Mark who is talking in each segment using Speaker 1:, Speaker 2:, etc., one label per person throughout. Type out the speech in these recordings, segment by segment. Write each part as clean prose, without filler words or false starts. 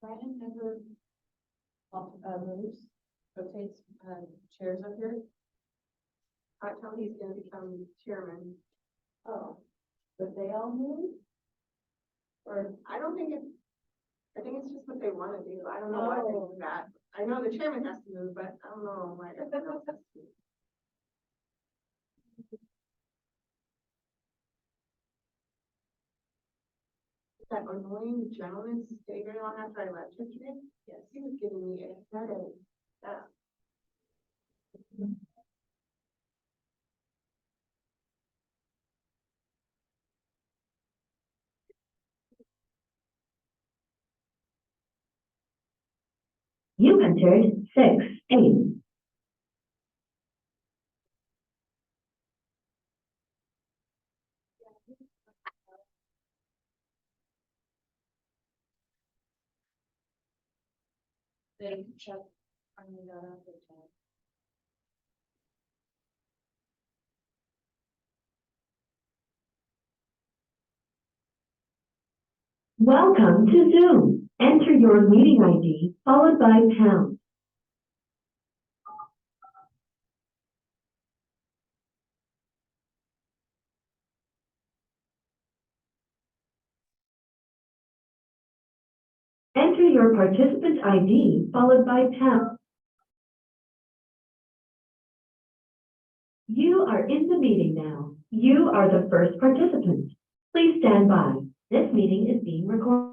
Speaker 1: Brandon never moves, rotates chairs up here.
Speaker 2: I tell he's gonna become chairman.
Speaker 1: Oh, but they all move? Or,
Speaker 2: I don't think it's, I think it's just what they wanna do. I don't know why they do that. I know the chairman has to move, but I don't know why everyone else has to. That annoying gentleman stayed very long after I left yesterday.
Speaker 1: yes.
Speaker 2: He was giving me a headache. Yeah.
Speaker 3: You entered 6-8.
Speaker 1: They check, I mean, that out the time.
Speaker 3: Welcome to Zoom. Enter your meeting ID followed by pound. Enter your participant ID followed by pound. You are in the meeting now. You are the first participant. Please stand by. This meeting is being recorded.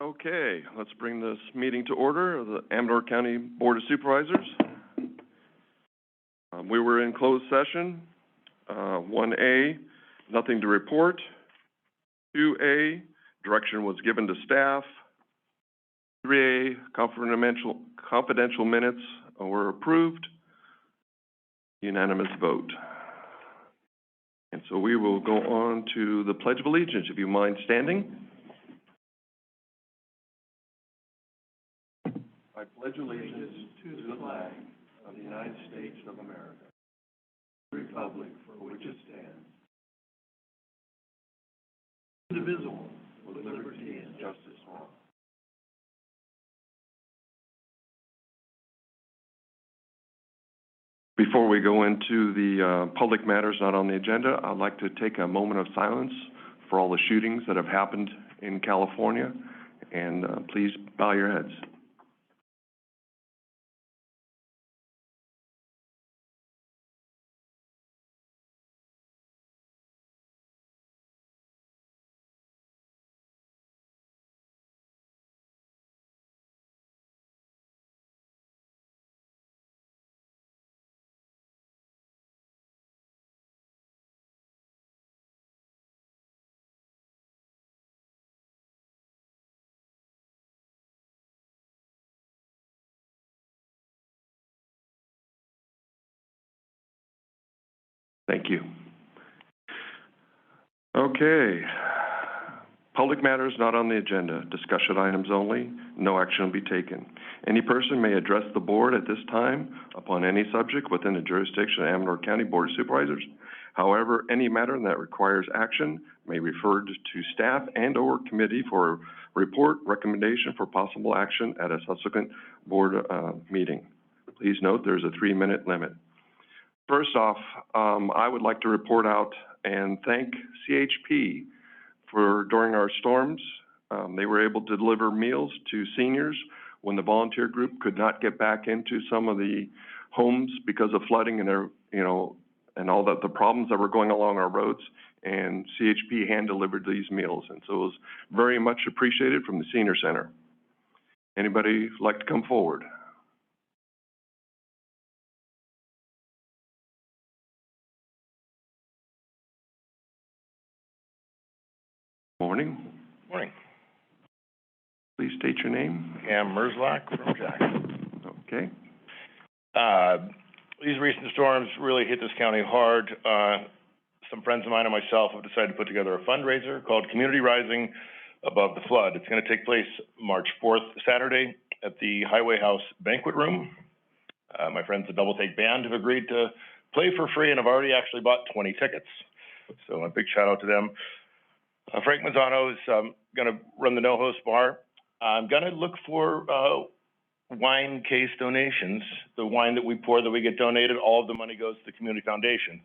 Speaker 4: Okay, let's bring this meeting to order, the Amador County Board of Supervisors. We were in closed session. 1A, nothing to report. 2A, direction was given to staff. 3A, confidential minutes were approved. Unanimous vote. And so we will go on to the Pledge of Allegiance, if you mind standing. I pledge allegiance to the flag of the United States of America, the republic for which it stands, indivisible, with liberty and justice for all. Before we go into the public matters not on the agenda, I'd like to take a moment of silence for all the shootings that have happened in California, and please bow your heads. Thank you. Okay. Public matters not on the agenda. Discussion items only. No action will be taken. Any person may address the board at this time upon any subject within the jurisdiction of Amador County Board of Supervisors. However, any matter that requires action may be referred to staff and/or committee for a report, recommendation for possible action at a subsequent board meeting. Please note there's a 3-minute limit. First off, I would like to report out and thank CHP for, during our storms, they were able to deliver meals to seniors when the volunteer group could not get back into some of the homes because of flooding and and all the problems that were going along our roads. And CHP hand delivered these meals, and so it was very much appreciated from the senior center. Anybody like to come forward? Morning.
Speaker 5: Morning.
Speaker 4: Please state your name.
Speaker 5: Cam Merzlach from Jackson.
Speaker 4: Okay.
Speaker 5: These recent storms really hit this county hard. Some friends of mine and myself have decided to put together a fundraiser called Community Rising Above the Flood. It's going to take place March 4th, Saturday, at the Highway House Banquet Room. My friends, the Double Take Band, have agreed to play for free and have already actually bought 20 tickets. So a big shout out to them. Frank Mazzano is going to run the no-host bar. I'm going to look for wine case donations. The wine that we pour that we get donated, all of the money goes to the Community Foundation.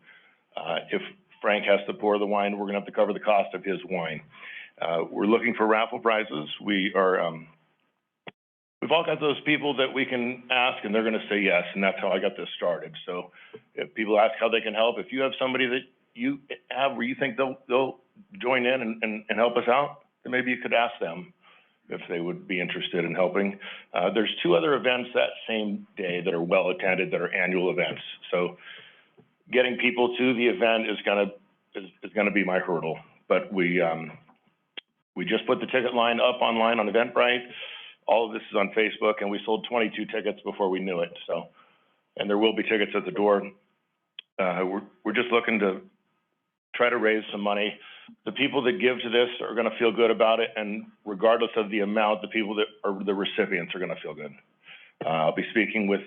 Speaker 5: If Frank has to pour the wine, we're going to have to cover the cost of his wine. We're looking for raffle prizes. We've all got those people that we can ask and they're going to say yes, and that's how I got this started. So if people ask how they can help, if you have somebody that you have where you think they'll join in and help us out, then maybe you could ask them if they would be interested in helping. There's 2 other events that same day that are well attended, that are annual events. So getting people to the event is gonna be my hurdle. But we just put the ticket line up online on Eventbrite. All of this is on Facebook, and we sold 22 tickets before we knew it. So, and there will be tickets at the door. We're just looking to try to raise some money. The people that give to this are going to feel good about it, and regardless of the amount, the people that are the recipients are going to feel good. I'll be speaking with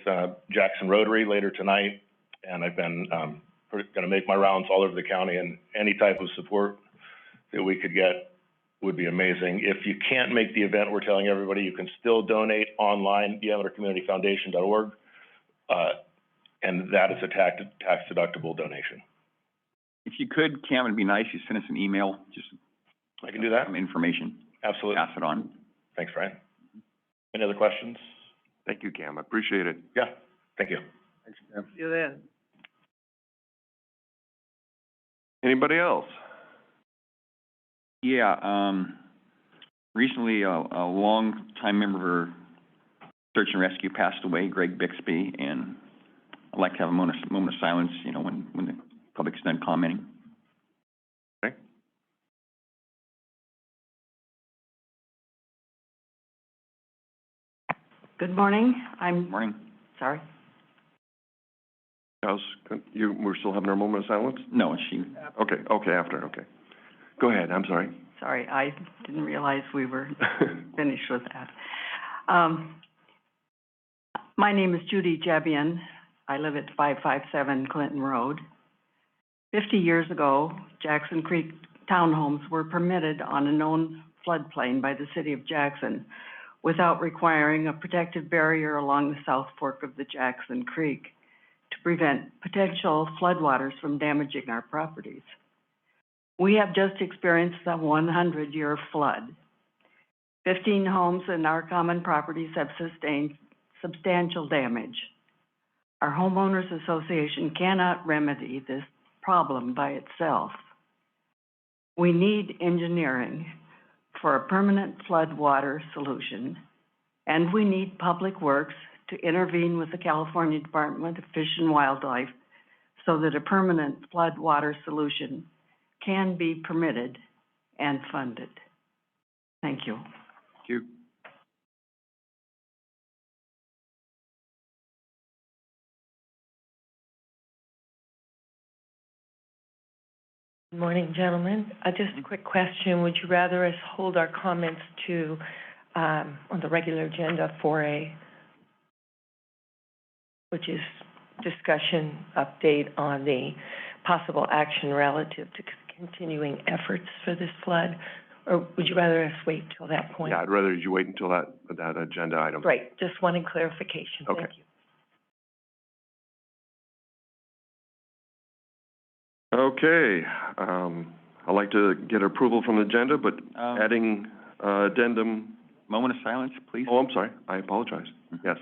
Speaker 5: Jackson Rotary later tonight, and I've been going to make my rounds all over the county, and any type of support that we could get would be amazing. If you can't make the event, we're telling everybody you can still donate online, theamateurcommunityfoundation.org, and that is a tax-deductible donation.
Speaker 6: If you could, Cam, it'd be nice you send us an email, just
Speaker 5: I can do that.
Speaker 6: some information.
Speaker 5: Absolutely.
Speaker 6: Pass it on.
Speaker 5: Thanks, Brian. Any other questions?
Speaker 4: Thank you, Cam. I appreciate it.
Speaker 5: Yeah, thank you.
Speaker 6: Thanks, Cam.
Speaker 2: See you then.
Speaker 4: Anybody else?
Speaker 6: Yeah, Recently, a long-time member of Search and Rescue passed away, Greg Bixby, and I'd like to have a moment of silence, you know, when the public's done commenting.
Speaker 4: Okay.
Speaker 7: Good morning.
Speaker 6: Morning.
Speaker 7: Sorry.
Speaker 4: We're still having our moment of silence?
Speaker 6: No, she,
Speaker 4: Okay, after, okay. Go ahead, I'm sorry.
Speaker 7: Sorry, I didn't realize we were finished with that. My name is Judy Jebian. I live at 557 Clinton Road. 50 years ago, Jackson Creek townhomes were permitted on a known floodplain by the city of Jackson without requiring a protective barrier along the south fork of the Jackson Creek to prevent potential floodwaters from damaging our properties. We have just experienced a 100-year flood. 15 homes in our common properties have sustained substantial damage. Our homeowners association cannot remedy this problem by itself. We need engineering for a permanent floodwater solution, and we need Public Works to intervene with the California Department of Fish and Wildlife so that a permanent floodwater solution can be permitted and funded. Thank you.
Speaker 6: thank you.
Speaker 8: Good morning, gentlemen. Just a quick question. Would you rather us hold our comments to, on the regular agenda 4A, which is discussion update on the possible action relative to continuing efforts for this flood? Or would you rather us wait till that point?
Speaker 4: Yeah, I'd rather you wait until that agenda item.
Speaker 8: Great. Just wanted clarification.
Speaker 4: Okay.
Speaker 8: Thank you.
Speaker 4: Okay, I'd like to get approval from the agenda, but adding addendum.
Speaker 6: Moment of silence, please.
Speaker 4: Oh, I'm sorry, I apologize. Yes.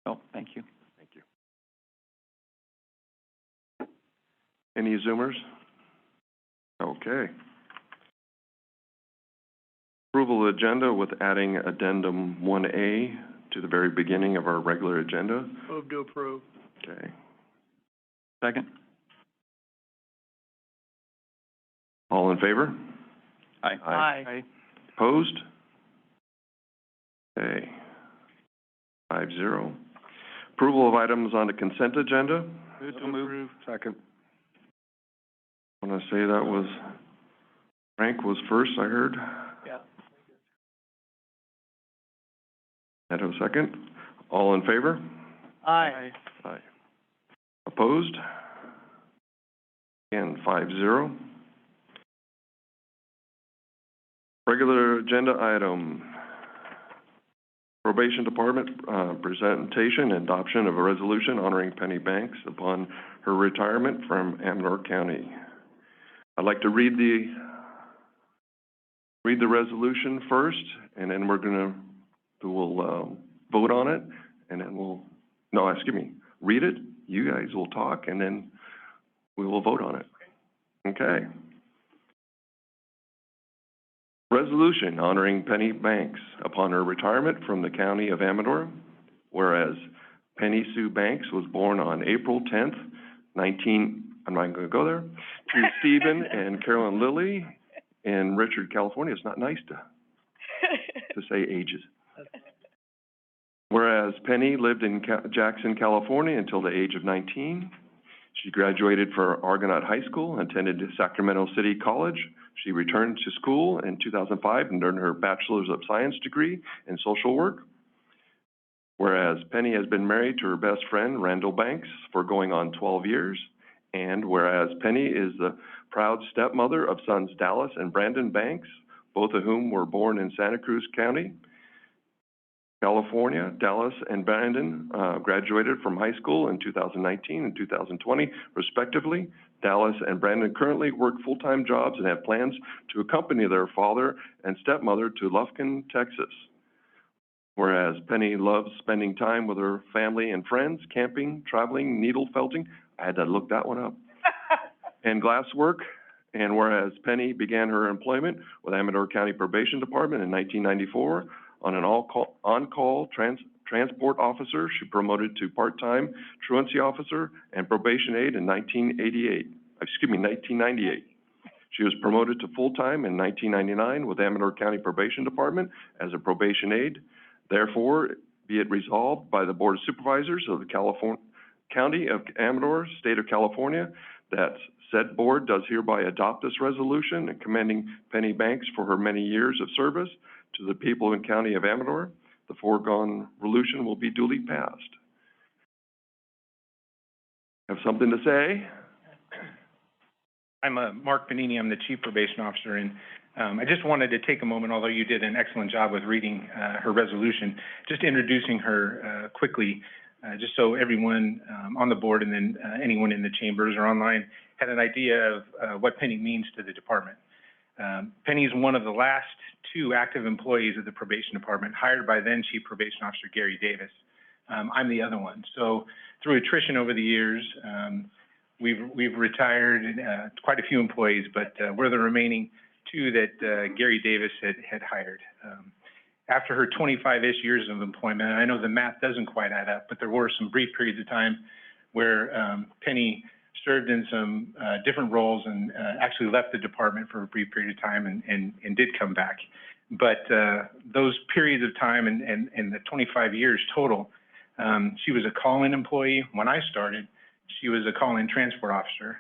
Speaker 6: Oh, thank you.
Speaker 4: Thank you. Any Zoomers? Okay. Approval of the agenda with adding addendum 1A to the very beginning of our regular agenda.
Speaker 9: Move to approve.
Speaker 4: Okay.
Speaker 6: Second.
Speaker 4: All in favor?
Speaker 6: Aye.
Speaker 9: Aye.
Speaker 4: Opposed? Okay. 5-0. Approval of items on the consent agenda.
Speaker 9: Move to approve.
Speaker 4: Second. I want to say that was, Frank was first, I heard.
Speaker 9: Yeah.
Speaker 4: And a second. All in favor?
Speaker 9: Aye.
Speaker 4: Aye. Opposed? Again, 5-0. Regular agenda item. Probation Department, presentation and adoption of a resolution honoring Penny Banks upon her retirement from Amador County. I'd like to read the resolution first, and then we'll vote on it, and then read it, you guys will talk, and then we will vote on it. Okay. Resolution honoring Penny Banks upon her retirement from the County of Amador, whereas Penny Sue Banks was born on April 10th, I'm not going to go there, to Stephen and Carolyn Lilly in Richard, California. It's not nice to say ages. Whereas Penny lived in Jackson, California until the age of 19. She graduated from Argonaut High School and attended Sacramento City College. She returned to school in 2005 and earned her Bachelor's of Science degree in social work. Whereas Penny has been married to her best friend, Randall Banks, for going on 12 years. And whereas Penny is the proud stepmother of sons Dallas and Brandon Banks, both of whom were born in Santa Cruz County, California. Dallas and Brandon graduated from high school in 2019 and 2020 respectively. Dallas and Brandon currently work full-time jobs and have plans to accompany their father and stepmother to Lufkin, Texas. Whereas Penny loves spending time with her family and friends, camping, traveling, needle felting, I had to look that one up, and glasswork. And whereas Penny began her employment with Amador County Probation Department in 1994 on an on-call transport officer, she promoted to part-time truancy officer and probation aide in 1998. She was promoted to full-time in 1999 with Amador County Probation Department as a probation aide. Therefore, be it resolved by the Board of Supervisors of the County of Amador, State of California, that said board does hereby adopt this resolution and commending Penny Banks for her many years of service to the people in County of Amador. The foregone resolution will be duly passed. Have something to say?
Speaker 10: I'm Mark Benini. I'm the Chief Probation Officer, and I just wanted to take a moment, although you did an excellent job with reading her resolution, just introducing her quickly, just so everyone on the board and then anyone in the chambers or online had an idea of what Penny means to the department. Penny is one of the last 2 active employees of the probation department hired by then Chief Probation Officer Gary Davis. I'm the other one. So through attrition over the years, we've retired quite a few employees, but we're the remaining 2 that Gary Davis had hired. After her 25-ish years of employment, and I know the math doesn't quite add up, but there were some brief periods of time where Penny served in some different roles and actually left the department for a brief period of time and did come back. But those periods of time and the 25 years total, she was a call-in employee. When I started, she was a call-in transport officer.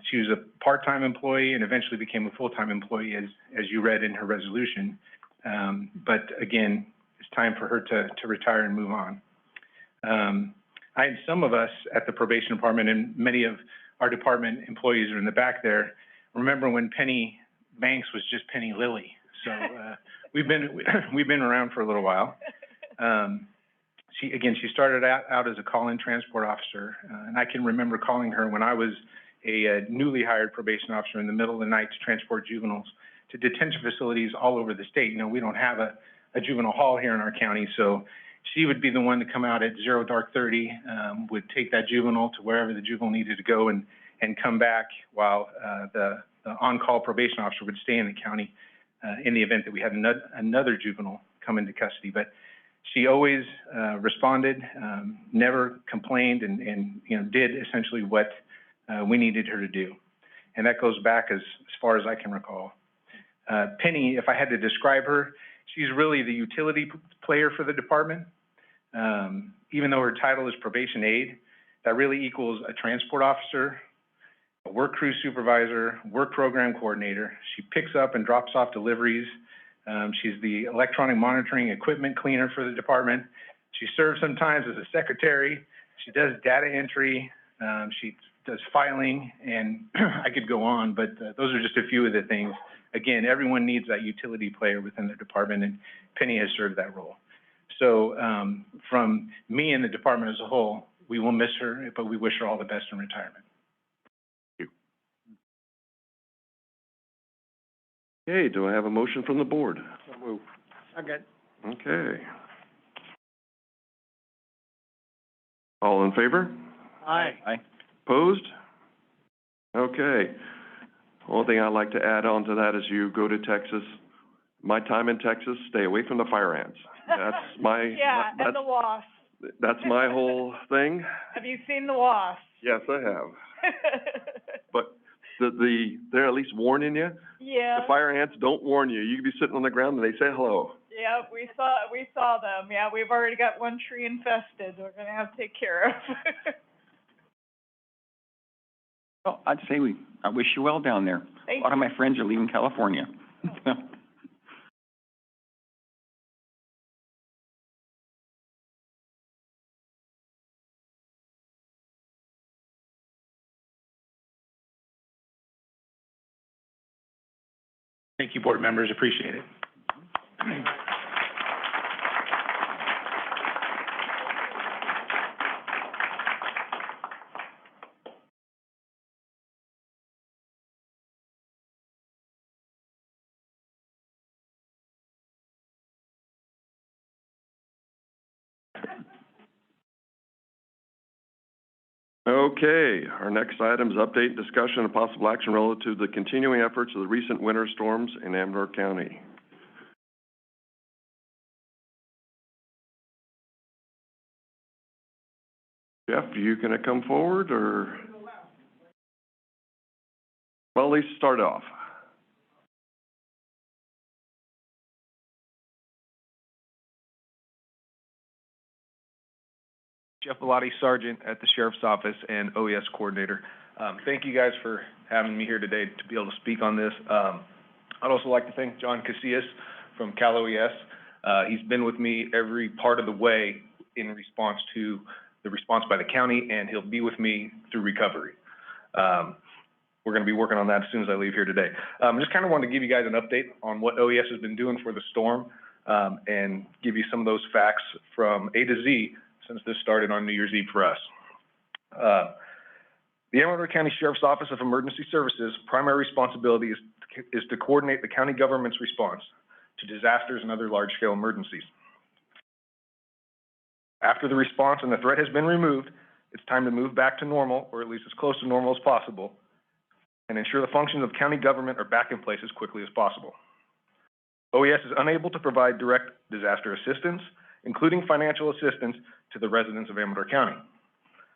Speaker 10: She was a part-time employee and eventually became a full-time employee, as you read in her resolution. But again, it's time for her to retire and move on. Some of us at the probation department, and many of our department employees are in the back there, remember when Penny Banks was just Penny Lily. So we've been around for a little while. She started out as a call-in transport officer, and I can remember calling her when I was a newly hired probation officer in the middle of the night to transport juveniles to detention facilities all over the state. You know, we don't have a juvenile hall here in our county, so she would be the one to come out at 0 dark 30, would take that juvenile to wherever the juvenile needed to go and come back while the on-call probation officer would stay in the county in the event that we had another juvenile come into custody. But she always responded, never complained, and did essentially what we needed her to do. And that goes back as far as I can recall. Penny, if I had to describe her, she's really the utility player for the department. Even though her title is probation aide, that really equals a transport officer, a work crew supervisor, work program coordinator. She picks up and drops off deliveries. She's the electronic monitoring equipment cleaner for the department. She serves sometimes as a secretary. She does data entry. She does filing, and I could go on, but those are just a few of the things. Again, everyone needs that utility player within the department, and Penny has served that role. So from me and the department as a whole, we will miss her, but we wish her all the best in retirement.
Speaker 4: Thank you. Okay, do I have a motion from the board?
Speaker 9: Second.
Speaker 4: Okay. All in favor?
Speaker 9: Aye.
Speaker 6: Aye.
Speaker 4: Opposed? Okay. Only thing I'd like to add on to that is you go to Texas, my time in Texas, stay away from the fire ants. That's my,
Speaker 1: Yeah, and the wasps.
Speaker 4: that's my whole thing.
Speaker 1: Have you seen the wasps?
Speaker 4: Yes, I have. But they're at least warning you.
Speaker 1: Yeah.
Speaker 4: The fire ants don't warn you. You could be sitting on the ground and they say hello.
Speaker 1: Yeah, we saw them. Yeah, we've already got one tree infested. We're gonna have to take care of.
Speaker 6: Well, I'd say I wish you well down there.
Speaker 1: Thank
Speaker 6: A lot of my friends are leaving California.
Speaker 10: Thank you, board members. Appreciate it.
Speaker 4: Okay, our next item is update and discussion of possible action relative to the continuing efforts of the recent winter storms in Amador County. Jeff, are you gonna come forward, or? Well, at least start off.
Speaker 11: Jeff Bellotti, Sergeant at the Sheriff's Office and OES Coordinator. Thank you guys for having me here today to be able to speak on this. I'd also like to thank John Casillas from Cal OES. He's been with me every part of the way in response to the response by the county, and he'll be with me through recovery. We're gonna be working on that as soon as I leave here today. Just kind of wanted to give you guys an update on what OES has been doing for the storm, and give you some of those facts from A to Z since this started on New Year's Eve for us. The Amador County Sheriff's Office of Emergency Services' primary responsibility is to coordinate the county government's response to disasters and other large-scale emergencies. After the response and the threat has been removed, it's time to move back to normal, or at least as close to normal as possible, and ensure the functions of county government are back in place as quickly as possible. OES is unable to provide direct disaster assistance, including financial assistance to the residents of Amador County.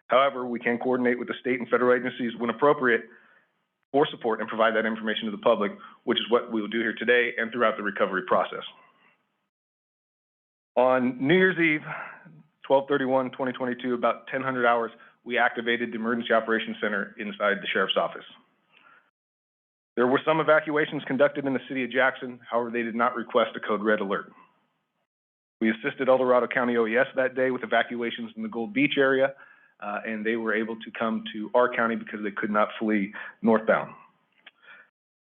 Speaker 11: However, we can coordinate with the state and federal agencies when appropriate for support and provide that information to the public, which is what we will do here today and throughout the recovery process. On New Year's Eve, 12/31/2022, about 1000 hours, we activated the Emergency Operations Center inside the Sheriff's Office. There were some evacuations conducted in the city of Jackson, however, they did not request a code red alert. We assisted El Dorado County OES that day with evacuations in the Gold Beach area, and they were able to come to our county because they could not flee northbound.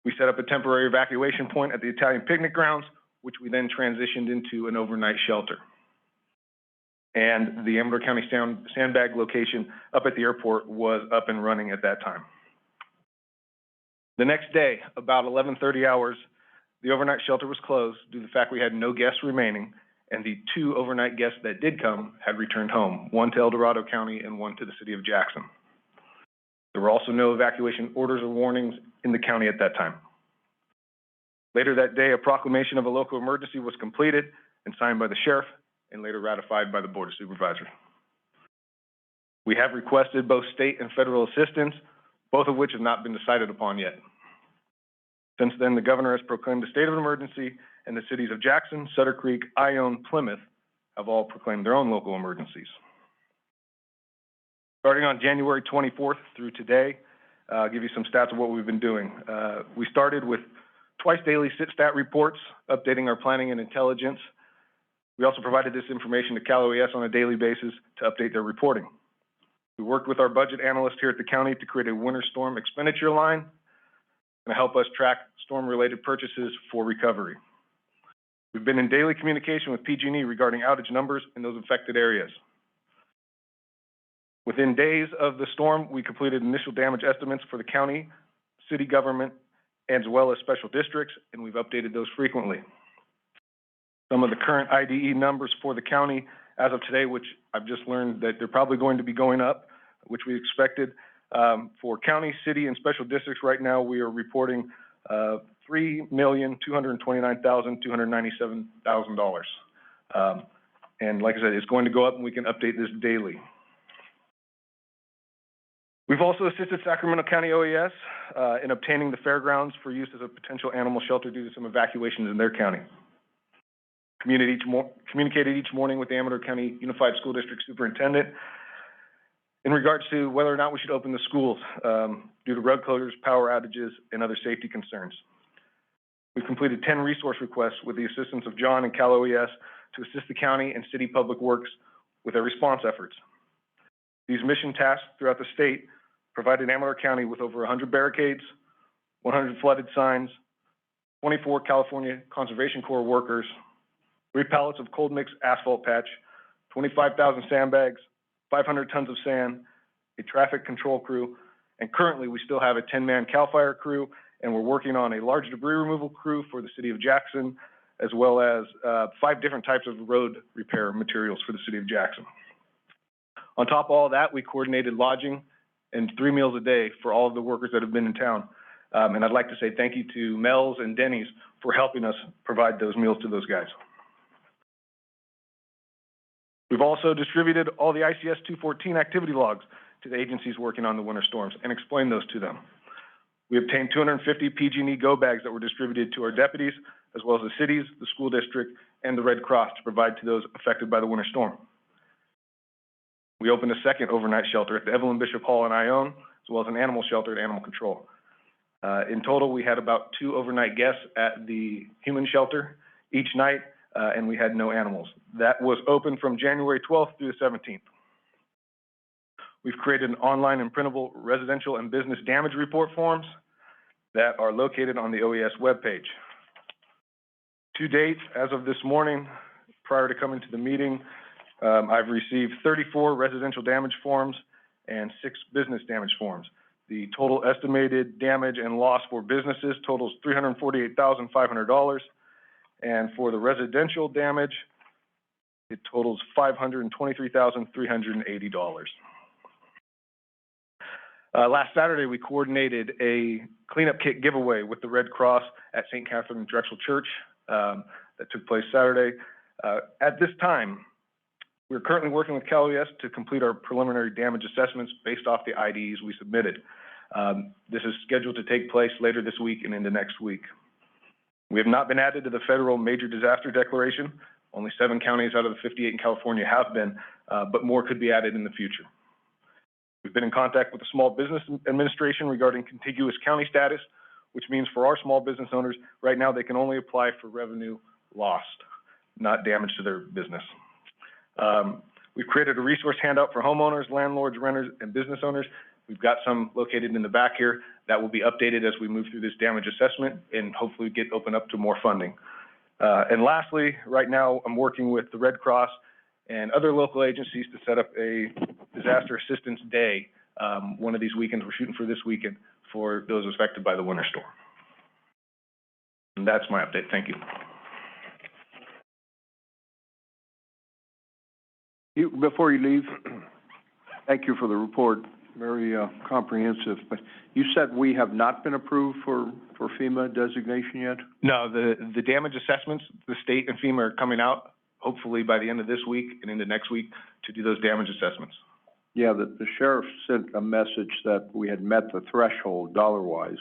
Speaker 11: We set up a temporary evacuation point at the Italian picnic grounds, which we then transitioned into an overnight shelter. And the Amador County sandbag location up at the airport was up and running at that time. The next day, about 11:30 hours, the overnight shelter was closed due to the fact we had no guests remaining, and the 2 overnight guests that did come had returned home, 1 to El Dorado County and 1 to the city of Jackson. There were also no evacuation orders or warnings in the county at that time. Later that day, a proclamation of a local emergency was completed and signed by the sheriff and later ratified by the Board of Supervisors. We have requested both state and federal assistance, both of which have not been decided upon yet. Since then, the governor has proclaimed a state of emergency, and the cities of Jackson, Sutter Creek, Ione, Plymouth have all proclaimed their own local emergencies. Starting on January 24th through today, I'll give you some stats of what we've been doing. We started with twice daily sit-stat reports, updating our planning and intelligence. We also provided this information to Cal OES on a daily basis to update their reporting. We worked with our budget analyst here at the county to create a winter storm expenditure line and help us track storm-related purchases for recovery. We've been in daily communication with PG&E regarding outage numbers in those affected areas. Within days of the storm, we completed initial damage estimates for the county, city government, as well as special districts, and we've updated those frequently. Some of the current IDE numbers for the county as of today, which I've just learned that they're probably going to be going up, which we expected. For county, city, and special districts right now, we are reporting $3,229,297. And like I said, it's going to go up and we can update this daily. We've also assisted Sacramento County OES in obtaining the fairgrounds for use as a potential animal shelter due to some evacuations in their county. Communicated each morning with the Amador County Unified School District Superintendent in regards to whether or not we should open the schools due to road closures, power outages, and other safety concerns. We've completed 10 resource requests with the assistance of John and Cal OES to assist the county and city public works with their response efforts. These mission tasks throughout the state provided Amador County with over 100 barricades, 100 flooded signs, 24 California Conservation Corps workers, 3 pallets of cold mix asphalt patch, 25,000 sandbags, 500 tons of sand, a traffic control crew, and currently we still have a 10-man CAL FIRE crew, and we're working on a large debris removal crew for the city of Jackson, as well as 5 different types of road repair materials for the city of Jackson. On top of all that, we coordinated lodging and 3 meals a day for all of the workers that have been in town. And I'd like to say thank you to Mel's and Denny's for helping us provide those meals to those guys. We've also distributed all the ICS 214 activity logs to the agencies working on the winter storms and explained those to them. We obtained 250 PG&E Go bags that were distributed to our deputies, as well as the cities, the school district, and the Red Cross to provide to those affected by the winter storm. We opened a second overnight shelter at the Evelyn Bishop Hall in Ione, as well as an animal shelter at Animal Control. In total, we had about 2 overnight guests at the human shelter each night, and we had no animals. That was open from January 12th through the 17th. We've created an online and printable residential and business damage report forms that are located on the OES webpage. To date, as of this morning, prior to coming to the meeting, I've received 34 residential damage forms and 6 business damage forms. The total estimated damage and loss for businesses totals $348,500, and for the residential damage, it totals $523,380. Last Saturday, we coordinated a cleanup kit giveaway with the Red Cross at St. Catherine Drexel Church that took place Saturday. At this time, we're currently working with CalOES to complete our preliminary damage assessments based off the IDs we submitted. This is scheduled to take place later this week and into next week. We have not been added to the federal major disaster declaration. Only 7 counties out of the 58 in California have been, but more could be added in the future. We've been in contact with the Small Business Administration regarding contiguous county status, which means for our small business owners, right now they can only apply for revenue lost, not damage to their business. We've created a resource handout for homeowners, landlords, renters, and business owners. We've got some located in the back here that will be updated as we move through this damage assessment and hopefully open up to more funding. And lastly, right now I'm working with the Red Cross and other local agencies to set up a disaster assistance day. One of these weekends, we're shooting for this weekend, for those affected by the winter storm. And that's my update. Thank you.
Speaker 9: Before you leave, thank you for the report, very comprehensive. But you said we have not been approved for FEMA designation yet?
Speaker 11: No, the damage assessments, the state and FEMA are coming out, hopefully by the end of this week and into next week, to do those damage assessments.
Speaker 9: Yeah, the sheriff sent a message that we had met the threshold dollar-wise.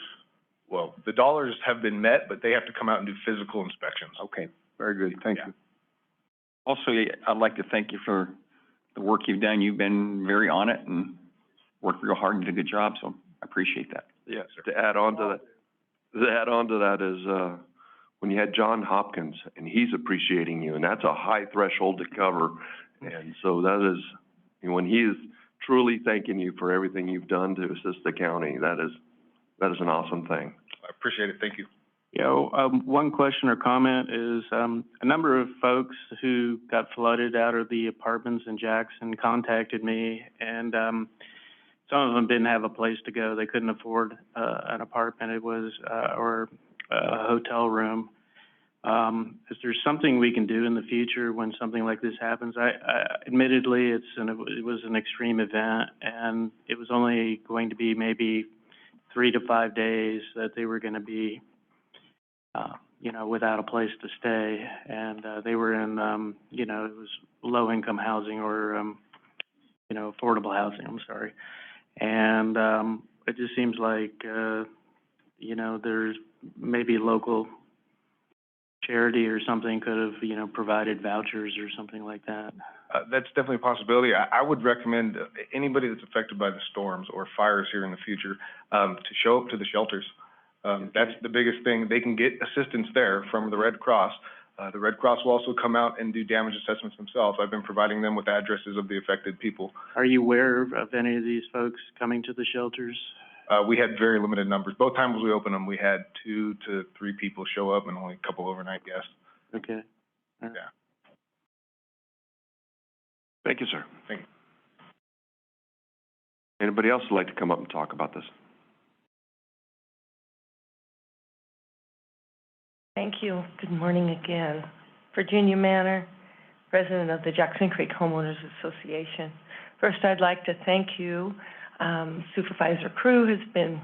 Speaker 11: Well, the dollars have been met, but they have to come out and do physical inspections.
Speaker 9: Okay, very good, thank you.
Speaker 6: Also, I'd like to thank you for the work you've done. You've been very on it and worked real hard and did a good job, so I appreciate that.
Speaker 4: Yeah, to add on to that is, when you had John Hopkins, and he's appreciating you, and that's a high threshold to cover. And so that is, when he is truly thanking you for everything you've done to assist the county, that is an awesome thing.
Speaker 11: I appreciate it, thank you.
Speaker 12: One question or comment is, a number of folks who got flooded out of the apartments in Jackson contacted me, and some of them didn't have a place to go. They couldn't afford an apartment. It was or a hotel room. Is there something we can do in the future when something like this happens? Admittedly, it was an extreme event, and it was only going to be maybe 3 to 5 days that they were going to be without a place to stay, and they were in, it was low-income housing or, affordable housing, I'm sorry. And it just seems like, there's maybe local charity or something could have, provided vouchers or something like that.
Speaker 11: That's definitely a possibility. I would recommend anybody that's affected by the storms or fires here in the future to show up to the shelters. That's the biggest thing. They can get assistance there from the Red Cross. The Red Cross will also come out and do damage assessments themselves. I've been providing them with addresses of the affected people.
Speaker 12: Are you aware of any of these folks coming to the shelters?
Speaker 11: We had very limited numbers. Both times we opened them, we had 2 to 3 people show up and only a couple overnight guests.
Speaker 12: Okay.
Speaker 11: Yeah.
Speaker 4: Thank you, sir.
Speaker 11: Thank you.
Speaker 4: Anybody else would like to come up and talk about this?
Speaker 8: Thank you. Good morning again. Virginia Manor, president of the Jackson Creek Homeowners Association. First, I'd like to thank you. Supervisor Crew has been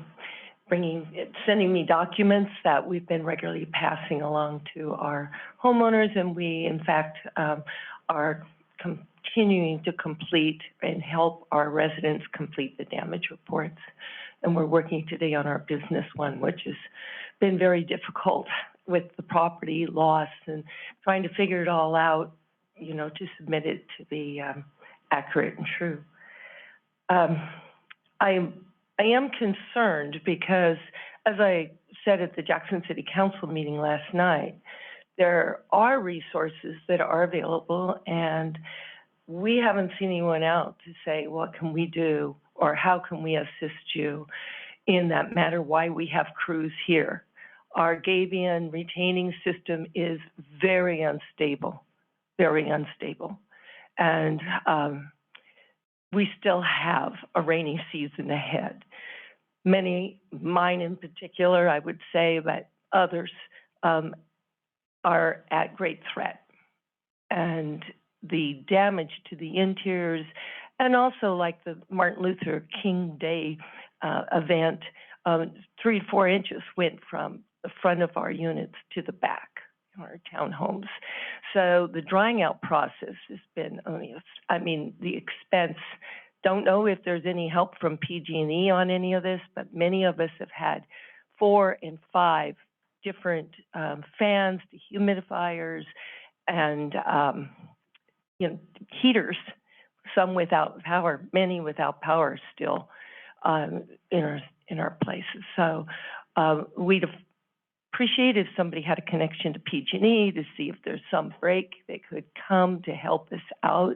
Speaker 8: sending me documents that we've been regularly passing along to our homeowners, and we, in fact, are continuing to complete and help our residents complete the damage reports. And we're working today on our business one, which has been very difficult with the property loss and trying to figure it all out, you know, to submit it to be accurate and true. I am concerned because, as I said at the Jackson City Council meeting last night, there are resources that are available, and we haven't seen anyone out to say, what can we do, or how can we assist you in that matter, why we have crews here. Our Gabion retaining system is very unstable. And we still have a rainy season ahead. Many, mine in particular, I would say, but others are at great threat. And the damage to the interiors, and also like the Martin Luther King Day event, 3 to 4 inches went from the front of our units to the back, our townhomes. So the drying out process has been, I mean, the expense, don't know if there's any help from PG&E on any of this, but many of us have had 4 and 5 different fans, dehumidifiers, and you know, heaters, some without power, many without power still in our places. So we'd appreciate if somebody had a connection to PG&E to see if there's some break that could come to help us out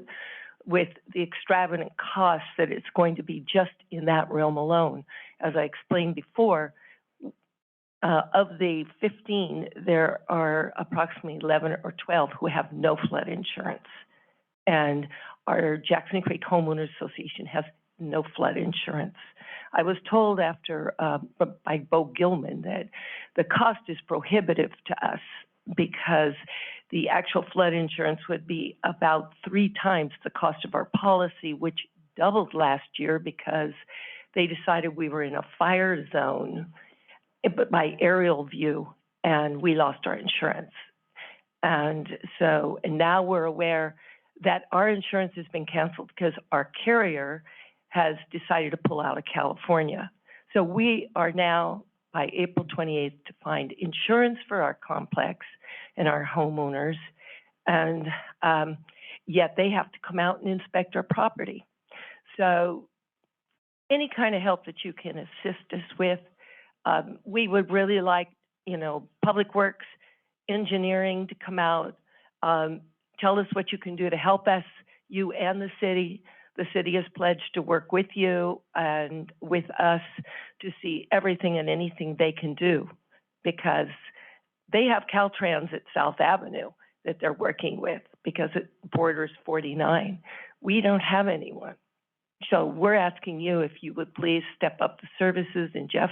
Speaker 8: with the extravagant costs that it's going to be just in that realm alone. As I explained before, of the 15, there are approximately 11 or 12 who have no flood insurance. And our Jackson Creek Homeowners Association has no flood insurance. I was told after by Bo Gilman that the cost is prohibitive to us because the actual flood insurance would be about 3 times the cost of our policy, which doubled last year because they decided we were in a fire zone, but by aerial view, and we lost our insurance. And so, and now we're aware that our insurance has been canceled because our carrier has decided to pull out of California. So we are now, by April 28th, to find insurance for our complex and our homeowners, and yet they have to come out and inspect our property. So any kind of help that you can assist us with, we would really like, you know, Public Works, engineering to come out, tell us what you can do to help us, you and the city. The city has pledged to work with you and with us to see everything and anything they can do, because they have Caltrans at South Avenue that they're working with because it borders 49. We don't have anyone. So we're asking you if you would please step up the services, and Jeff,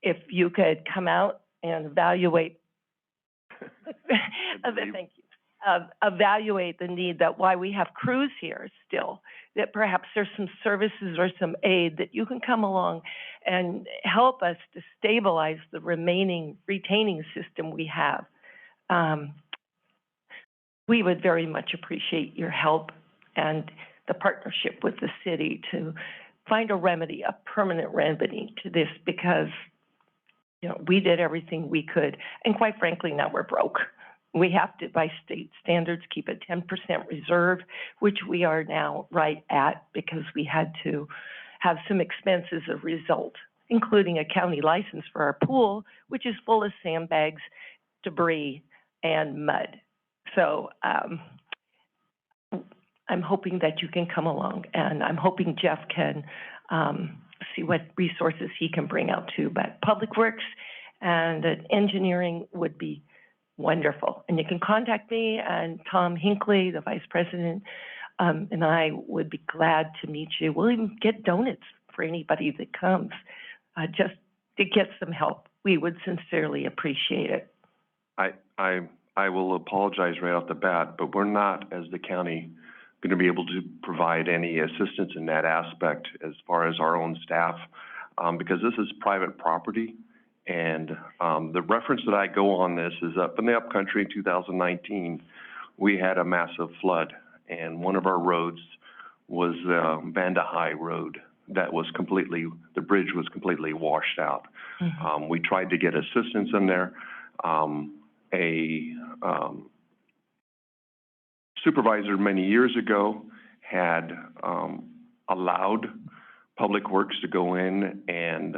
Speaker 8: if you could come out and evaluate, thank you. Evaluate the need, that why we have crews here still, that perhaps there's some services or some aid that you can come along and help us to stabilize the remaining retaining system we have. We would very much appreciate your help and the partnership with the city to find a remedy, a permanent remedy to this, because, you know, we did everything we could, and quite frankly, now we're broke. We have to, by state standards, keep a 10% reserve, which we are now right at because we had to have some expenses as a result, including a county license for our pool, which is full of sandbags, debris, and mud. So I'm hoping that you can come along, and I'm hoping Jeff can see what resources he can bring out too. But Public Works and engineering would be wonderful. And you can contact me and Tom Hinckley, the vice president, and I would be glad to meet you. We'll even get donuts for anybody that comes, just to get some help. We would sincerely appreciate it.
Speaker 4: I will apologize right off the bat, but we're not, as the county, going to be able to provide any assistance in that aspect as far as our own staff, because this is private property. And the reference that I go on this is up in the upcountry in 2019, we had a massive flood, and one of our roads was Vanda High Road. That was the bridge was completely washed out.
Speaker 8: Mm-hmm.
Speaker 4: We tried to get assistance in there. A supervisor many years ago had allowed Public Works to go in and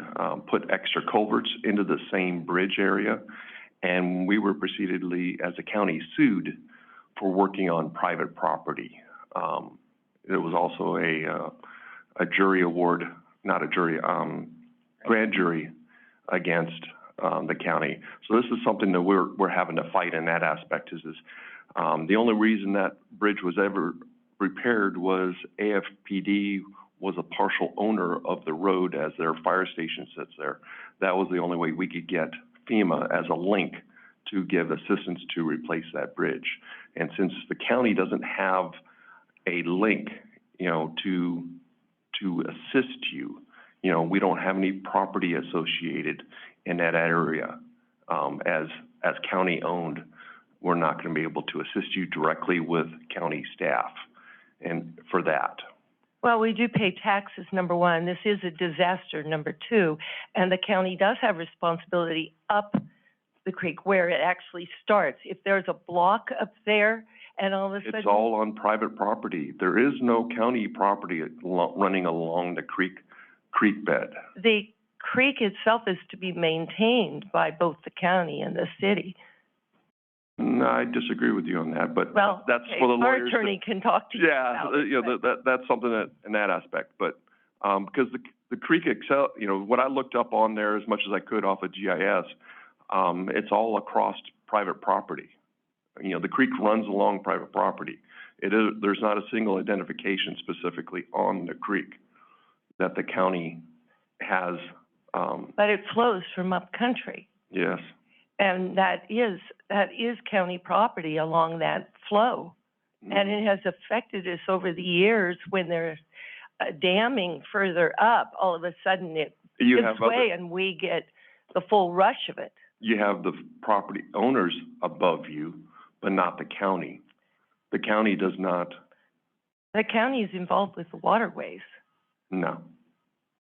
Speaker 4: put extra culverts into the same bridge area, and we were proceededly, as a county, sued for working on private property. There was also a jury award, not a jury, grand jury against the county. So this is something that we're having to fight in that aspect. Is the only reason that bridge was ever repaired was AFPD was a partial owner of the road as their fire station sits there. That was the only way we could get FEMA as a link to give assistance to replace that bridge. And since the county doesn't have a link, to assist you, we don't have any property associated in that area. As county owned, we're not going to be able to assist you directly with county staff and for that.
Speaker 8: Well, we do pay taxes, number one. This is a disaster, number two. And the county does have responsibility up the creek where it actually starts. If there's a block up there and all of a sudden...
Speaker 4: It's all on private property. There is no county property running along the creek bed.
Speaker 8: The creek itself is to be maintained by both the county and the city.
Speaker 4: No, I disagree with you on that, but
Speaker 8: well,
Speaker 4: that's
Speaker 8: okay.
Speaker 4: for the
Speaker 8: Our
Speaker 4: lawyers.
Speaker 8: attorney can talk to you about it.
Speaker 4: That's something that in that aspect. But because the creek itself, what I looked up on there as much as I could off of GIS, it's all across private property. The creek runs along private property. There's not a single identification specifically on the creek that the county has.
Speaker 8: But it flows from up country.
Speaker 4: Yes.
Speaker 8: And that is county property along that flow.
Speaker 4: Mm-hmm.
Speaker 8: And it has affected us over the years when there's damming further up, all of a sudden it gives way and we get the full rush of it.
Speaker 4: You have the property owners above you, but not the county. The county does not.
Speaker 8: The county is involved with the waterways.
Speaker 4: No,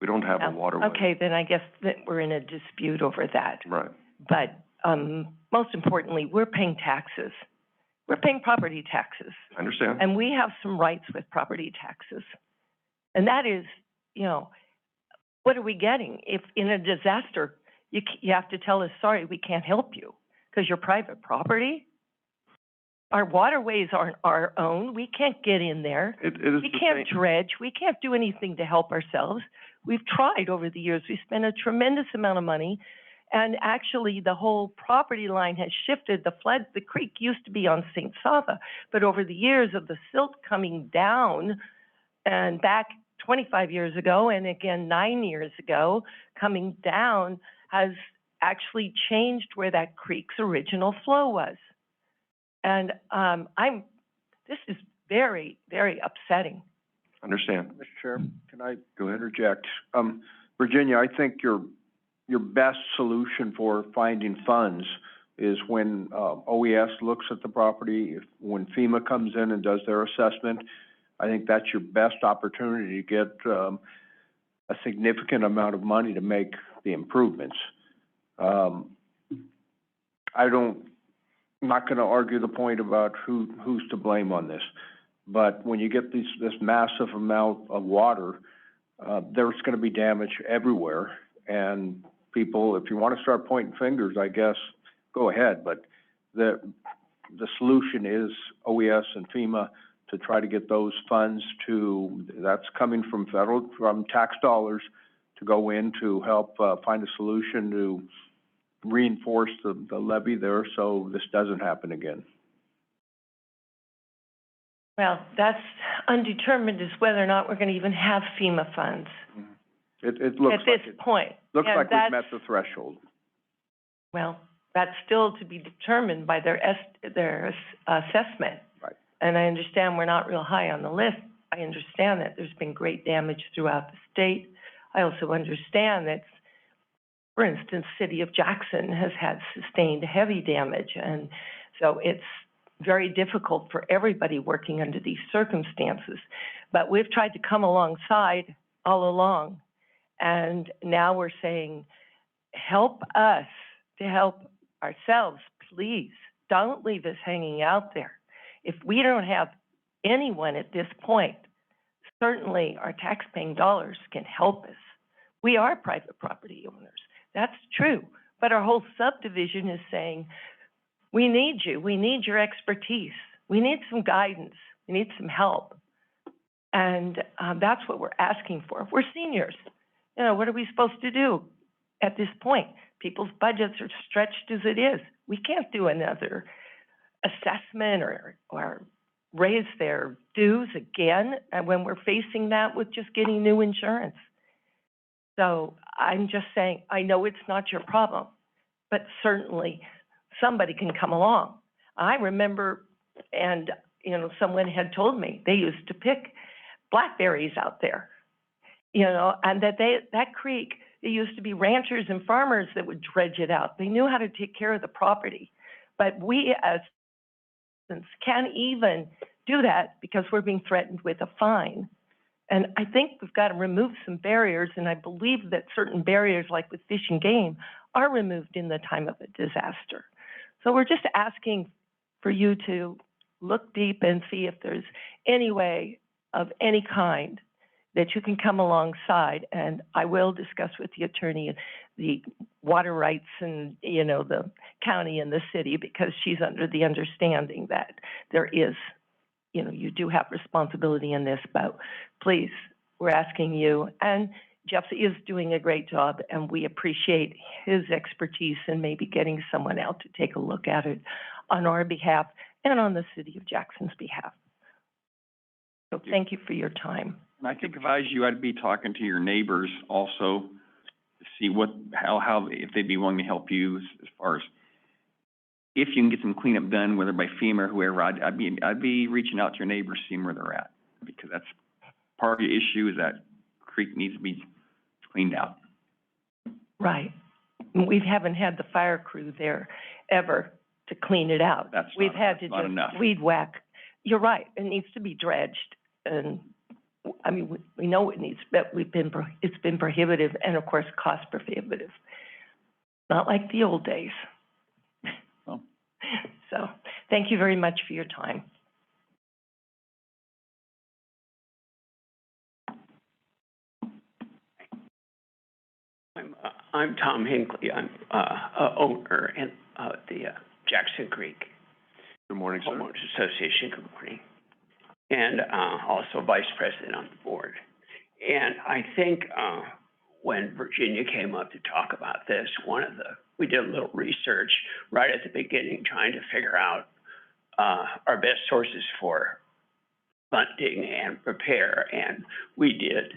Speaker 4: we don't have a waterway.
Speaker 8: Okay, then I guess that we're in a dispute over that.
Speaker 4: Right.
Speaker 8: But most importantly, we're paying taxes. We're paying property taxes.
Speaker 4: I understand.
Speaker 8: And we have some rights with property taxes. And that is, what are we getting? If in a disaster, you have to tell us, sorry, we can't help you because you're private property. Our waterways aren't our own. We can't get in there. We can't dredge. We can't do anything to help ourselves. We've tried over the years. We spent a tremendous amount of money. And actually, the whole property line has shifted. The creek used to be on St. Sava, but over the years of the silt coming down, and back 25 years ago, and again 9 years ago, coming down has actually changed where that creek's original flow was. And this is very, very upsetting.
Speaker 4: Understand.
Speaker 9: Mr. Chair, can I go ahead and interject? Virginia, I think your best solution for finding funds is when OES looks at the property, when FEMA comes in and does their assessment. I think that's your best opportunity to get a significant amount of money to make the improvements. I'm not going to argue the point about who's to blame on this, but when you get this massive amount of water, there's going to be damage everywhere. And people, if you want to start pointing fingers, I guess, go ahead. But the solution is OES and FEMA to try to get those funds that's coming from from tax dollars to go in to help find a solution to reinforce the levee there so this doesn't happen again.
Speaker 8: Well, that's undetermined as whether or not we're going to even have FEMA funds.
Speaker 9: Mm-hmm. It looks
Speaker 8: at this point.
Speaker 9: Looks like we've met the threshold.
Speaker 8: Well, that's still to be determined by their assessment.
Speaker 9: Right.
Speaker 8: And I understand we're not real high on the list. I understand that there's been great damage throughout the state. I also understand that, for instance, City of Jackson has had sustained heavy damage. And so it's very difficult for everybody working under these circumstances. But we've tried to come alongside all along. And now we're saying, help us to help ourselves, please. Don't leave us hanging out there. If we don't have anyone at this point, certainly our tax-paying dollars can help us. We are private property owners. That's true. But our whole subdivision is saying, we need you. We need your expertise. We need some guidance. We need some help. And that's what we're asking for. We're seniors. You know, what are we supposed to do at this point? People's budgets are stretched as it is. We can't do another assessment or raise their dues again when we're facing that with just getting new insurance. So I'm just saying, I know it's not your problem, but certainly somebody can come along. I remember, and you know, someone had told me they used to pick blackberries out there, you know, and that creek, it used to be ranchers and farmers that would dredge it out. They knew how to take care of the property. But we as citizens can't even do that because we're being threatened with a fine. And I think we've got to remove some barriers, and I believe that certain barriers, like with fish and game, are removed in the time of a disaster. So we're just asking for you to look deep and see if there's any way of any kind that you can come alongside, and I will discuss with the attorney the water rights and, you know, the county and the city, because she's under the understanding that there is, you know, you do have responsibility in this, but please, we're asking you. And Jeff is doing a great job, and we appreciate his expertise in maybe getting someone out to take a look at it on our behalf and on the City of Jackson's behalf. So thank you for your time.
Speaker 6: And I think if I was you, I'd be talking to your neighbors also to see how if they'd be willing to help you as far as if you can get some cleanup done, whether by FEMA or whoever. I'd be reaching out to your neighbors, seeing where they're at, because that's part of the issue, is that creek needs to be cleaned out.
Speaker 8: Right. We haven't had the fire crew there ever to clean it out. We've had to just weed whack. You're right. It needs to be dredged, and I mean, we know it needs, but it's been prohibitive, and of course, cost prohibitive. Not like the old days.
Speaker 6: Well.
Speaker 8: So, thank you very much for your time.
Speaker 13: I'm Tom Hinckley. I'm a owner in the Jackson Creek
Speaker 4: Good morning, sir.
Speaker 13: Homeowners Association. Good morning. And also vice president on the board. And I think when Virginia came up to talk about this, we did a little research right at the beginning, trying to figure out our best sources for funding and repair. And we did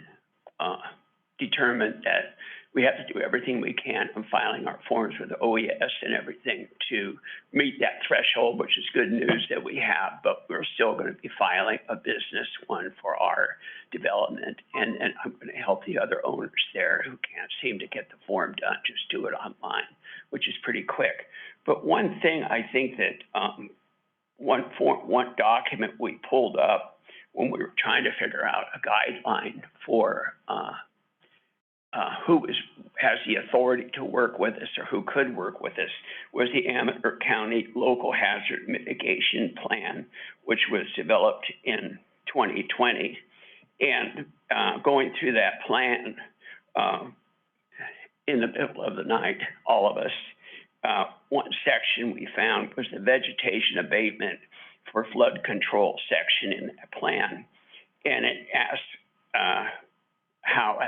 Speaker 13: determine that we have to do everything we can in filing our forms with the OES and everything to meet that threshold, which is good news that we have, but we're still going to be filing a business one for our development. And I'm going to help the other owners there who can't seem to get the form done, just do it online, which is pretty quick. But one thing I think that one document we pulled up when we were trying to figure out a guideline for who has the authority to work with us or who could work with us was the Amador County Local Hazard Mitigation Plan, which was developed in 2020. And going through that plan in the middle of the night, all of us, one section we found was the vegetation abatement for flood control section in that plan. And it asked how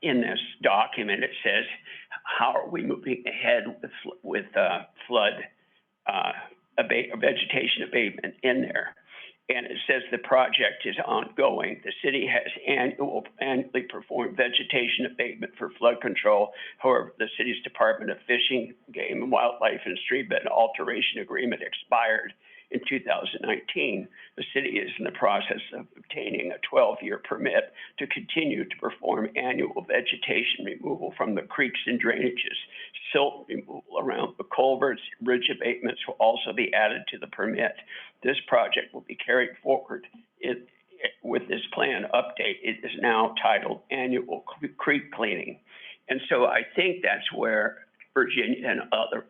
Speaker 13: in this document it says, how are we moving ahead with flood vegetation abatement in there? And it says the project is ongoing. The city has annually performed vegetation abatement for flood control. However, the city's Department of Fishing, Game and Wildlife and Stream Bed Alteration Agreement expired in 2019. The city is in the process of obtaining a 12-year permit to continue to perform annual vegetation removal from the creeks and drainages. Silt removal around the culverts, ridge abatements will also be added to the permit. This project will be carried forward with this plan update. It is now titled Annual Creek Cleaning. And so I think that's where Virginia and others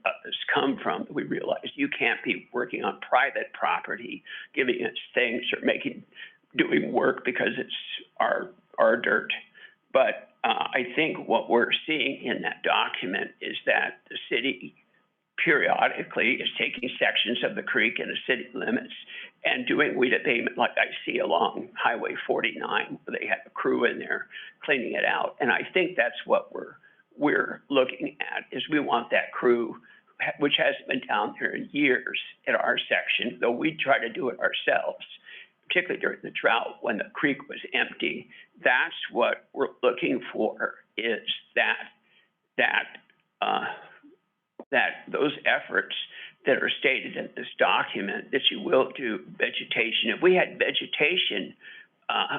Speaker 13: come from. We realize you can't be working on private property, giving it things or doing work because it's our dirt. But I think what we're seeing in that document is that the city periodically is taking sections of the creek in the city limits and doing weed abatement like I see along Highway 49, where they have a crew in there cleaning it out. And I think that's what we're looking at, is we want that crew, which hasn't been down there in years at our section, though we try to do it ourselves, particularly during the drought when the creek was empty. That's what we're looking for, is that those efforts that are stated in this document, that you will do vegetation. If we had vegetation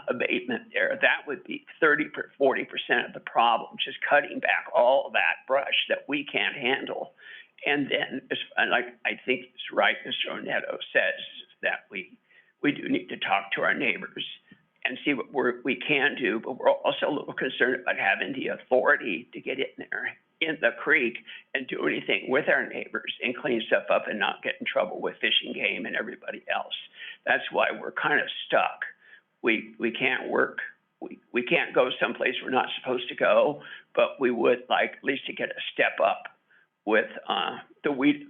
Speaker 13: abatement there, that would be 40% of the problem, just cutting back all of that brush that we can't handle. And then, like I think it's right, Mr. Onetto says, that we do need to talk to our neighbors and see what we can do, but we're also a little concerned about having the authority to get in there in the creek and do anything with our neighbors and clean stuff up and not get in trouble with fishing game and everybody else. That's why we're kind of stuck. We can't work, we can't go someplace we're not supposed to go, but we would like at least to get a step up with the weed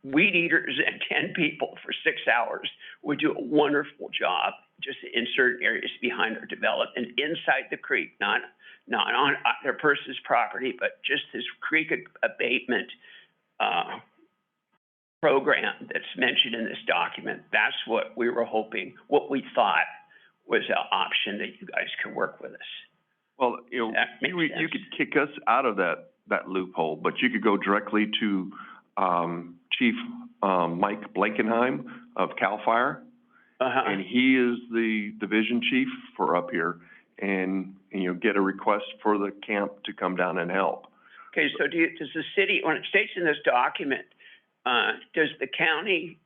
Speaker 13: eaters and 10 people for 6 hours would do a wonderful job just in certain areas behind our development, inside the creek, not on their person's property, but just this creek abatement program that's mentioned in this document. That's what we were hoping, what we thought was an option that you guys could work with us.
Speaker 4: Well, you could kick us out of that loophole, but you could go directly to Chief Mike Blankenheim of CAL FIRE, and he is the division chief for up here, and get a request for the camp to come down and help.
Speaker 13: Okay, so does the city, when it states in this document, does the county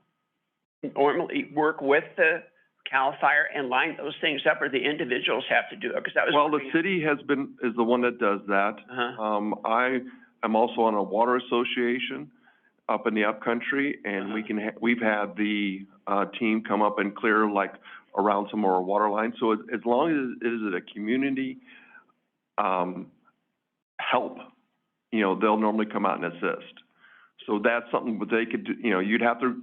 Speaker 13: normally work with the CAL FIRE and line those things up, or the individuals have to do it? Because that was
Speaker 4: the city is the one that does that. I am also on a water association up in the upcountry, and we've had the team come up and clear like around some of our water lines. So as long as it is a community help, they'll normally come out and assist. So that's something that they could do. You'd have to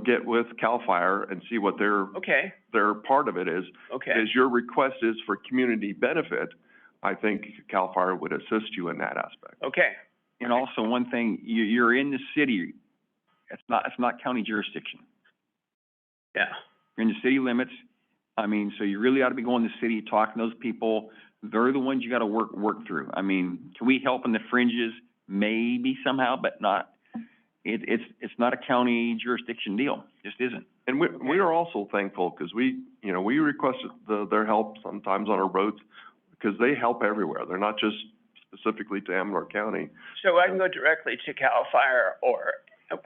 Speaker 4: get with CAL FIRE and see what their part of it is. As your request is for community benefit, I think CAL FIRE would assist you in that aspect.
Speaker 6: And also one thing, you're in the city. It's not county jurisdiction. You're in the city limits. I mean, so you really ought to be going to the city, talking to those people. They're the ones you got to work through. I mean, can we help in the fringes? Maybe somehow, but not. It's not a county jurisdiction deal. It just isn't.
Speaker 4: And we are also thankful because we requested their help sometimes on our roads because they help everywhere. They're not just specifically to Amador County.
Speaker 13: So I can go directly to CAL FIRE or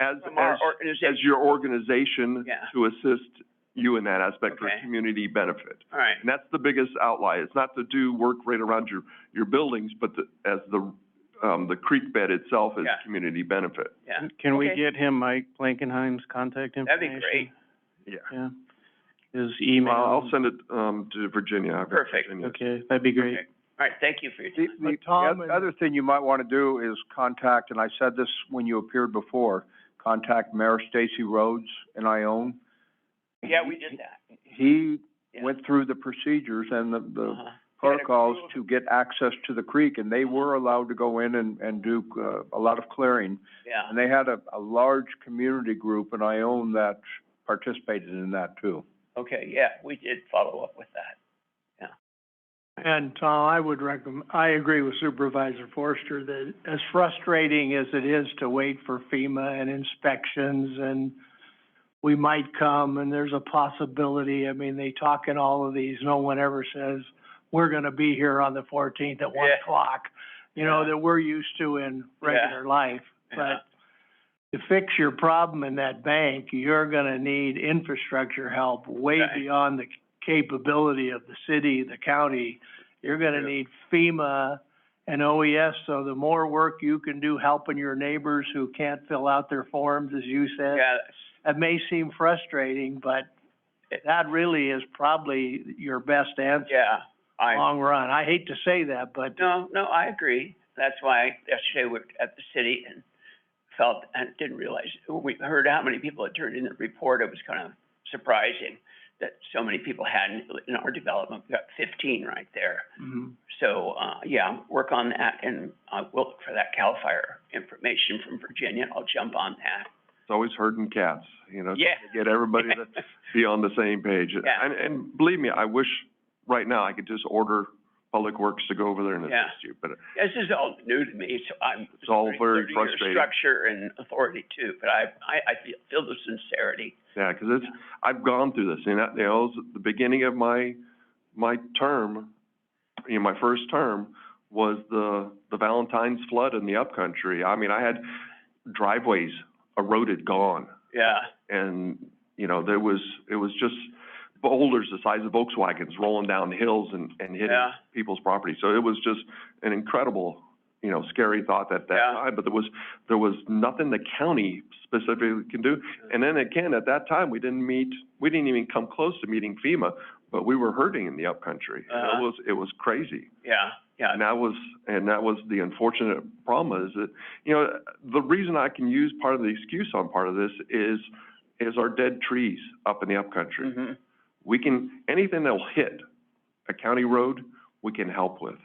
Speaker 4: as your organization to assist you in that aspect for community benefit.
Speaker 13: All right.
Speaker 4: And that's the biggest outlier. It's not to do work right around your buildings, but as the creek bed itself is community benefit.
Speaker 12: Can we get him Mike Blankenheim's contact information?
Speaker 13: That'd be great.
Speaker 12: Yeah. His email.
Speaker 4: I'll send it to Virginia.
Speaker 13: Perfect.
Speaker 12: Okay, that'd be great.
Speaker 13: Okay. All right, thank you for your time.
Speaker 9: The other thing you might want to do is contact, and I said this when you appeared before, contact Mayor Stacy Rhodes in Ione.
Speaker 13: Yeah, we did that.
Speaker 9: He went through the procedures and the protocols to get access to the creek, and they were allowed to go in and do a lot of clearing. And they had a large community group in Ione that participated in that too.
Speaker 13: Okay, we did follow up with that.
Speaker 14: And Tom, I agree with Supervisor Forster that as frustrating as it is to wait for FEMA and inspections and we might come and there's a possibility, I mean, they talk in all of these, no one ever says, we're gonna be here on the 14th at 1
Speaker 13: Yeah.
Speaker 14: o'clock, you know, that we're used to in regular life.
Speaker 13: Yeah.
Speaker 14: But to fix your problem in that bank, you're gonna need infrastructure help way
Speaker 13: Okay.
Speaker 14: beyond the capability of the city, the county. You're gonna need FEMA and OES, so the more work you can do helping your neighbors who can't fill out their forms, as you said,
Speaker 13: Yeah,
Speaker 14: it may seem frustrating, but that really is probably your best answer,
Speaker 13: yeah,
Speaker 14: long run. I hate to say that, but
Speaker 13: no, I agree. That's why yesterday we were at the city and felt, and didn't realize, we heard how many people had turned in the report. It was kind of surprising that so many people hadn't. In our development, we got 15 right there.
Speaker 14: mhm.
Speaker 13: So, yeah, work on that, and we'll look for that CAL FIRE information from Virginia, and I'll jump on that.
Speaker 4: It's always herding cats, you know,
Speaker 13: Yeah.
Speaker 4: to get everybody to be on the same page.
Speaker 13: Yeah.
Speaker 4: And believe me, I wish right now I could just order Public Works to go over there and
Speaker 13: Yeah.
Speaker 4: assist you, but
Speaker 13: This is all new to me, so I'm.
Speaker 4: It's all very
Speaker 13: learning your
Speaker 4: frustrating.
Speaker 13: Structure and authority too, but I feel the sincerity.
Speaker 4: yeah, 'cause it's, I've gone through this, and that, you know, it was the beginning of my term, you know, my first term was the Valentine's flood in the upcountry. I mean, I had driveways eroded, gone.
Speaker 13: Yeah,
Speaker 4: And, you know, it was just boulders the size of Volkswagens rolling down the hills and hitting
Speaker 13: Yeah.
Speaker 4: people's property. So it was just an incredible, you know, scary thought at that
Speaker 13: Yeah.
Speaker 4: time, but there was nothing the county specifically can do. And then again, at that time, we didn't even come close to meeting FEMA, but we were hurting in the upcountry.
Speaker 13: Uh-huh.
Speaker 4: It was crazy.
Speaker 13: yeah.
Speaker 4: And that was the unfortunate problem, is that, you know, the reason I can use part of the excuse on part of this is our dead trees up in the upcountry.
Speaker 13: Mm-hmm.
Speaker 4: We can, anything that'll hit a county road, we can help with.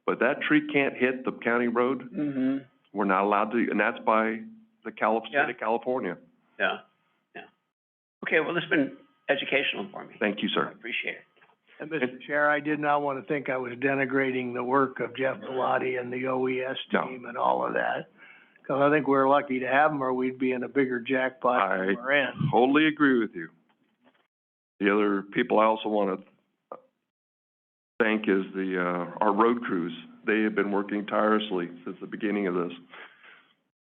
Speaker 4: But that tree can't hit the county road,
Speaker 13: Mm-hmm.
Speaker 4: we're not allowed to, and that's by the
Speaker 13: Yeah.
Speaker 4: state of California.
Speaker 13: Yeah, yeah. Okay, well, this has been educational for me.
Speaker 4: Thank you,
Speaker 13: I
Speaker 4: sir.
Speaker 13: appreciate it.
Speaker 14: And Mr. Chair, I did not want to think I was denigrating the work of Jeff Bellotti and the OES
Speaker 4: No.
Speaker 14: team and all of that. Because I think we're lucky to have them, or we'd be in a bigger jackpot than we're in.
Speaker 4: Totally agree with you. The other people I also want to thank is our road crews. They have been working tirelessly since the beginning of this.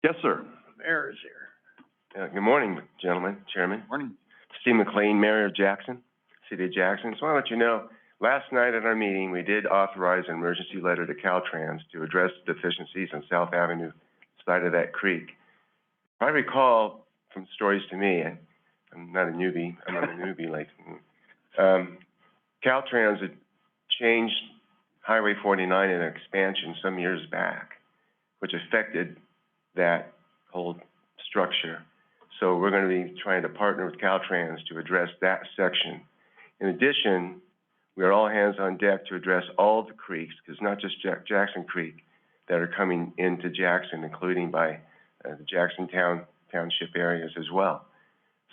Speaker 4: Yes, sir.
Speaker 14: Mayor is here.
Speaker 15: Good morning, gentlemen, Chairman.
Speaker 6: Morning.
Speaker 15: Steve McLean, Mayor of Jackson, City of Jackson. So I want to let you know, last night at our meeting, we did authorize an emergency letter to Caltrans to address the deficiencies on South Avenue, side of that creek. If I recall from stories to me, I'm not a newbie like, Caltrans had changed Highway 49 in an expansion some years back, which affected that whole structure. So we're going to be trying to partner with Caltrans to address that section. In addition, we are all hands on deck to address all the creeks, because not just Jackson Creek, that are coming into Jackson, including by the Jackson Township areas as well.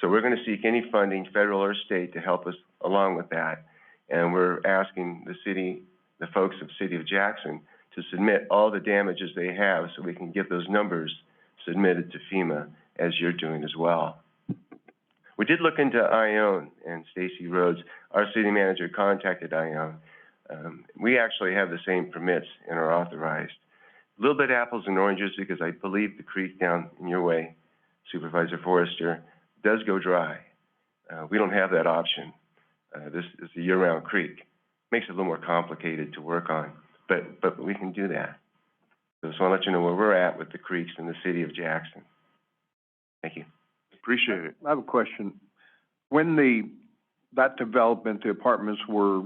Speaker 15: So we're going to seek any funding, federal or state, to help us along with that. And we're asking the folks of the City of Jackson to submit all the damages they have so we can get those numbers submitted to FEMA, as you're doing as well. We did look into Ione and Stacy Roads. Our city manager contacted Ione. We actually have the same permits and are authorized. A little bit apples and oranges, because I believe the creek down in your way, Supervisor Forrester, does go dry. We don't have that option. This is a year-round creek. Makes it a little more complicated to work on, but we can do that. So I just want to let you know where we're at with the creeks in the City of Jackson. Thank you.
Speaker 4: Appreciate it.
Speaker 9: I have a question. When that development, the apartments were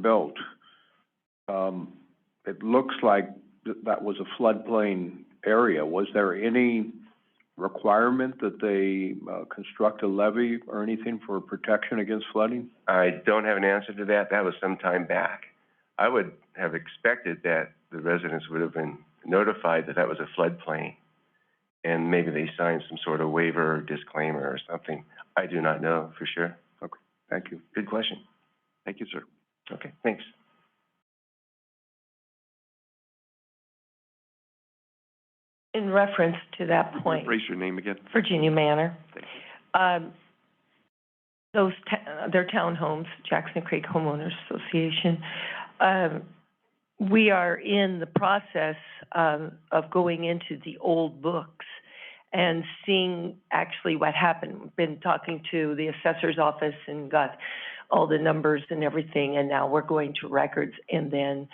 Speaker 9: built, it looks like that was a floodplain area. Was there any requirement that they construct a levee or anything for protection against flooding?
Speaker 15: I don't have an answer to that. That was some time back. I would have expected that the residents would have been notified that that was a floodplain, and maybe they signed some sort of waiver or disclaimer or something. I do not know for sure.
Speaker 9: Okay, thank you.
Speaker 15: Good question.
Speaker 4: Thank you, sir.
Speaker 15: Okay, thanks.
Speaker 8: In reference to that point,
Speaker 4: Raise your name again.
Speaker 8: Virginia Manor, their townhomes, Jackson Creek Homeowners Association. We are in the process of going into the old books and seeing actually what happened. We've been talking to the assessor's office and got all the numbers and everything, and now we're going to records, and then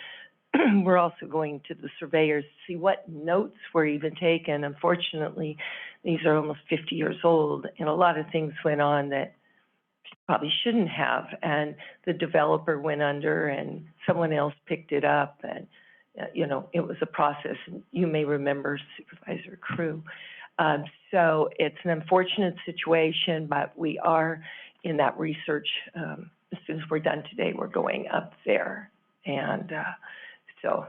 Speaker 8: we're also going to the surveyors to see what notes were even taken. Unfortunately, these are almost 50 years old, and a lot of things went on that probably shouldn't have, and the developer went under and someone else picked it up, and it was a process. And you may remember Supervisor Crew. So it's an unfortunate situation, but we are in that research. As soon as we're done today, we're going up there. And so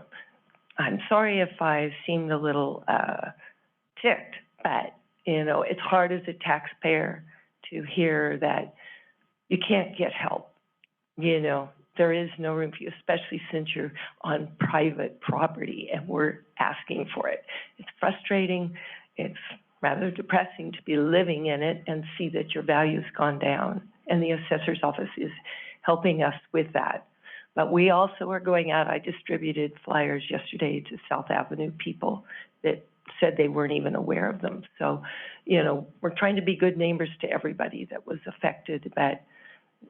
Speaker 8: I'm sorry if I seemed a little ticked, but, it's hard as a taxpayer to hear that you can't get help. There is no room for you, especially since you're on private property and we're asking for it. It's frustrating. It's rather depressing to be living in it and see that your value's gone down. And the assessor's office is helping us with that. But we also are going out. I distributed flyers yesterday to South Avenue people that said they weren't even aware of them. So, we're trying to be good neighbors to everybody that was affected, but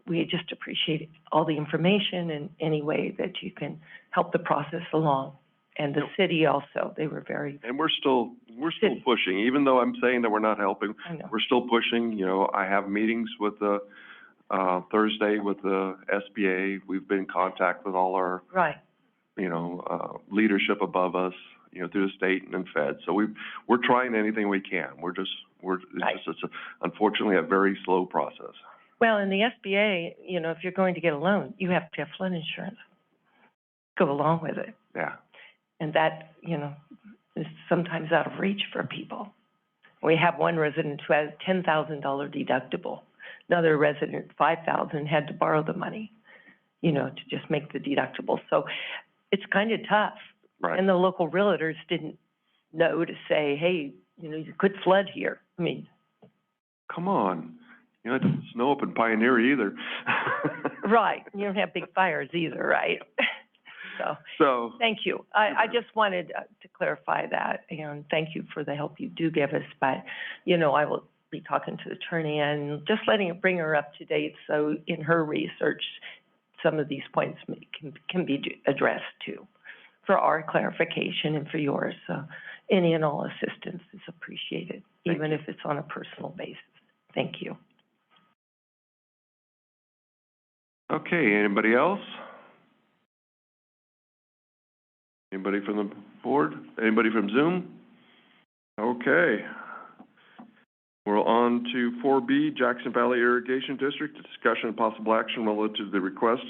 Speaker 8: we just appreciate all the information and any way that you can help the process along. And the city also, they were very.
Speaker 4: And we're still pushing, even though I'm saying that we're not helping.
Speaker 8: I know.
Speaker 4: We're still pushing. I have meetings with the Thursday with the SBA. We've been in contact with all our
Speaker 8: Right.
Speaker 4: Leadership above us, through the state and Fed. So we're trying anything we can. It's unfortunately a very slow process.
Speaker 8: Well, in the SBA, if you're going to get a loan, you have to have flood insurance. Go along with it.
Speaker 4: Yeah.
Speaker 8: And that, is sometimes out of reach for people. We have one resident who has $10,000 deductible. Another resident, $5,000, had to borrow the money, to just make the deductible. So it's kind of tough.
Speaker 4: Right.
Speaker 8: And the local realtors didn't know to say, hey, you could flood here. I mean.
Speaker 4: Come on. It doesn't snow up in Pioneer either.
Speaker 8: Right. You don't have big fires either, right? So thank you. I just wanted to clarify that, and thank you for the help you do give us. But, I will be talking to the attorney and just bring her up to date, so in her research, some of these points can be addressed too, for our clarification and for yours. So any and all assistance is appreciated, even if it's on a personal basis. Thank you.
Speaker 4: Okay, anybody else? Anybody from the board? Anybody from Zoom? Okay. We're on to 4B, Jackson Valley Irrigation District, discussion of possible action relative to the request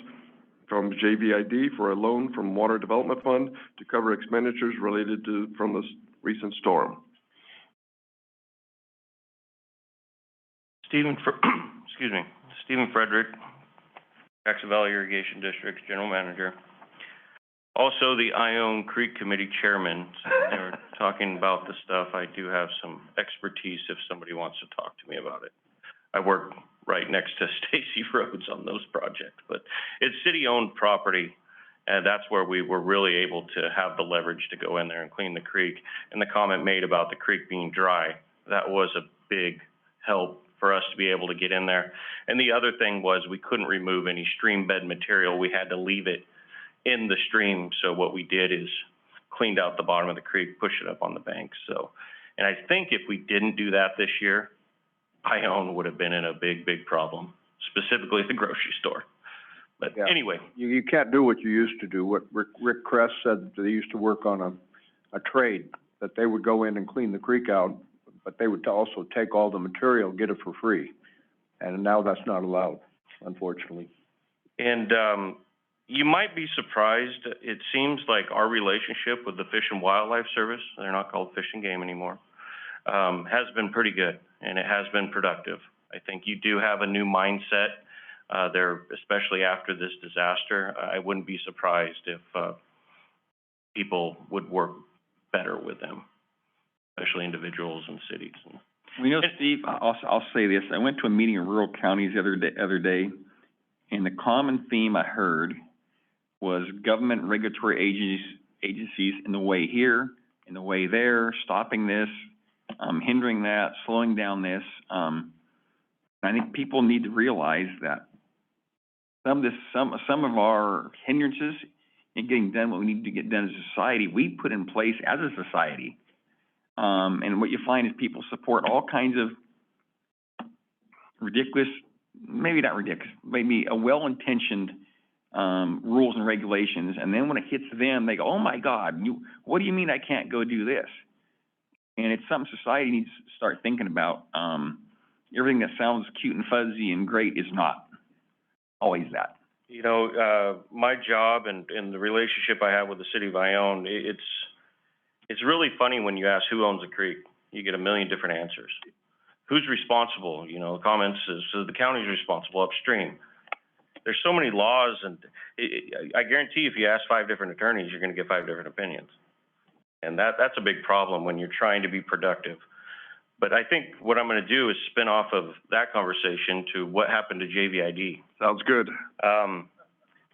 Speaker 4: from JVID for a loan from Water Development Fund to cover expenditures related from the recent storm.
Speaker 16: Stephen Frederick, Jackson Valley Irrigation District General Manager. Also the Ione Creek Committee Chairman. So when they were talking about the stuff, I do have some expertise if somebody wants to talk to me about it. I work right next to Stacy Rhodes on those projects, but it's city-owned property, and that's where we were really able to have the leverage to go in there and clean the creek. And the comment made about the creek being dry, that was a big help for us to be able to get in there. And the other thing was we couldn't remove any stream bed material. We had to leave it in the stream. So what we did is cleaned out the bottom of the creek, pushed it up on the bank. So, and I think if we didn't do that this year, Ione would have been in a big, big problem, specifically at the grocery store. But anyway.
Speaker 9: You can't do what you used to do. What Rick Kress said, they used to work on a trade, that they would go in and clean the creek out, but they would also take all the material, get it for free. And now that's not allowed, unfortunately.
Speaker 16: And you might be surprised. It seems like our relationship with the Fish and Wildlife Service, they're not called Fish and Game anymore, has been pretty good, and it has been productive. I think you do have a new mindset there, especially after this disaster. I wouldn't be surprised if people would work better with them, especially individuals and cities.
Speaker 6: We know, Steve, I'll say this, I went to a meeting of rural counties the other day, and the common theme I heard was government regulatory agencies in the way here, in the way there, stopping this, hindering that, slowing down this. I think people need to realize that some of our hindrances in getting done what we need to get done as a society, we put in place as a society. And what you find is people support all kinds of ridiculous, maybe not ridiculous, maybe a well-intentioned rules and regulations, and then when it hits them, they go, oh my God, what do you mean I can't go do this? And it's something society needs to start thinking about. Everything that sounds cute and fuzzy and great is not always that.
Speaker 16: You know, my job and the relationship I have with the city of Ione, it's really funny when you ask who owns the creek. You get a million different answers. Who's responsible? You know, comments is so the county's responsible upstream. There's so many laws, and I guarantee if you ask 5 different attorneys, you're going to get 5 different opinions. And that's a big problem when you're trying to be productive. But I think what I'm going to do is spin off of that conversation to what happened to JVID.
Speaker 4: Sounds good.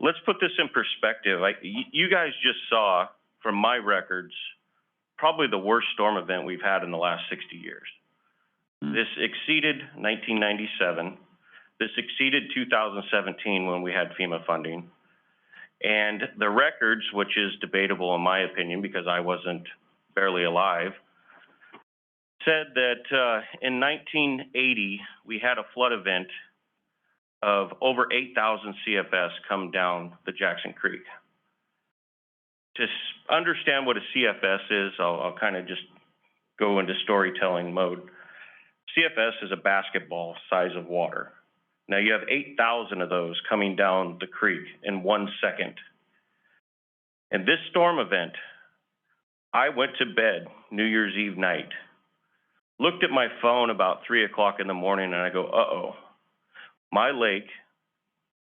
Speaker 16: Let's put this in perspective. You guys just saw, from my records, probably the worst storm event we've had in the last 60 years. This exceeded 1997. This exceeded 2017 when we had FEMA funding. And the records, which is debatable in my opinion because I wasn't barely alive, said that in 1980, we had a flood event of over 8,000 CFS come down the Jackson Creek. To understand what a CFS is, I'll kind of just go into storytelling mode. CFS is a basketball size of water. Now you have 8,000 of those coming down the creek in 1 second. And this storm event, I went to bed New Year's Eve night, looked at my phone about 3 o'clock in the morning, and I go, uh-oh. My lake,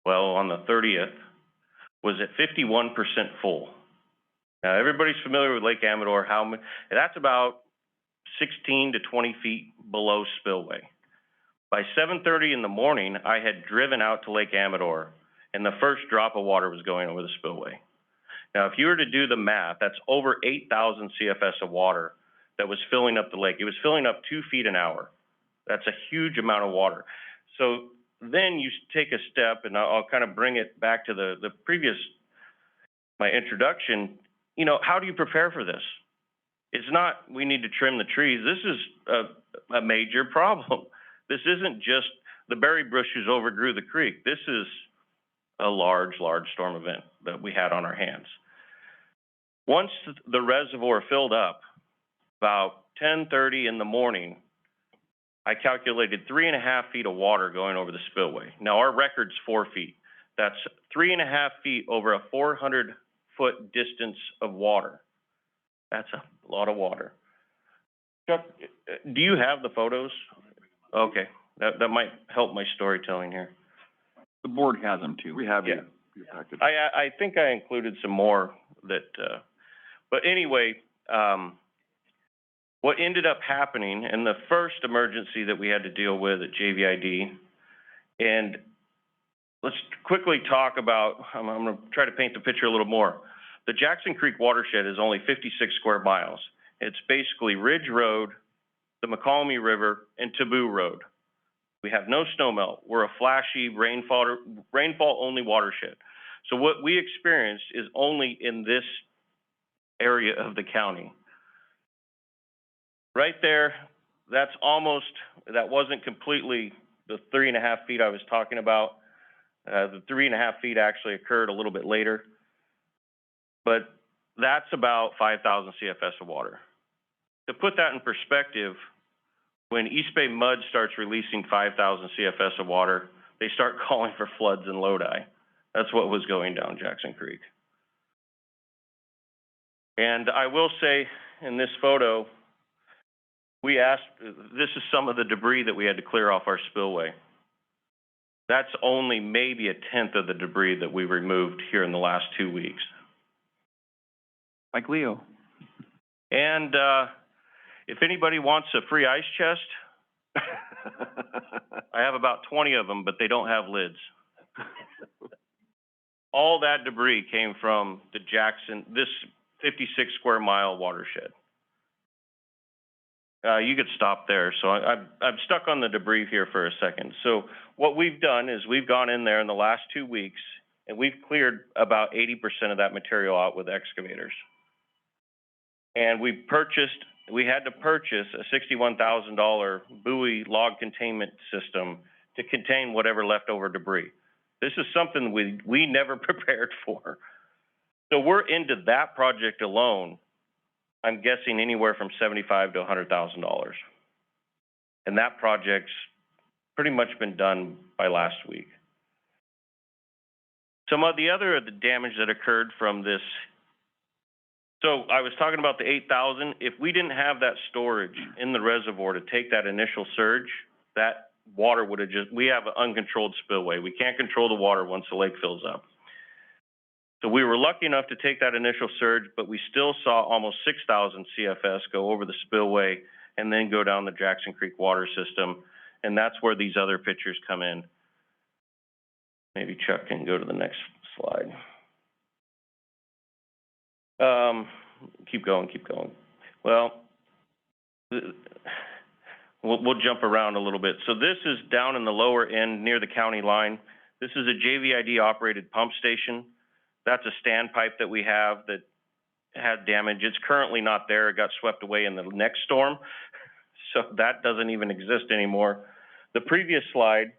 Speaker 16: well, on the 30th, was at 51% full. Now, everybody's familiar with Lake Amador. That's about 16 to 20 feet below spillway. By 7:30 in the morning, I had driven out to Lake Amador, and the first drop of water was going over the spillway. Now, if you were to do the math, that's over 8,000 CFS of water that was filling up the lake. It was filling up 2 feet an hour. That's a huge amount of water. So then you take a step, and I'll kind of bring it back to the previous, my introduction. You know, how do you prepare for this? It's not, we need to trim the trees. This is a major problem. This isn't just the berry bushes overgrew the creek. This is a large storm event that we had on our hands. Once the reservoir filled up, about 10:30 in the morning, I calculated 3.5 feet of water going over the spillway. Now our record's 4 feet. That's 3.5 feet over a 400-foot distance of water. That's a lot of water. Chuck, do you have the photos? Okay, that might help my storytelling here.
Speaker 6: The board has them too.
Speaker 4: We have
Speaker 16: Yeah.
Speaker 4: your package.
Speaker 16: I think I included some more that, but anyway, what ended up happening in the first emergency that we had to deal with at JVID, and let's quickly talk about, I'm gonna try to paint the picture a little more. The Jackson Creek watershed is only 56 square miles. It's basically Ridge Road, the McCalmy River, and Taboo Road. We have no snowmelt. We're a flashy rainfall only watershed. So what we experienced is only in this area of the county. Right there, that wasn't completely the 3.5 feet I was talking about. The 3.5 feet actually occurred a little bit later. But that's about 5,000 CFS of water. To put that in perspective, when East Bay Mud starts releasing 5,000 CFS of water, they start calling for floods in Lodi. That's what was going down Jackson Creek. And I will say in this photo, this is some of the debris that we had to clear off our spillway. That's only maybe 1/10 of the debris that we removed here in the last 2 weeks.
Speaker 6: Like Leo.
Speaker 16: And if anybody wants a free ice chest, I have about 20 of them, but they don't have lids. All that debris came from the Jackson, this 56 square mile watershed. You could stop there. So I'm stuck on the debris here for a second. So what we've done is we've gone in there in the last 2 weeks and we've cleared about 80% of that material out with excavators. And we had to purchase a $61,000 buoy log containment system to contain whatever leftover debris. This is something we never prepared for. So we're into that project alone, I'm guessing anywhere from $75,000 to $100,000. And that project's pretty much been done by last week. Some of the other damage that occurred from this, so I was talking about the 8,000. If we didn't have that storage in the reservoir to take that initial surge, that water would have we have an uncontrolled spillway. We can't control the water once the lake fills up. So we were lucky enough to take that initial surge, but we still saw almost 6,000 CFS go over the spillway and then go down the Jackson Creek water system. And that's where these other pictures come in. Maybe Chuck can go to the next slide. Keep going. Well, we'll jump around a little bit. So this is down in the lower end near the county line. This is a JVID operated pump station. That's a standpipe that we have that had damage. It's currently not there. It got swept away in the next storm. So that doesn't even exist anymore. The previous slide,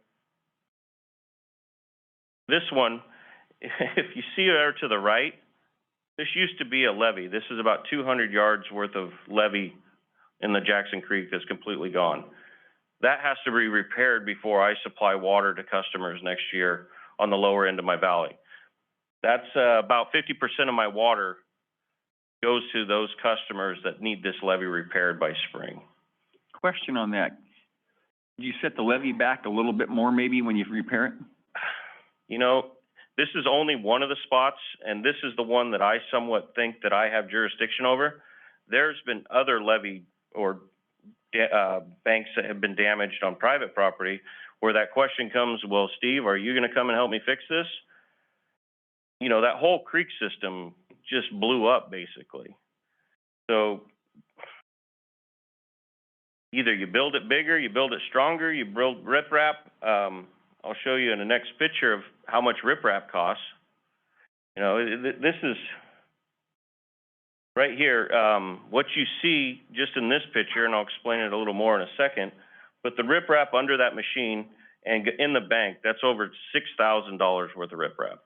Speaker 16: this one, if you see there to the right, this used to be a levee. This is about 200 yards worth of levee in the Jackson Creek that's completely gone. That has to be repaired before I supply water to customers next year on the lower end of my valley. That's about 50% of my water goes to those customers that need this levee repaired by spring.
Speaker 6: Question on that. Do you set the levee back a little bit more maybe when you repair it?
Speaker 16: You know, this is only one of the spots, and this is the one that I somewhat think that I have jurisdiction over. There's been other levee or banks that have been damaged on private property where that question comes, well, Steve, are you gonna come and help me fix this? You know, that whole creek system just blew up basically. So either you build it bigger, you build it stronger, you build riprap. I'll show you in the next picture of how much riprap costs. You know, this is right here. What you see just in this picture, and I'll explain it a little more in a second, but the riprap under that machine and in the bank, that's over $6,000 worth of riprap.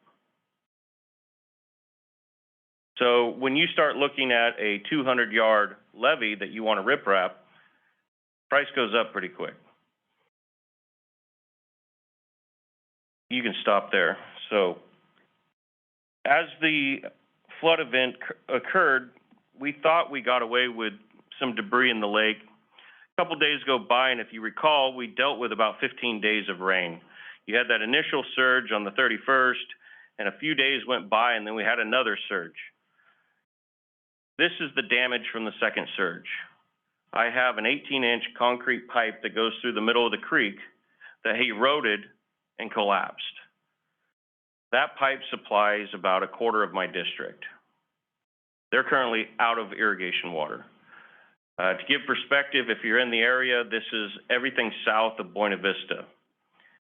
Speaker 16: So when you start looking at a 200-yard levee that you want to riprap, price goes up pretty quick. You can stop there. So as the flood event occurred, we thought we got away with some debris in the lake. A couple days go by, and if you recall, we dealt with about 15 days of rain. You had that initial surge on the 31st, and a few days went by, and then we had another surge. This is the damage from the second surge. I have an 18-inch concrete pipe that goes through the middle of the creek that eroded and collapsed. That pipe supplies about a quarter of my district. They're currently out of irrigation water. To give perspective, if you're in the area, this is everything south of Buena Vista.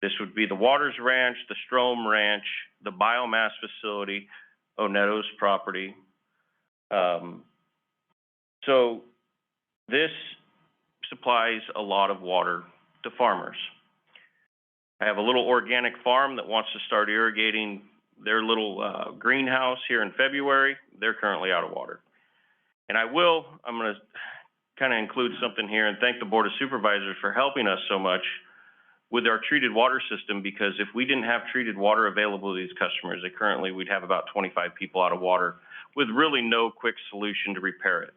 Speaker 16: This would be the Waters Ranch, the Strom Ranch, the biomass facility, Oneto's property. So this supplies a lot of water to farmers. I have a little organic farm that wants to start irrigating their little greenhouse here in February. They're currently out of water. And I'm going to kind of include something here and thank the Board of Supervisors for helping us so much with our treated water system, because if we didn't have treated water available to these customers, we'd have about 25 people out of water with really no quick solution to repair it.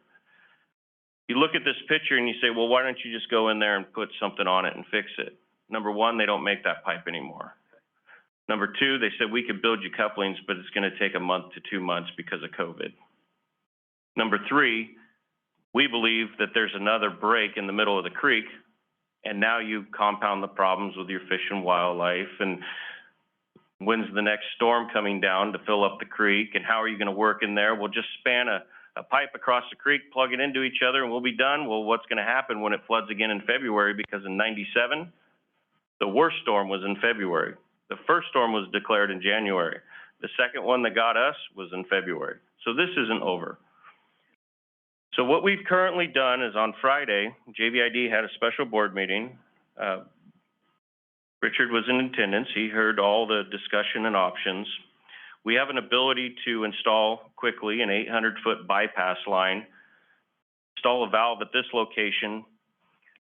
Speaker 16: You look at this picture and you say, well, why don't you just go in there and put something on it and fix it? Number one, they don't make that pipe anymore. Number two, they said we could build you couplings, but it's going to take a month to 2 months because of COVID. Number three, we believe that there's another break in the middle of the creek And now you compound the problems with your fish and wildlife, and when's the next storm coming down to fill up the creek, and how are you gonna work in there? We'll just span a pipe across the creek, plug it into each other, and we'll be done. Well, what's gonna happen when it floods again in February? Because in '97, the worst storm was in February. The first storm was declared in January. The second one that got us was in February. So this isn't over. So what we've currently done is on Friday, JVID had a special board meeting. Richard was in attendance. He heard all the discussion and options. We have an ability to install quickly an 800-foot bypass line, install a valve at this location,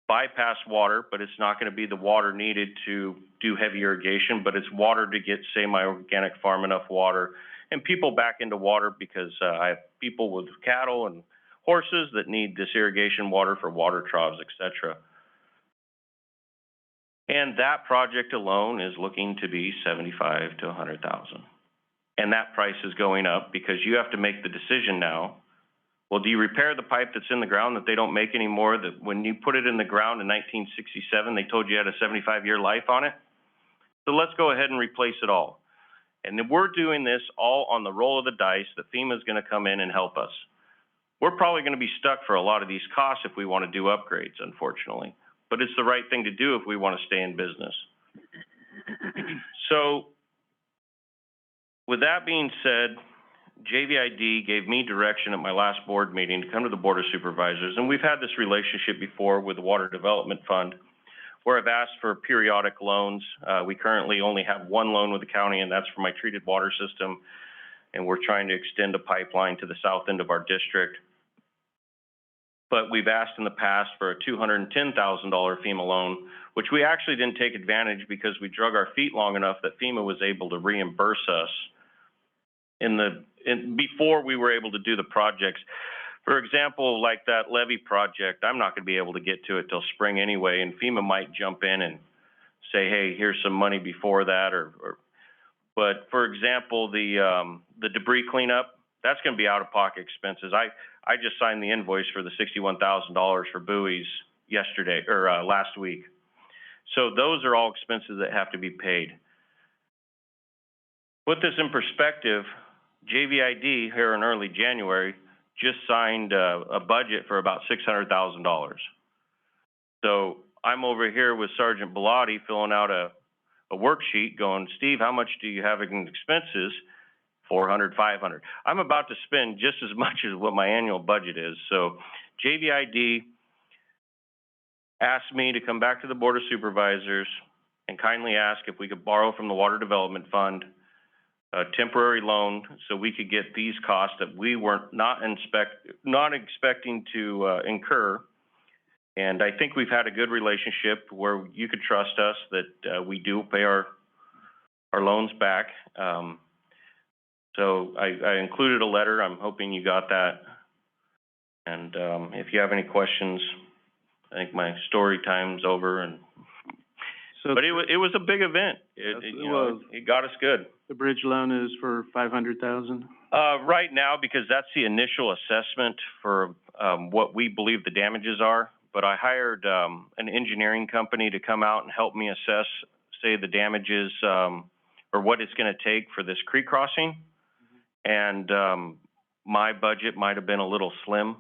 Speaker 16: bypass water, but it's not going to be the water needed to do heavy irrigation, but it's water to get semi-organic farm enough water and people back into water, because I have people with cattle and horses that need this irrigation water for water troughs, et cetera. And that project alone is looking to be $75,000 to $100,000. And that price is going up because you have to make the decision now. Well, do you repair the pipe that's in the ground that they don't make anymore, that when you put it in the ground in 1967, they told you had a 75-year life on it? So let's go ahead and replace it all. And then we're doing this all on the roll of the dice that FEMA is going to come in and help us. We're probably going to be stuck for a lot of these costs if we want to do upgrades, unfortunately. But it's the right thing to do if we want to stay in business. So with that being said, JVID gave me direction at my last board meeting to come to the Board of Supervisors, and we've had this relationship before with the Water Development Fund, where I've asked for periodic loans. We currently only have one loan with the county, and that's for my treated water system, and we're trying to extend a pipeline to the south end of our district. But we've asked in the past for a $210,000 FEMA loan, which we actually didn't take advantage because we drug our feet long enough that FEMA was able to reimburse us before we were able to do the projects. For example, like that levee project, I'm not going to be able to get to it till spring anyway, and FEMA might jump in and say, hey, here's some money before that, but for example, the debris cleanup, that's going to be out-of-pocket expenses. I just signed the invoice for the $61,000 for buoys yesterday, or last week. So those are all expenses that have to be paid. Put this in perspective, JVID here in early January just signed a budget for about $600,000. So I'm over here with Sergeant Bellotti filling out a worksheet going, Steve, how much do you have in expenses? 400, 500. I'm about to spend just as much as what my annual budget is. So JVID asked me to come back to the Board of Supervisors and kindly ask if we could borrow from the Water Development Fund a temporary loan so we could get these costs that we weren't not expecting to incur. And I think we've had a good relationship where you could trust us that we do pay our loans back. So I included a letter. I'm hoping you got that. And if you have any questions, I think my story time's over. But it was a big event. It got us good.
Speaker 12: The bridge loan is for $500,000?
Speaker 16: Right now, because that's the initial assessment for what we believe the damages are. But I hired an engineering company to come out and help me assess, say, the damages or what it's going to take for this creek crossing. And my budget might have been a little slim.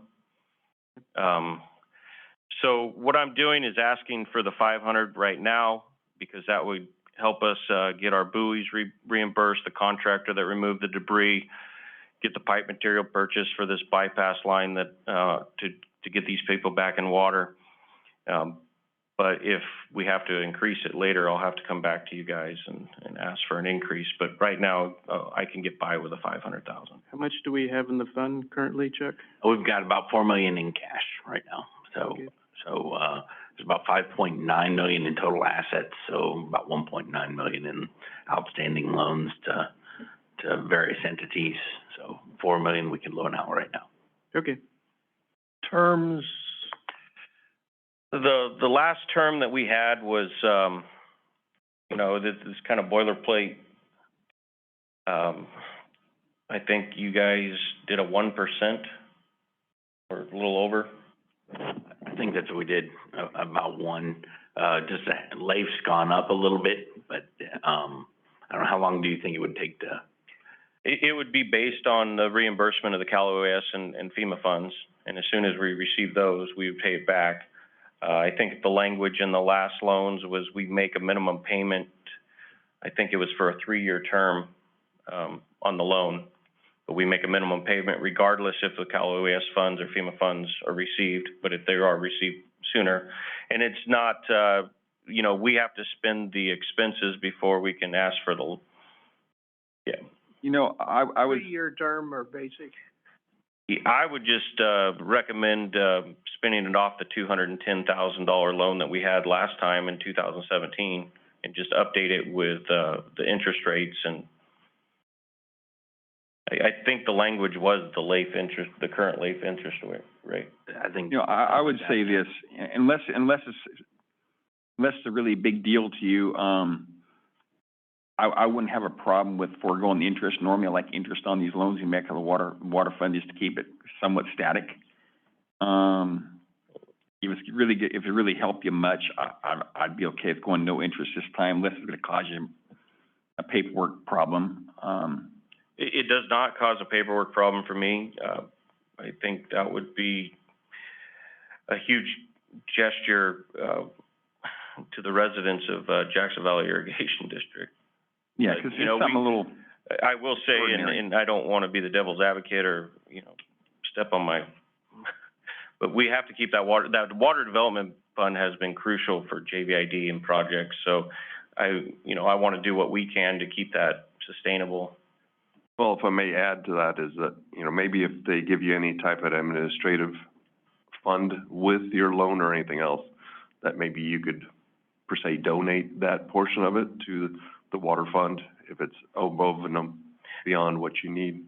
Speaker 16: So what I'm doing is asking for the 500 right now, because that would help us get our buoys reimbursed, the contractor that removed the debris, get the pipe material purchased for this bypass line that to get these people back in water. But if we have to increase it later, I'll have to come back to you guys and ask for an increase. But right now, I can get by with a $500,000.
Speaker 12: How much do we have in the fund currently, Chuck?
Speaker 17: We've got about $4 million in cash right now. So there's about $5.9 million in total assets. So about $1.9 million in outstanding loans to various entities. So $4 million we can loan out right now.
Speaker 12: Okay.
Speaker 16: Terms. The last term that we had was, this kind of boilerplate. I think you guys did a 1% or a little over.
Speaker 17: I think that's what we did, about one. Just the lafe's gone up a little bit, but, I don't know, how long do you think it would take to?
Speaker 16: It would be based on the reimbursement of the Cal OAS and FEMA funds, and as soon as we receive those, we would pay it back. I think the language in the last loans was we make a minimum payment. I think it was for a 3-year term, on the loan, but we make a minimum payment regardless if the Cal OAS funds or FEMA funds are received, but if they are received sooner. And it's not, you know, we have to spend the expenses before we can ask for the, yeah.
Speaker 6: You know, I would,
Speaker 14: 3-year term or basic?
Speaker 16: I would just, recommend, spinning it off the $210,000 loan that we had last time in 2017 and just update it with, the interest rates. And I think the language was the LAIF interest, the current LAIF interest rate.
Speaker 17: I think.
Speaker 6: you know, I would say this, unless it's a really big deal to you, I wouldn't have a problem with foregoing the interest. Normally, I like interest on these loans you make out of the water fund just to keep it somewhat static. If it really helped you much, I'd be okay with going no interest this time, unless it's gonna cause you a paperwork problem.
Speaker 16: It does not cause a paperwork problem for me. I think that would be a huge gesture, to the residents of, Jackson Valley Irrigation District.
Speaker 6: Yeah, because
Speaker 16: you know,
Speaker 6: something a little.
Speaker 16: I will say, and I don't want to be the devil's advocate or, you know, step on my, but we have to keep that water development fund has been crucial for JVID and projects. So I want to do what we can to keep that sustainable.
Speaker 4: Well, if I may add to that is that, you know, maybe if they give you any type of administrative fund with your loan or anything else, that maybe you could, per se, donate that portion of it to the water fund if it's above and beyond what you need.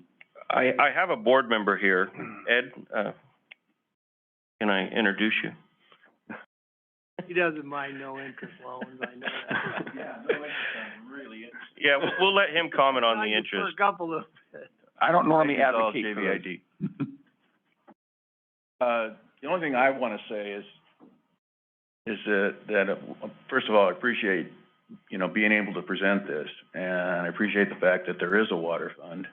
Speaker 16: I have a board member here, Ed, can I introduce you?
Speaker 14: He doesn't mind no interest loans, I know that.
Speaker 17: Yeah, no interest, I'm really interested.
Speaker 16: Yeah, we'll let him comment on the
Speaker 14: For
Speaker 16: interest.
Speaker 14: a couple of.
Speaker 6: I don't normally
Speaker 11: Thank you,
Speaker 6: advocate for
Speaker 11: JVID.
Speaker 6: those.
Speaker 11: The only thing I want to say is that first of all, I appreciate, you know, being able to present this, and I appreciate the fact that there is a water fund.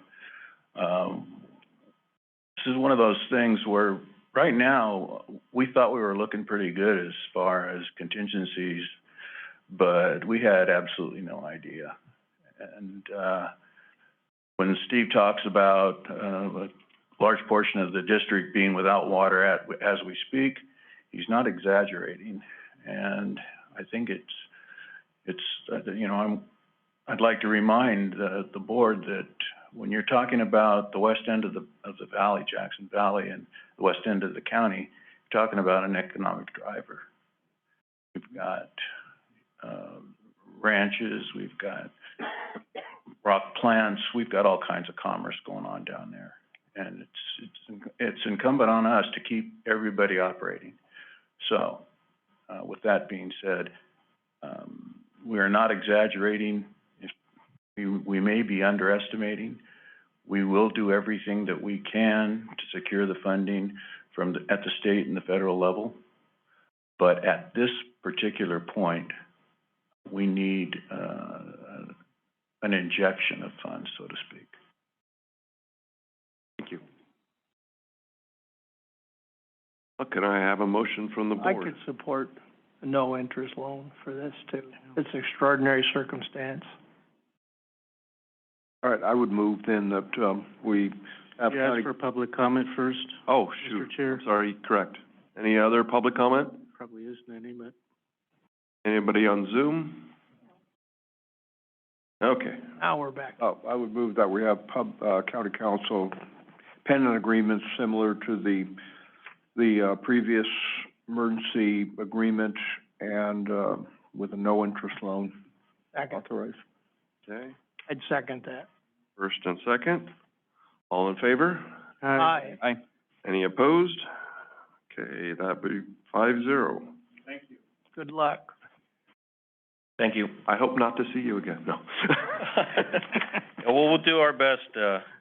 Speaker 11: This is one of those things where right now, we thought we were looking pretty good as far as contingencies, but we had absolutely no idea. And, when Steve talks about, a large portion of the district being without water as we speak, he's not exaggerating. And I think it's, you know, I'd like to remind the board that when you're talking about the west end of the valley, Jackson Valley, and the west end of the county, you're talking about an economic driver. We've got ranches, we've got rock plants, we've got all kinds of commerce going on down there. And it's incumbent on us to keep everybody operating. So, with that being said, we are not exaggerating. We may be underestimating. We will do everything that we can to secure the funding at the state and the federal level. But at this particular point, we need an injection of funds, so to speak.
Speaker 4: Thank you. Well, can I have a motion from the
Speaker 14: I
Speaker 4: board?
Speaker 14: could support a no interest loan for this too. It's an extraordinary circumstance.
Speaker 9: All right, I would move then that, we have.
Speaker 12: You ask for public comment first,
Speaker 4: Oh, shoot.
Speaker 12: Mr. Chair?
Speaker 4: Sorry, correct. Any other public comment?
Speaker 12: Probably isn't any, but.
Speaker 4: Anybody on Zoom? Okay.
Speaker 14: Now we're back.
Speaker 9: Oh, I would move that we have county council pen an agreement similar to the previous emergency agreement and, with a no interest loan
Speaker 14: Second.
Speaker 9: authorized.
Speaker 4: Okay.
Speaker 14: I'd second that.
Speaker 4: First and second. All in favor?
Speaker 14: Aye.
Speaker 6: Aye.
Speaker 4: Any opposed? Okay, that'd be 5-0.
Speaker 14: Thank you. Good luck.
Speaker 16: Thank you.
Speaker 4: I hope not to see you again, no.
Speaker 16: Well, we'll do our best.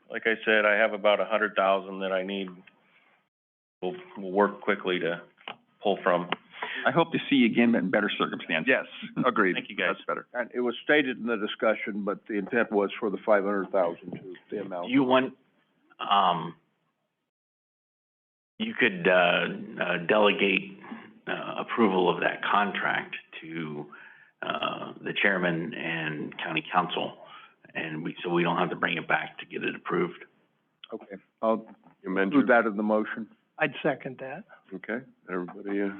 Speaker 16: Like I said, I have about 100,000 that I need. We'll work quickly to pull from.
Speaker 6: I hope to see you again, but in better circumstances.
Speaker 4: Yes, agreed.
Speaker 16: Thank you, guys.
Speaker 4: That's better.
Speaker 9: And it was stated in the discussion, but the intent was for the 500,000 to the amount.
Speaker 17: You want, you could, delegate, approval of that contract to, the chairman and county council, and so we don't have to bring it back to get it approved.
Speaker 9: Okay, I'll
Speaker 4: Amend
Speaker 9: include
Speaker 4: your,
Speaker 9: that in the motion.
Speaker 14: I'd second that.
Speaker 4: okay, everybody,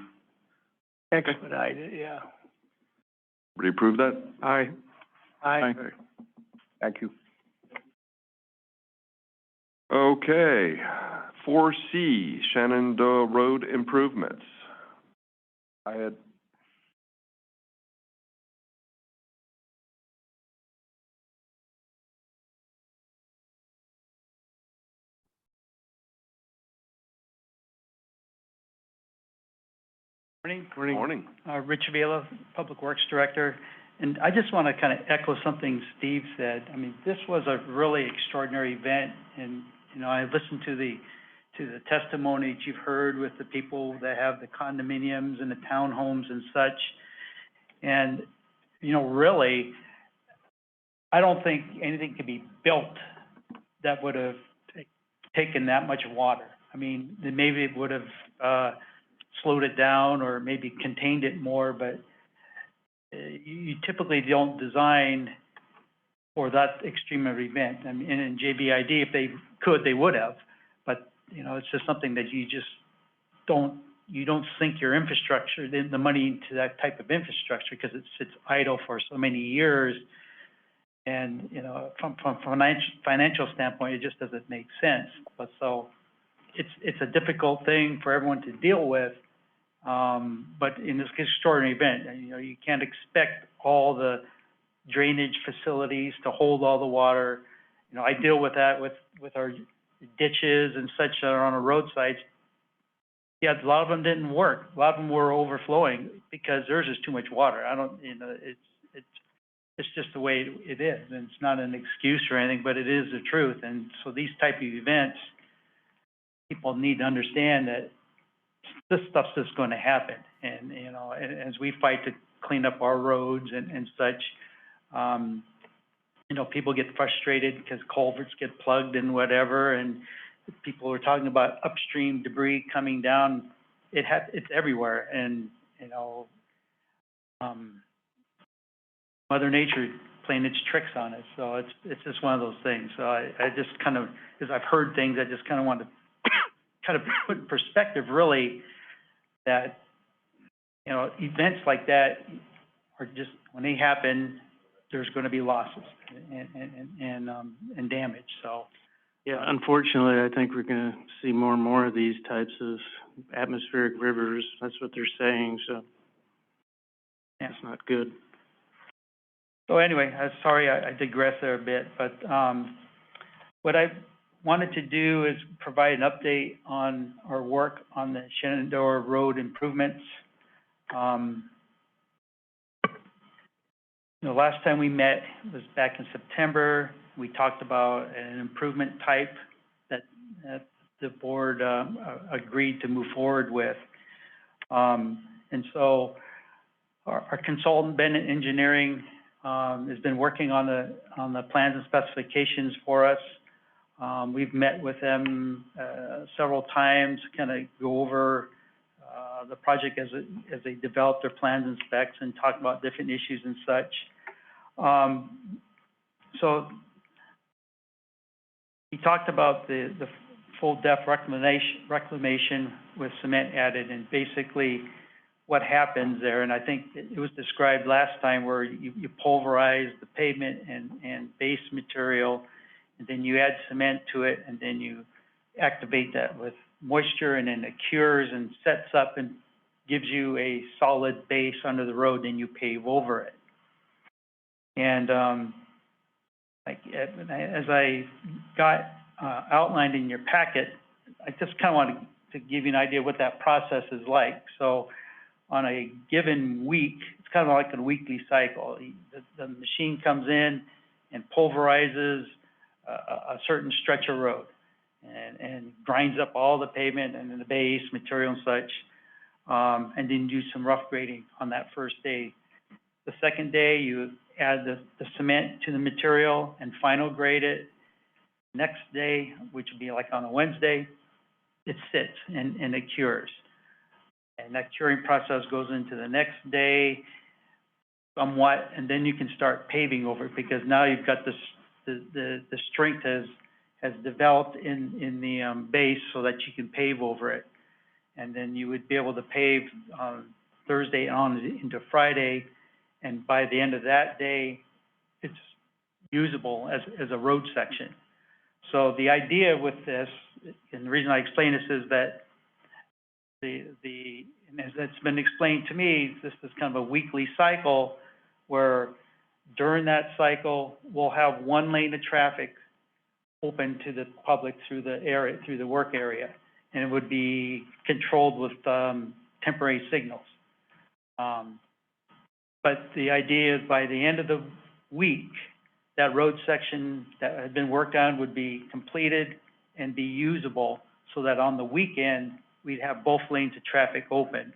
Speaker 14: Expedite it, yeah.
Speaker 4: everybody approve that?
Speaker 14: Aye. Aye.
Speaker 4: Okay.
Speaker 9: Thank you.
Speaker 4: Okay, 4C, Shenandoah Road improvements.
Speaker 9: I had,
Speaker 4: Morning.
Speaker 18: Rich Avila, Public Works Director, and I just want to kind of echo something Steve said. I mean, this was a really extraordinary event, and, you know, I listened to the testimony that you've heard with the people that have the condominiums and the townhomes and such. And, you know, really, I don't think anything could be built that would have taken that much water. I mean, then maybe it would have, slowed it down or maybe contained it more, but you typically don't design for that extreme of event. I mean, in JBID, if they could, they would have, but, you know, it's just something that you just you don't sink your infrastructure, the money into that type of infrastructure because it sits idle for so many years. And, you know, from financial standpoint, it just doesn't make sense. But so it's a difficult thing for everyone to deal with. But in this extraordinary event, you know, you can't expect all the drainage facilities to hold all the water. You know, I deal with that with our ditches and such that are on the roadsides. Yeah, a lot of them didn't work. A lot of them were overflowing because there's just too much water. You know, it's just the way it is, and it's not an excuse or anything, but it is the truth. And so these type of events, people need to understand that this stuff's just going to happen. And, you know, as we fight to clean up our roads and such, you know, people get frustrated because culverts get plugged and whatever, and people are talking about upstream debris coming down. It's everywhere, and, you know, Mother Nature playing its tricks on us. So it's just one of those things. So I just kind of, as I've heard things, I just kind of want to kind of put in perspective, really, that, you know, events like that are just, when they happen, there's going to be losses and damage. So,
Speaker 12: Yeah, unfortunately, I think we're gonna see more and more of these types of atmospheric rivers. That's what they're saying, so
Speaker 18: yeah.
Speaker 12: it's not good.
Speaker 18: So anyway, sorry I digress there a bit, but what I wanted to do is provide an update on our work on the Shenandoah Road improvements. The last time we met was back in September. We talked about an improvement type that the board agreed to move forward with. And so our consultant, Bennett Engineering, has been working on the plans and specifications for us. We've met with them several times, kind of go over the project as they develop their plans and specs and talk about different issues and such. So he talked about the full depth reclamation with cement added, and basically what happens there, and I think it was described last time, where you pulverize the pavement and base material, and then you add cement to it, and then you activate that with moisture, and then it cures and sets up and gives you a solid base under the road, and you pave over it. And as I got outlined in your packet, I just kind of wanted to give you an idea what that process is like. So on a given week, it's kind of like a weekly cycle. The machine comes in and pulverizes a certain stretch of road and grinds up all the pavement and the base material and such. and then do some rough grading on that first day. The second day, you add the cement to the material and final grade it. Next day, which would be like on a Wednesday, it sits and it cures. And that curing process goes into the next day somewhat, and then you can start paving over it, because now you've got the strength has developed in the base so that you can pave over it. And then you would be able to pave Thursday on into Friday, and by the end of that day, it's usable as a road section. So the idea with this, and the reason I explain this, is that and as it's been explained to me, this is kind of a weekly cycle where during that cycle, we'll have one lane of traffic open to the public through the area, through the work area, and it would be controlled with temporary signals. But the idea is by the end of the week, that road section that had been worked on would be completed and be usable, so that on the weekend, we'd have both lanes of traffic open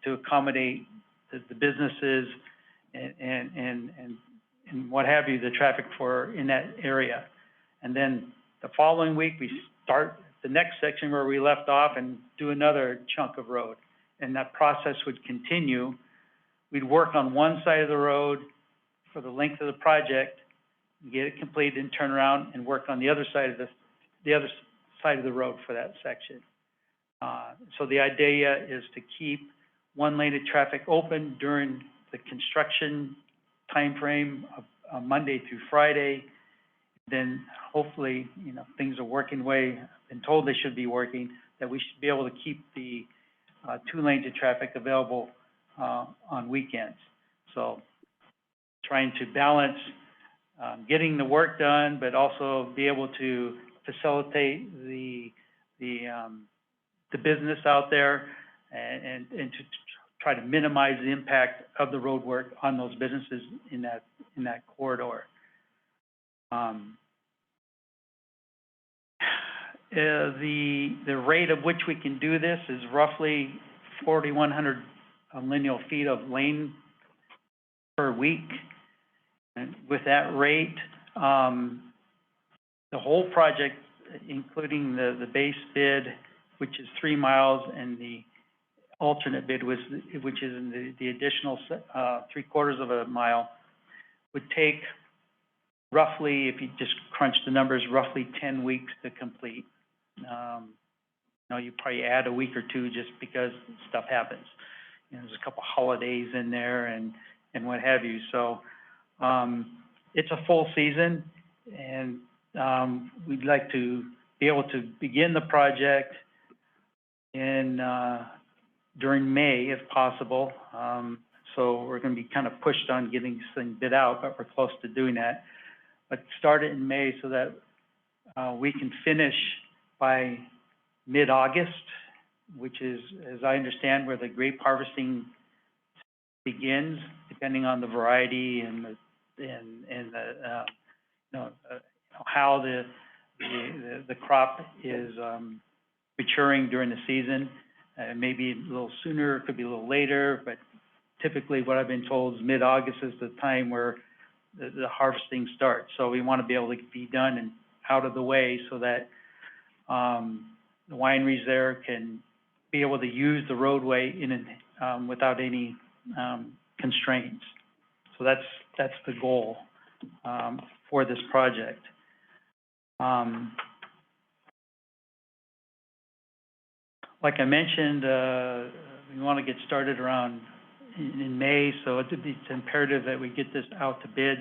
Speaker 18: to accommodate the businesses and what have you, the traffic in that area. And then the following week, we start the next section where we left off and do another chunk of road. And that process would continue. We'd work on one side of the road for the length of the project, get it completed, and turn around and work on the other side of the road for that section. So the idea is to keep one lane of traffic open during the construction timeframe of Monday through Friday. Then hopefully, things are working the way I've been told they should be working, that we should be able to keep the 2 lanes of traffic available on weekends. So trying to balance getting the work done, but also be able to facilitate the business out there, and to try to minimize the impact of the road work on those businesses in that corridor. The rate at which we can do this is roughly 4,100 lineal feet of lane per week. And with that rate, the whole project, including the base bid, which is 3 miles, and the alternate bid, which is in the additional 3/4 of a mile, would take roughly, if you just crunch the numbers, roughly 10 weeks to complete. You probably add a week or two just because stuff happens. There's a couple holidays in there and what have you. So it's a full season, and we'd like to be able to begin the project during May, if possible. So we're going to be kind of pushed on getting this thing bid out, but we're close to doing that. But start it in May so that we can finish by mid-August, which is, as I understand, where the grape harvesting begins, depending on the variety and how the crop is maturing during the season. Maybe a little sooner, it could be a little later, but typically what I've been told is mid-August is the time where the harvesting starts. So we want to be able to be done and out of the way so that the wineries there can be able to use the roadway without any constraints. So that's the goal for this project. Like I mentioned, we want to get started around in May, so it's imperative that we get this out to bid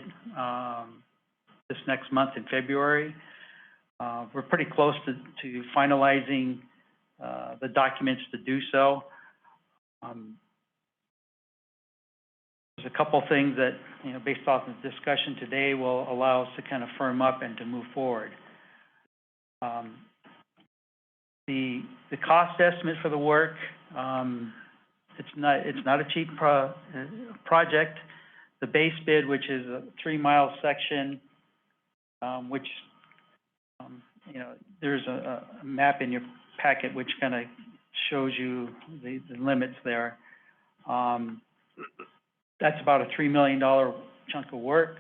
Speaker 18: this next month in February. We're pretty close to finalizing the documents to do so. There's a couple things that, based off the discussion today, will allow us to kind of firm up and to move forward. The cost estimate for the work, it's not a cheap project. The base bid, which is a 3-mile section, which there's a map in your packet which kind of shows you the limits there. That's about a $3 million chunk of work.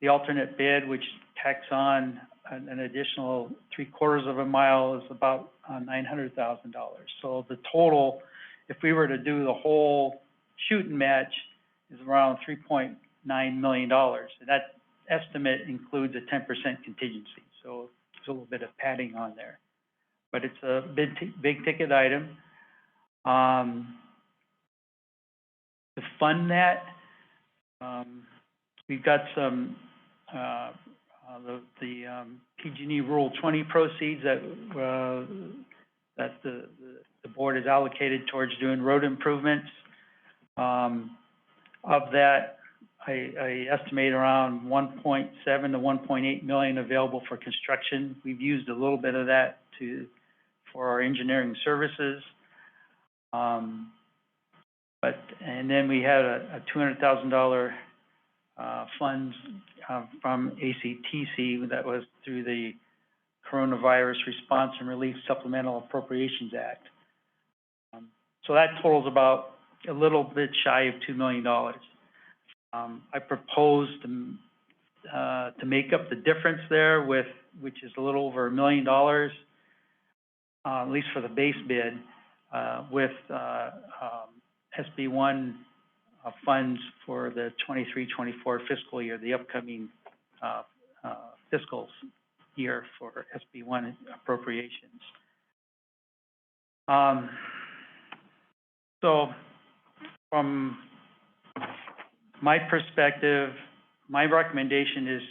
Speaker 18: The alternate bid, which tacks on an additional 3/4 of a mile, is about $900,000. So the total, if we were to do the whole shoot and match, is around $3.9 million. And that estimate includes a 10% contingency, so there's a little bit of padding on there. But it's a big ticket item. To fund that, we've got some, the PG&E Rule 20 proceeds that the board has allocated towards doing road improvements. Of that, I estimate around 1.7 to 1.8 million available for construction. We've used a little bit of that for our engineering services. And then we had a $200,000 funds from ACTC that was through the Coronavirus Response and Relief Supplemental Appropriations Act. So that totals about a little bit shy of $2 million. I propose to make up the difference there which is a little over $1 million, at least for the base bid, with SB1 funds for the 23-24 fiscal year, the upcoming fiscal year for SB1 appropriations. So from my perspective, my recommendation is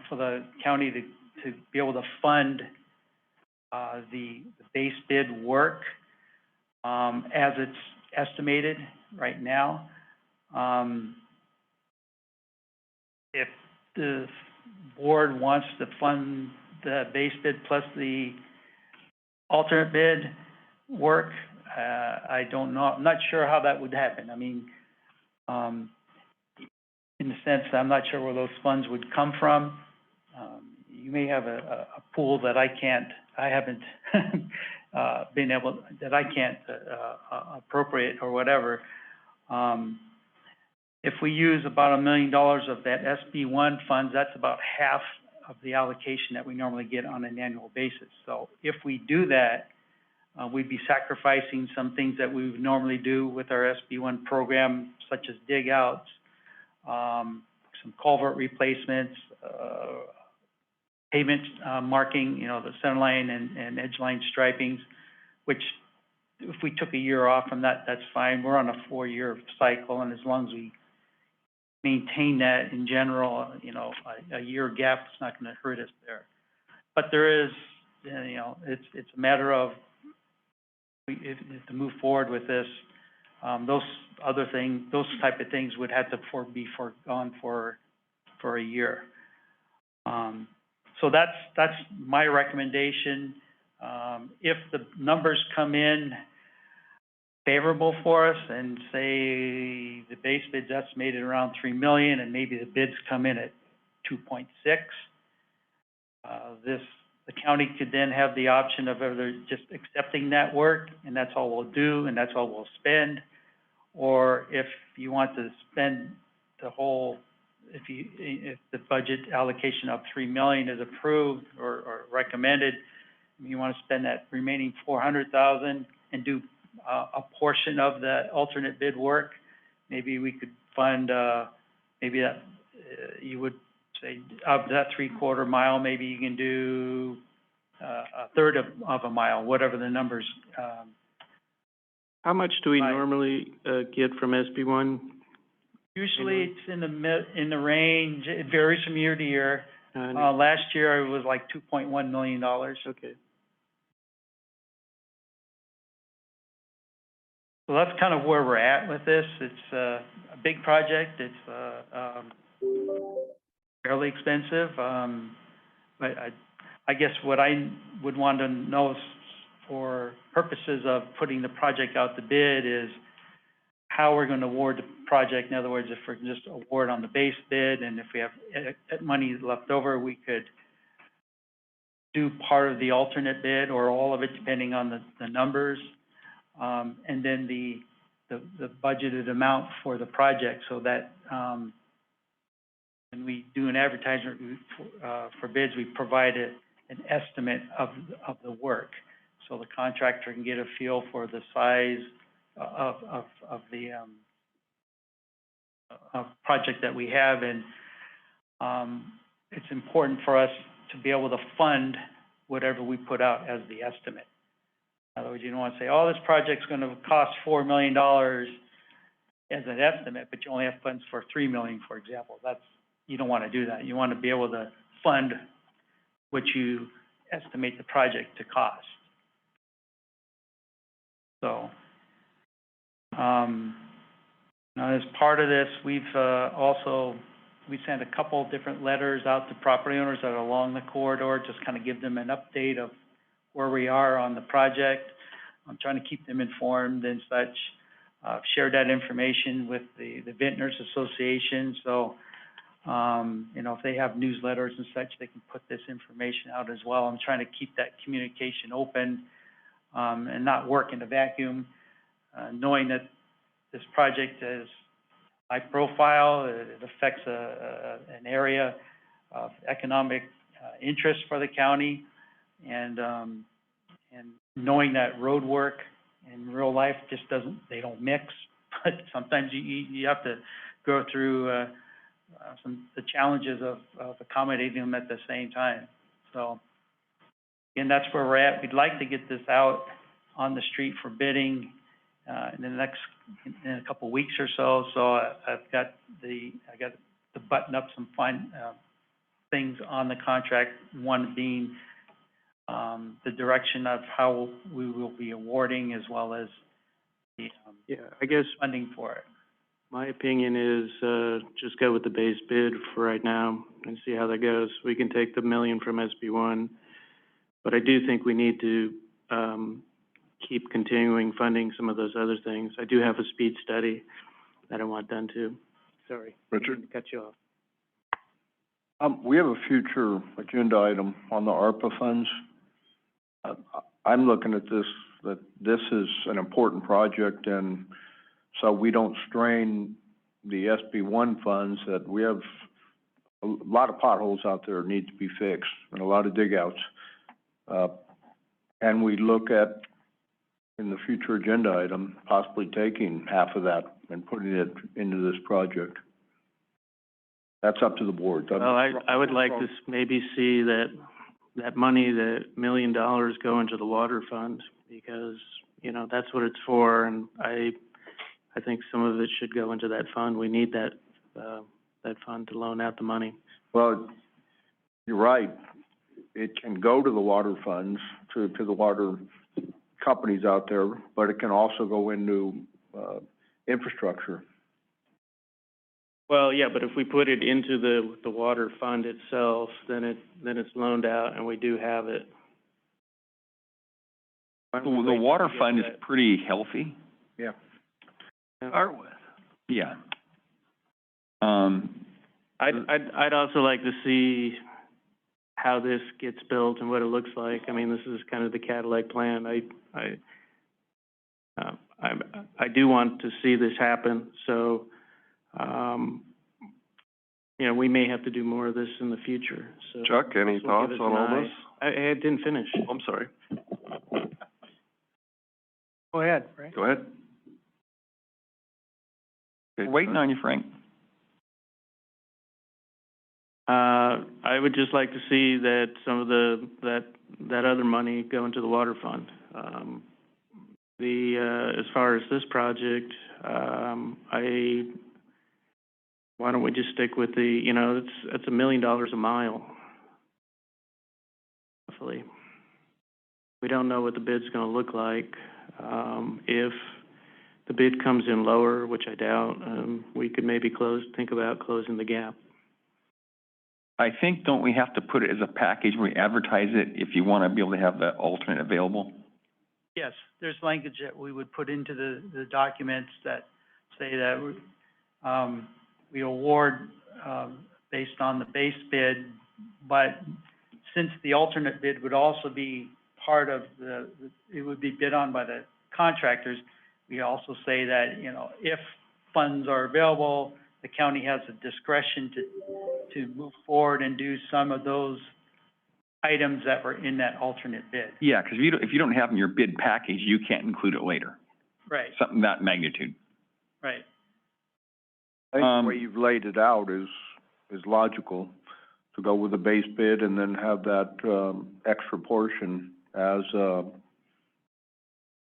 Speaker 18: for the county to be able to fund the base bid work as it's estimated right now. If the board wants to fund the base bid plus the alternate bid work, I don't know. I'm not sure how that would happen. I mean, in the sense that I'm not sure where those funds would come from. You may have a pool that I haven't been able, that I can't appropriate or whatever. If we use about $1 million of that SB1 funds, that's about half of the allocation that we normally get on an annual basis. So if we do that, we'd be sacrificing some things that we would normally do with our SB1 program, such as dig outs, some culvert replacements, pavement marking, the center line and edge line stripings, which if we took a year off from that, that's fine. We're on a 4-year cycle, and as long as we maintain that in general, a year gap is not going to hurt us there. But there is, it's a matter of if to move forward with this, those type of things would have to be foregone for a year. So that's my recommendation. If the numbers come in favorable for us and say the base bid's estimated around $3 million and maybe the bids come in at 2.6, the county could then have the option of either just accepting that work and that's all we'll do and that's all we'll spend, or if you want to spend the whole, if the budget allocation of $3 million is approved or recommended, you want to spend that remaining $400,000 and do a portion of the alternate bid work, maybe we could fund, maybe that, you would say of that 3/4 mile, maybe you can do a third of a mile, whatever the numbers.
Speaker 12: How much do we normally get from SB1?
Speaker 18: Usually it's in the range, it varies from year to year. Last year it was like $2.1 million.
Speaker 12: Okay.
Speaker 18: So that's kind of where we're at with this. It's a big project. It's fairly expensive. But I guess what I would want to know is, for purposes of putting the project out to bid, is how we're going to award the project. In other words, if we're just award on the base bid, and if we have money left over, we could do part of the alternate bid or all of it, depending on the numbers. And then the budgeted amount for the project, so that, when we do an advertisement for bids, we provide an estimate of the work. So the contractor can get a feel for the size of the project that we have. And it's important for us to be able to fund whatever we put out as the estimate. In other words, you don't want to say, oh, this project's going to cost $4 million as an estimate, but you only have funds for $3 million, for example. You don't want to do that. You want to be able to fund what you estimate the project to cost. So, now as part of this, we sent a couple different letters out to property owners that are along the corridor, just kind of give them an update of where we are on the project. I'm trying to keep them informed and such. I've shared that information with the Vintners Association, so if they have newsletters and such, they can put this information out as well. I'm trying to keep that communication open and not work in a vacuum, knowing that this project is high profile. It affects an area of economic interest for the county, and knowing that road work in real life just they don't mix. But sometimes you have to go through the challenges of accommodating them at the same time. So, again, that's where we're at. We'd like to get this out on the street for bidding in a couple of weeks or so. So I got to button up some fine things on the contract. One being the direction of how we will be awarding, as well as the
Speaker 12: I guess
Speaker 18: funding for it.
Speaker 12: my opinion is, just go with the base bid for right now and see how that goes. We can take the $1 million from SB1, but I do think we need to, keep continuing funding some of those other things. I do have a speed study that I want done too. Sorry.
Speaker 4: Richard?
Speaker 12: I didn't cut you off.
Speaker 9: We have a future agenda item on the ARPA funds. I'm looking at this, that this is an important project, and so we don't strain the SB1 funds, that we have a lot of potholes out there that need to be fixed and a lot of dig outs. And we look at, in the future agenda item, possibly taking half of that and putting it into this project. That's up to the board.
Speaker 12: Well, I would like to maybe see that money, the $1 million, go into the water fund, because, that's what it's for, and I think some of it should go into that fund. We need that fund to loan out the money.
Speaker 9: Well, you're right. It can go to the water funds, to the water companies out there, but it can also go into infrastructure.
Speaker 12: Well, yeah, but if we put it into the water fund itself, then it's loaned out, and we do have it.
Speaker 6: The water fund is pretty healthy.
Speaker 9: Yeah.
Speaker 12: Start with.
Speaker 6: Yeah.
Speaker 12: I'd also like to see how this gets built and what it looks like. I mean, this is kind of the Cadillac plan. I do want to see this happen, so, we may have to do more of this in the future, so.
Speaker 4: Chuck, any thoughts on all this?
Speaker 12: I didn't finish.
Speaker 4: I'm sorry.
Speaker 14: Go ahead, Frank.
Speaker 4: Go ahead.
Speaker 6: We're waiting on you, Frank.
Speaker 12: I would just like to see that some of that other money go into the water fund. As far as this project, why don't we just stick with it's $1 million a mile, roughly. We don't know what the bid's gonna look like. If the bid comes in lower, which I doubt, we could maybe think about closing the gap.
Speaker 6: I think, don't we have to put it as a package where we advertise it if you want to be able to have the alternate available?
Speaker 18: Yes, there's language that we would put into the documents that say that we award based on the base bid, but since the alternate bid would also be part of it would be bid on by the contractors, we also say that, you know, if funds are available, the county has the discretion to move forward and do some of those items that were in that alternate bid.
Speaker 6: Yeah, because if you don't have in your bid package, you can't include it later.
Speaker 18: Right,
Speaker 6: Something that magnitude.
Speaker 18: right.
Speaker 9: I think the way you've laid it out is logical, to go with the base bid and then have that, extra portion as,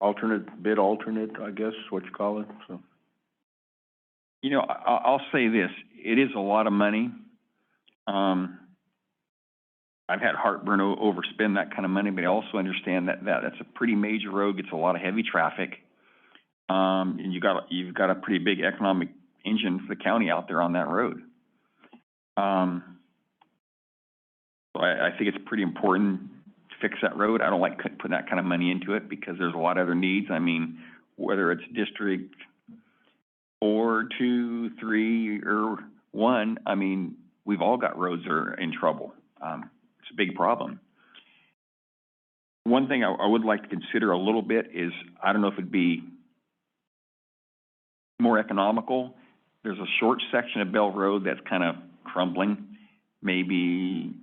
Speaker 9: alternate, I guess, is what you call it, so.
Speaker 6: You know, I'll say this, it is a lot of money. I've had heartburn overspend that kind of money, but I also understand that that's a pretty major road, gets a lot of heavy traffic. And you've got a pretty big economic engine for the county out there on that road. So I think it's pretty important to fix that road. I don't like putting that kind of money into it because there's a lot of other needs. I mean, whether it's District 4, 2, 3, or 1, I mean, we've all got roads that are in trouble. It's a big problem. One thing I would like to consider a little bit is, I don't know if it'd be more economical. There's a short section of Bell Road that's kind of crumbling, maybe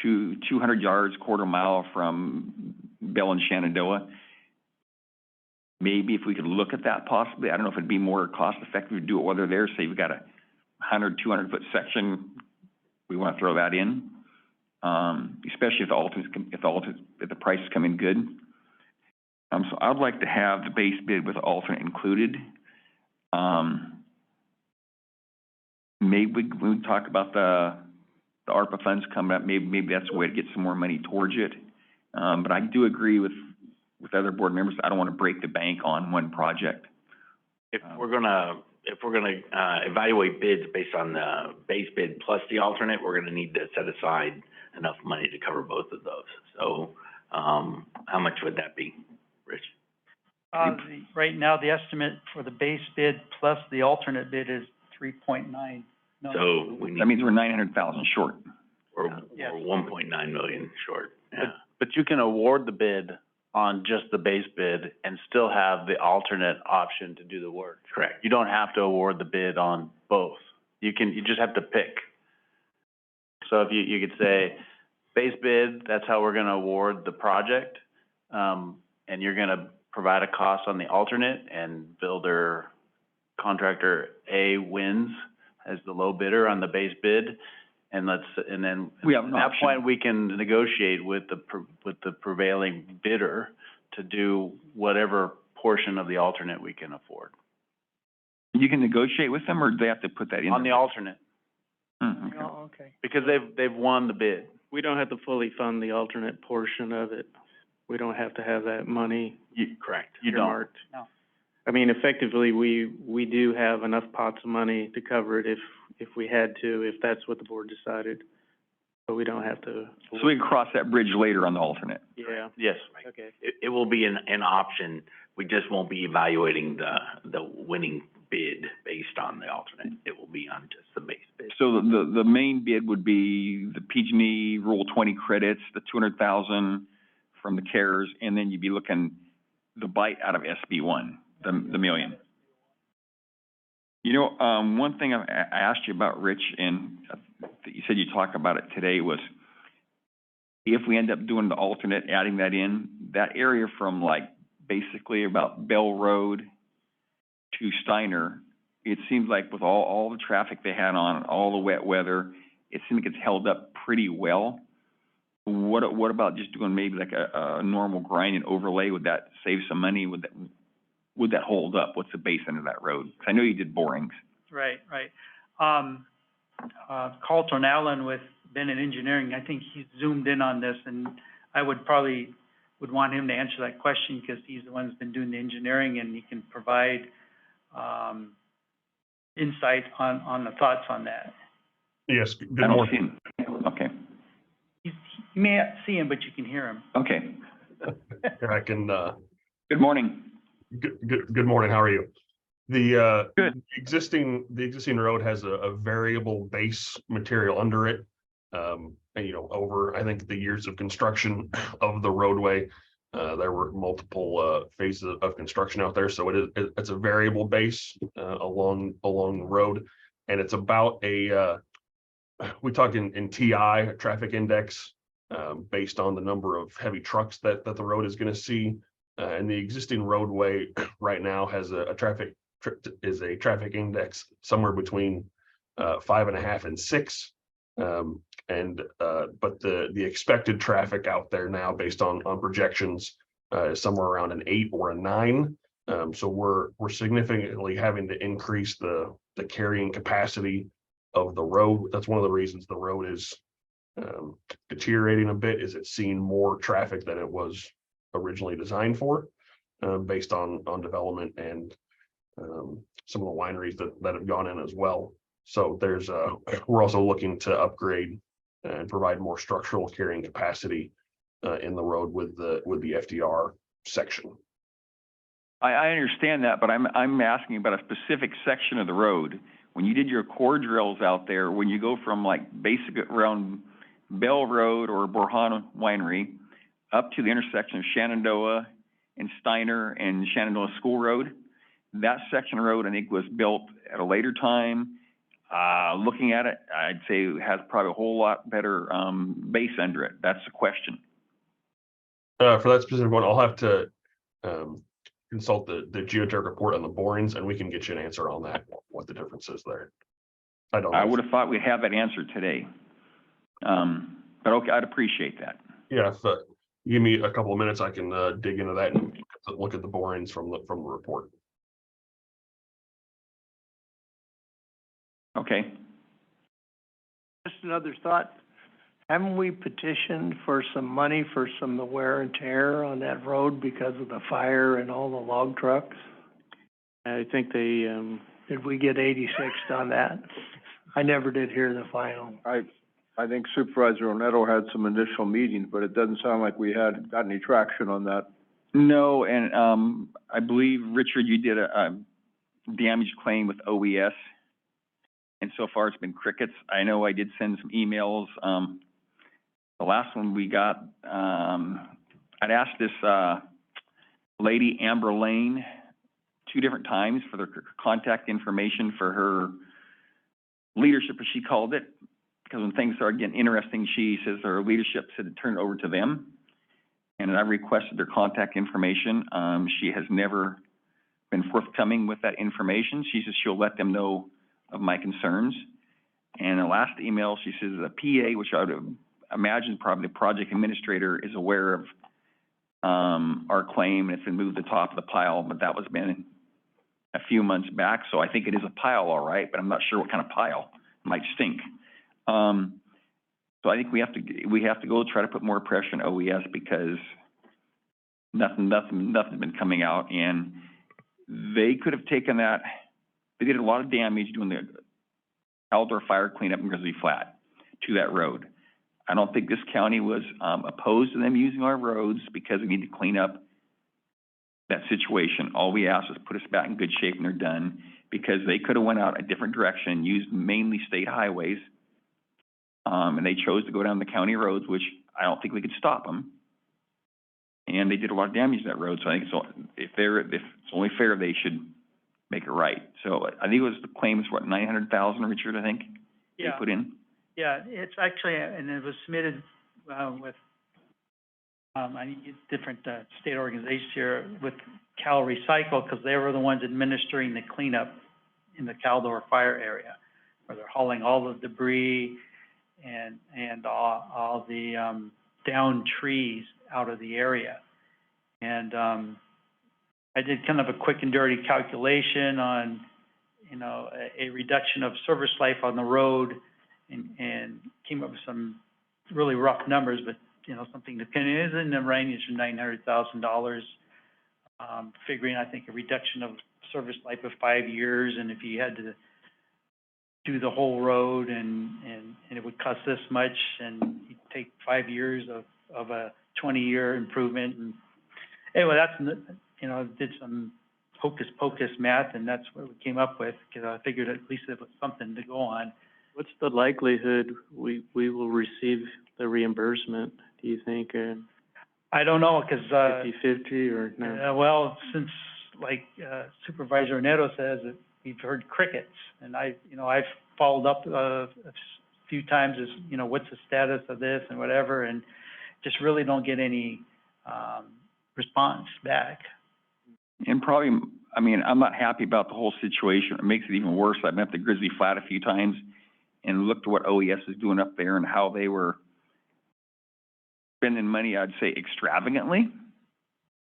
Speaker 6: 200 yards, quarter mile from Bell and Shenandoah. Maybe if we could look at that possibly, I don't know if it'd be more cost effective to do it while they're there. Say we've got a 100, 200 foot section, we want to throw that in, especially if the prices come in good. So I'd like to have the base bid with the alternate included. Maybe we talk about the ARPA funds coming up. Maybe that's a way to get some more money towards it. But I do agree with other board members. I don't want to break the bank on one project.
Speaker 17: If we're gonna evaluate bids based on the base bid plus the alternate, we're gonna need to set aside enough money to cover both of those. So, how much would that be, Rich?
Speaker 18: Right now, the estimate for the base bid plus the alternate bid is 3.9 million.
Speaker 17: So
Speaker 6: that means we're 900,000 short.
Speaker 17: Or 1.9 million short, yeah.
Speaker 12: But you can award the bid on just the base bid and still have the alternate option to do the work.
Speaker 17: Correct.
Speaker 12: You don't have to award the bid on both. You just have to pick. So if you could say, base bid, that's how we're gonna award the project, and you're gonna provide a cost on the alternate, and builder contractor A wins as the low bidder on the base bid, and then
Speaker 6: we have
Speaker 12: at that point we can negotiate with the prevailing bidder to do whatever portion of the alternate we can afford.
Speaker 6: You can negotiate with them, or do they have to put that in?
Speaker 12: On the alternate.
Speaker 6: Okay.
Speaker 18: Oh, okay.
Speaker 12: Because they've won the bid.
Speaker 19: We don't have to fully fund the alternate portion of it. We don't have to have that money.
Speaker 17: Correct.
Speaker 12: You don't.
Speaker 19: earmarked.
Speaker 18: No.
Speaker 19: I mean, effectively, we do have enough pots of money to cover it if we had to, if that's what the board decided. But we don't have to.
Speaker 6: So we can cross that bridge later on the alternate.
Speaker 19: Yeah.
Speaker 12: Yes.
Speaker 19: Okay.
Speaker 17: It will be an option. We just won't be evaluating the winning bid based on the alternate. It will be on just the base bid.
Speaker 6: So the main bid would be the PG&E Rule 20 credits, the 200,000 from the CARES, and then you'd be looking the bite out of SB1, the million. You know, one thing I asked you about, Rich, and you said you talked about it today, was if we end up doing the alternate, adding that in, that area from like basically about Bell Road to Steiner, it seems like with all the traffic they had on, all the wet weather, it seems like it's held up pretty well. What about just doing maybe like a normal grind and overlay? Would that save some money? Would that hold up? What's the base end of that road? 'Cause I know you did borings.
Speaker 18: Right. Carlton Allen with Bennett Engineering, I think he's zoomed in on this, and I would want him to answer that question because he's the one who's been doing the engineering, and he can provide insight on the thoughts on that.
Speaker 20: Yes, good
Speaker 6: I don't
Speaker 20: morning.
Speaker 6: see him. Okay.
Speaker 18: You may not see him, but you can hear him.
Speaker 6: Okay.
Speaker 20: I can,
Speaker 6: Good morning.
Speaker 20: Good morning, how are you? The
Speaker 6: Good.
Speaker 20: existing road has a variable base material under it. And, over, I think, the years of construction of the roadway, there were multiple phases of construction out there. So it's a variable base along the road. And it's about we talk in TI, traffic index, based on the number of heavy trucks that the road is going to see. And the existing roadway right now has a traffic index somewhere between 5.5 and 6. But the expected traffic out there now, based on projections, is somewhere around an 8 or a 9. So we're significantly having to increase the carrying capacity of the road. That's one of the reasons the road is deteriorating a bit, is it's seeing more traffic than it was originally designed for, based on development and some of the wineries that have gone in as well. So we're also looking to upgrade and provide more structural carrying capacity in the road with the FDR section.
Speaker 6: I understand that, but I'm asking about a specific section of the road. When you did your core drills out there, when you go from like basic around Bell Road or Borhan Winery up to the intersection of Shenandoah and Steiner and Shenandoah School Road, that section of road, I think, was built at a later time. Looking at it, I'd say it has probably a whole lot better base under it. That's the question.
Speaker 20: For that specific one, I'll have to consult the geotech report on the borings, and we can get you an answer on that, what the difference is there. I don't know.
Speaker 6: I would have thought we'd have that answer today. But okay, I'd appreciate that.
Speaker 20: Yeah, if you give me a couple of minutes, I can dig into that and look at the borings from the report.
Speaker 6: Okay.
Speaker 14: Just another thought. Haven't we petitioned for some money for some of the wear and tear on that road because of the fire and all the log trucks?
Speaker 19: I think they,
Speaker 14: Did we get 86 on that? I never did hear the final.
Speaker 9: I think Supervisor Onetto had some initial meetings, but it doesn't sound like we had got any traction on that.
Speaker 6: No, and I believe, Richard, you did a damage claim with OES, and so far it's been crickets. I know I did send some emails. The last one we got, I'd asked this lady, Amber Lane, 2 different times for their contact information for her leadership, as she called it, because when things started getting interesting, she says her leadership said to turn it over to them. And I requested their contact information. She has never been forthcoming with that information. She says she'll let them know of my concerns. And the last email, she says the PA, which I would imagine probably the project administrator, is aware of our claim, and it's been moved to the top of the pile, but that was been a few months back. So I think it is a pile, all right, but I'm not sure what kind of pile. It might stink. So I think we have to go try to put more pressure on OES, because nothing's been coming out, and they could have taken that. They did a lot of damage doing the Amador fire cleanup in Grizzly Flat to that road. I don't think this county was opposed to them using our roads because we need to clean up that situation. All we asked was put us back in good shape, and they're done, because they could have went out a different direction, used mainly state highways, and they chose to go down the county roads, which I don't think we could stop them. And they did a lot of damage to that road. So I think if it's only fair, they should make it right. So I think it was the claims, what, 900,000, Richard, I think, they put in?
Speaker 18: Yeah, it's actually, and it was submitted with different state organizations here with Cal Recycle, because they were the ones administering the cleanup in the Caldor fire area, where they're hauling all the debris and all the downed trees out of the area. And I did kind of a quick and dirty calculation on, a reduction of service life on the road, and came up with some really rough numbers, but something depending is in the range of $900,000, figuring I think a reduction of service life of 5 years, and if you had to do the whole road and it would cost this much, and you take 5 years of a 20-year improvement. And anyway, that's, did some hocus pocus math, and that's what we came up with, because I figured at least it was something to go on.
Speaker 19: What's the likelihood we will receive the reimbursement, do you think,
Speaker 18: I don't know, 'cause,
Speaker 19: 50/50 or no?
Speaker 18: well, since, like, Supervisor Neto says, that we've heard crickets, and I've followed up, a few times as, what's the status of this and whatever, and just really don't get any, response back.
Speaker 6: And probably, I mean, I'm not happy about the whole situation. It makes it even worse. I've been up to Grizzly Flat a few times and looked at what OES is doing up there and how they were spending money, I'd say extravagantly.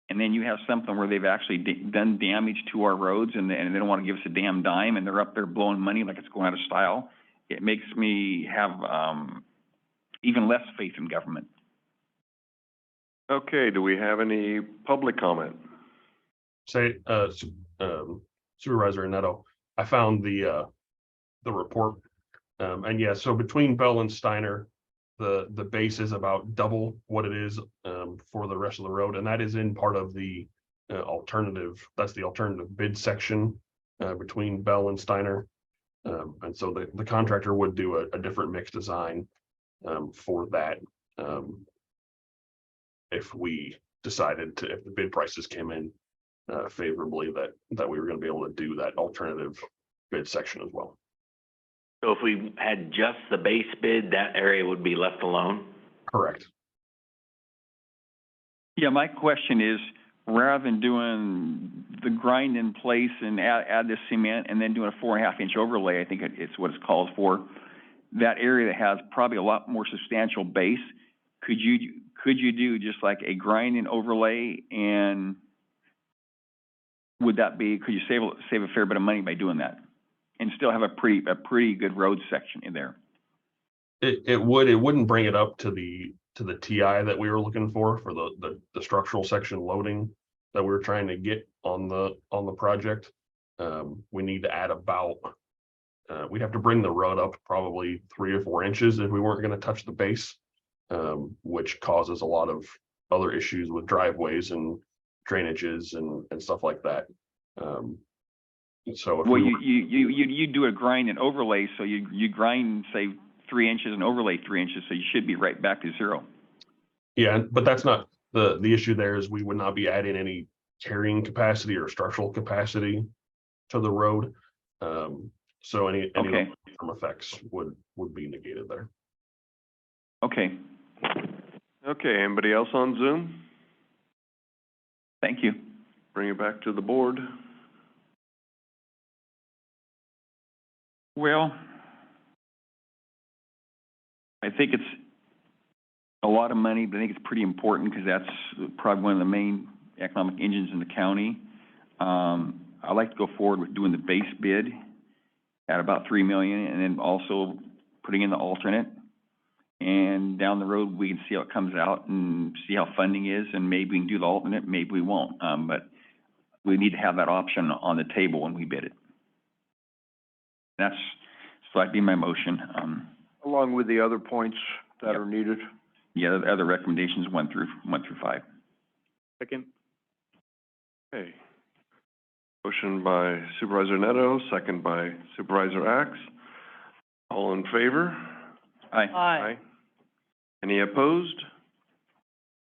Speaker 6: And then you have something where they've actually done damage to our roads and they don't want to give us a damn dime, and they're up there blowing money like it's going out of style. It makes me have, even less faith in government.
Speaker 4: Okay, do we have any public comment?
Speaker 20: Supervisor Neto, I found the report. And yeah, so between Bell and Steiner, the base is about double what it is, for the rest of the road. And that is in part of the, that's the alternative bid section, between Bell and Steiner. And so the contractor would do a different mix design, for that. If we decided to, if the bid prices came in favorably, that we were going to be able to do that alternative bid section as well.
Speaker 17: So if we had just the base bid, that area would be left alone?
Speaker 20: Correct.
Speaker 6: Yeah, my question is, rather than doing the grind in place and add the cement and then doing a 4.5-inch overlay, I think it's what it's called for, that area that has probably a lot more substantial base, could you do just like a grind and overlay, and could you save a fair bit of money by doing that and still have a pretty good road section in there?
Speaker 20: It wouldn't bring it up to the TI that we were looking for the structural section loading that we were trying to get on the project. We need to add about, we'd have to bring the road up probably 3 or 4 inches if we weren't going to touch the base, which causes a lot of other issues with driveways and drainages and stuff like that. So if
Speaker 6: you do a grind and overlay, so you grind, say, 3 inches and overlay 3 inches, so you should be right back to zero. Yeah, but that's not the issue. There is we would not be adding any carrying capacity or structural capacity to the road. So any long-term effects would be negated there. Okay.
Speaker 4: Okay, anybody else on Zoom?
Speaker 6: Thank you.
Speaker 4: Bring it back to the board.
Speaker 6: Well, I think it's a lot of money, but I think it's pretty important because that's probably one of the main economic engines in the county. I'd like to go forward with doing the base bid at about $3 million, and then also putting in the alternate. And down the road, we can see how it comes out and see how funding is, and maybe we can do the alternate, maybe we won't. But we need to have that option on the table when we bid it. So that'd be my motion.
Speaker 9: Along with the other points that are needed.
Speaker 6: Yeah, the other recommendations 1 through 5.
Speaker 19: Second.
Speaker 4: Okay. Motion by Supervisor Neto, second by Supervisor Axe. All in favor?
Speaker 6: Aye.
Speaker 4: Aye. Any opposed?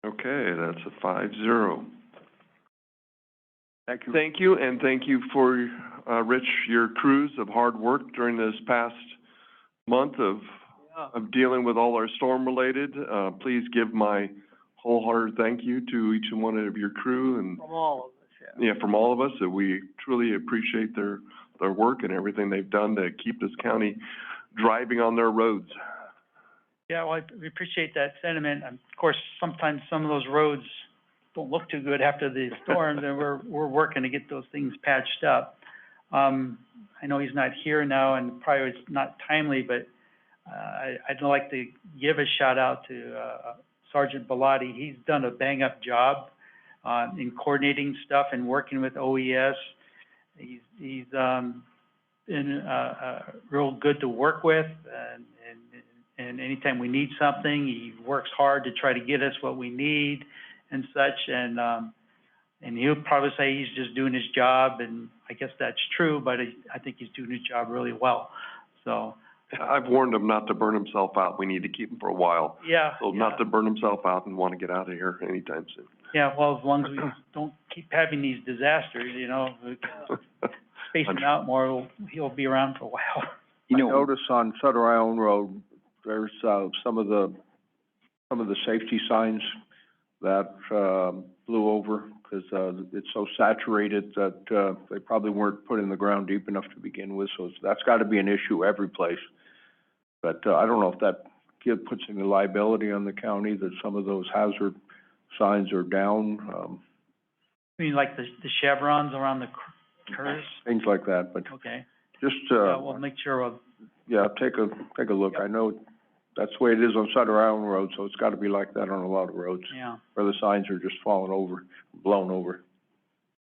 Speaker 4: Okay, that's a 5-0.
Speaker 9: Thank you.
Speaker 4: Thank you, and thank you for, Rich, your crews of hard work during this past month of dealing with all our storm-related. Please give my wholehearted thank you to each and one of your crew, and
Speaker 14: From all of us,
Speaker 4: yeah, from all of us, that we truly appreciate their work and everything they've done to keep this county driving on their roads.
Speaker 18: Yeah, well, we appreciate that sentiment. Of course, sometimes some of those roads don't look too good after the storms, and we're working to get those things patched up. I know he's not here now, and probably it's not timely, but I'd like to give a shout out to Sergeant Bellotti. He's done a bang-up job in coordinating stuff and working with OES. He's been real good to work with, and anytime we need something, he works hard to try to get us what we need and such. And he'll probably say he's just doing his job, and I guess that's true, but I think he's doing his job really well. So
Speaker 4: I've warned him not to burn himself out. We need to keep him for a while.
Speaker 18: Yeah,
Speaker 4: So not to burn himself out and want to get out of here anytime soon.
Speaker 18: yeah, well, as long as we don't keep having these disasters, you know, we can space him out more, he'll be around for a while.
Speaker 9: I notice on Sutter Island Road, there's, some of the safety signs that, blew over, because, it's so saturated that, they probably weren't put in the ground deep enough to begin with, so that's gotta be an issue every place. But, I don't know if that puts any liability on the county, that some of those hazard signs are down,
Speaker 18: I mean, like the chevrons around the curves?
Speaker 9: things like that, but
Speaker 18: Okay,
Speaker 9: just,
Speaker 18: yeah, we'll make sure of,
Speaker 9: yeah, take a look. I know that's the way it is on Sutter Island Road, so it's gotta be like that on a lot of roads,
Speaker 18: yeah.
Speaker 9: where the signs are just falling over, blown over.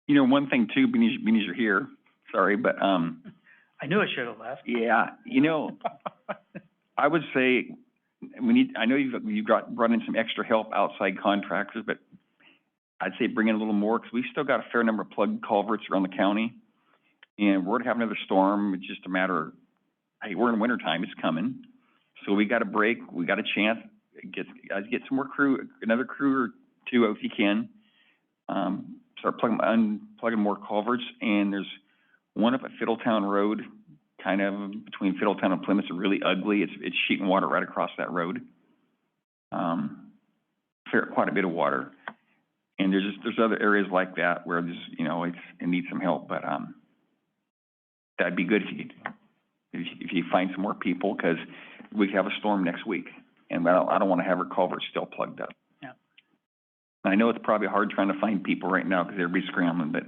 Speaker 6: You know, one thing too, being as you're here, sorry, but,
Speaker 18: I knew I should have left.
Speaker 6: yeah, you know, I would say, I know you've brought in some extra help, outside contractors, but I'd say bring in a little more, because we've still got a fair number of plugged culverts around the county. And we're gonna have another storm, it's just a matter of, hey, we're in winter time, it's coming. So we got a break, we got a chance, get some more crew, another crew or two if you can. Start unplugging more culverts, and there's one up at Fiddletown Road, kind of between Fiddletown and Plymouth, it's really ugly, it's sheeting water right across that road. Quite a bit of water. And there's other areas like that where there's, you know, it needs some help, but, that'd be good if you find some more people, because we have a storm next week, and I don't wanna have our culverts still plugged up.
Speaker 18: Yeah.
Speaker 6: I know it's probably hard trying to find people right now, because everybody's scrambling, but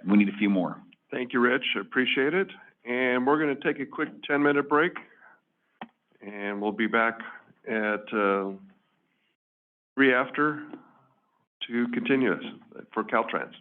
Speaker 6: we need a few more.
Speaker 4: Thank you, Rich. I appreciate it. And we're gonna take a quick 10-minute break, and we'll be back at, 3 after to continue this for Caltrans.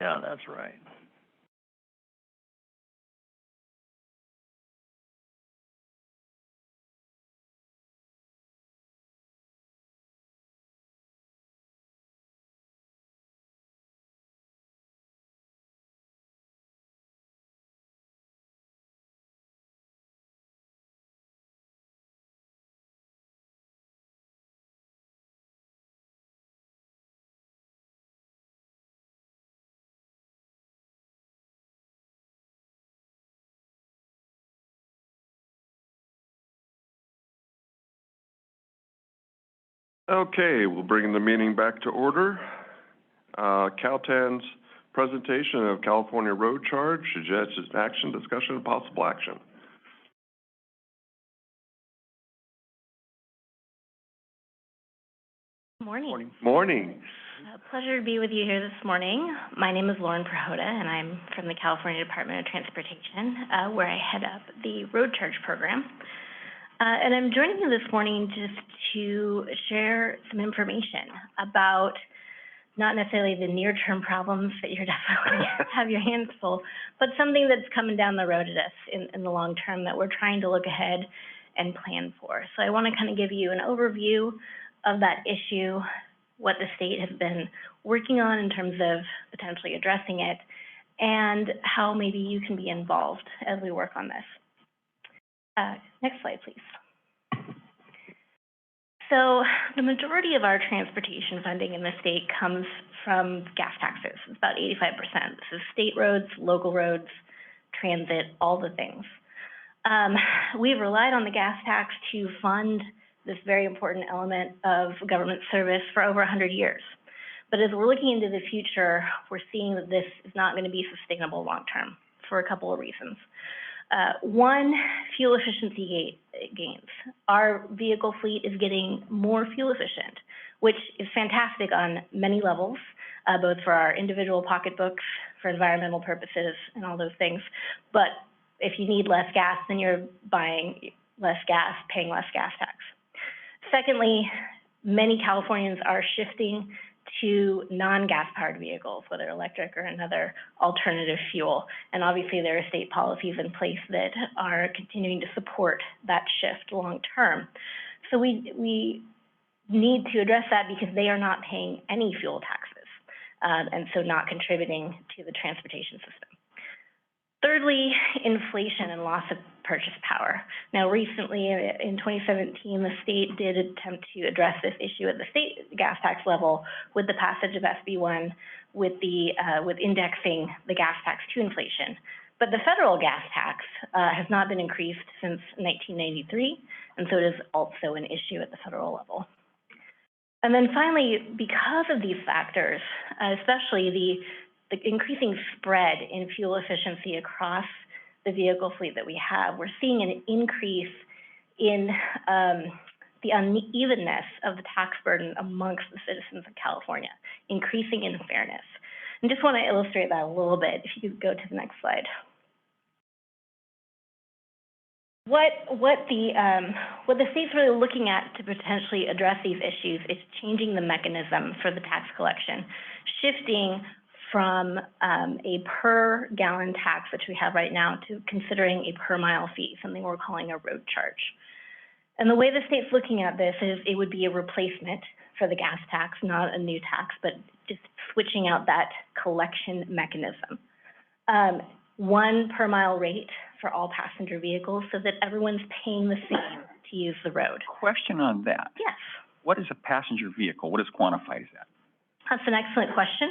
Speaker 14: Yeah, that's right.
Speaker 4: Okay, we'll bring the meeting back to order. Caltrans presentation of California road charge, suggested action, discussion, and possible action.
Speaker 21: Morning.
Speaker 4: Morning.
Speaker 21: Pleasure to be with you here this morning. My name is Lauren Prohoda, and I'm from the California Department of Transportation, where I head up the road charge program. And I'm joining you this morning just to share some information about not necessarily the near-term problems that you're definitely have your hands full, but something that's coming down the road at us in the long term that we're trying to look ahead and plan for. So I want to kind of give you an overview of that issue, what the state has been working on in terms of potentially addressing it, and how maybe you can be involved as we work on this. Next slide, please. So the majority of our transportation funding in the state comes from gas taxes. It's about 85%. This is state roads, local roads, transit, all the things. We've relied on the gas tax to fund this very important element of government service for over 100 years. But as we're looking into the future, we're seeing that this is not going to be sustainable long-term for a couple of reasons. One, fuel efficiency gains. Our vehicle fleet is getting more fuel efficient, which is fantastic on many levels, both for our individual pocketbooks, for environmental purposes, and all those things. But if you need less gas, then you're buying less gas, paying less gas tax. Secondly, many Californians are shifting to non-gas powered vehicles, whether electric or another alternative fuel. And obviously there are state policies in place that are continuing to support that shift long term. So we need to address that because they are not paying any fuel taxes, and so not contributing to the transportation system. Thirdly, inflation and loss of purchase power. Now, recently, in 2017, the state did attempt to address this issue at the state gas tax level with the passage of SB1 with indexing the gas tax to inflation. But the federal gas tax has not been increased since 1993, and so it is also an issue at the federal level. And then finally, because of these factors, especially the increasing spread in fuel efficiency across the vehicle fleet that we have, we're seeing an increase in the unevenness of the tax burden amongst the citizens of California, increasing in fairness. And just want to illustrate that a little bit. If you could go to the next slide. What the state's really looking at to potentially address these issues is changing the mechanism for the tax collection, shifting from a per gallon tax, which we have right now, to considering a per mile fee, something we're calling a road charge. And the way the state's looking at this is it would be a replacement for the gas tax, not a new tax, but just switching out that collection mechanism. 1 per mile rate for all passenger vehicles so that everyone's paying the same to use the road.
Speaker 6: Question on that.
Speaker 21: Yes.
Speaker 6: What is a passenger vehicle? What is quantified as that?
Speaker 21: That's an excellent question,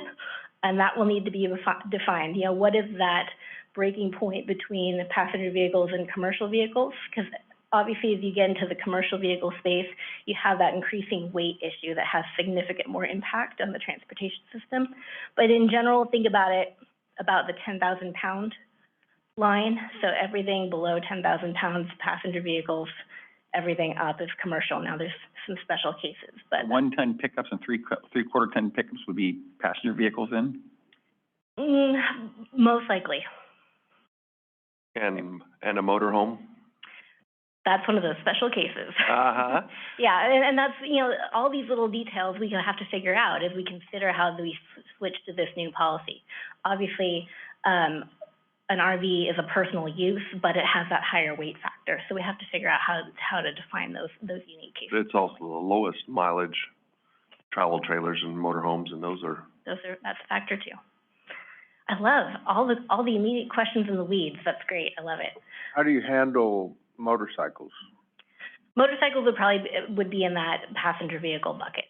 Speaker 21: and that will need to be defined. You know, what is that breaking point between passenger vehicles and commercial vehicles? Because obviously, as you get into the commercial vehicle space, you have that increasing weight issue that has significant more impact on the transportation system. But in general, think about it about the 10,000 pound line. So everything below 10,000 pounds, passenger vehicles, everything up is commercial. Now there's some special cases, but
Speaker 6: 1-ton pickups and three-quarter ton pickups would be passenger vehicles then?
Speaker 21: Most likely.
Speaker 4: And a motorhome?
Speaker 21: That's one of those special cases.
Speaker 9: Uh-huh.
Speaker 21: Yeah, and that's, you know, all these little details we have to figure out as we consider how do we switch to this new policy. Obviously, an RV is a personal use, but it has that higher weight factor, so we have to figure out how to define those unique cases.
Speaker 4: It's also the lowest mileage travel trailers and motorhomes, and that's
Speaker 21: a factor too. I love all the immediate questions in the weeds. That's great. I love it.
Speaker 9: How do you handle motorcycles?
Speaker 21: Motorcycles would be in that passenger vehicle bucket.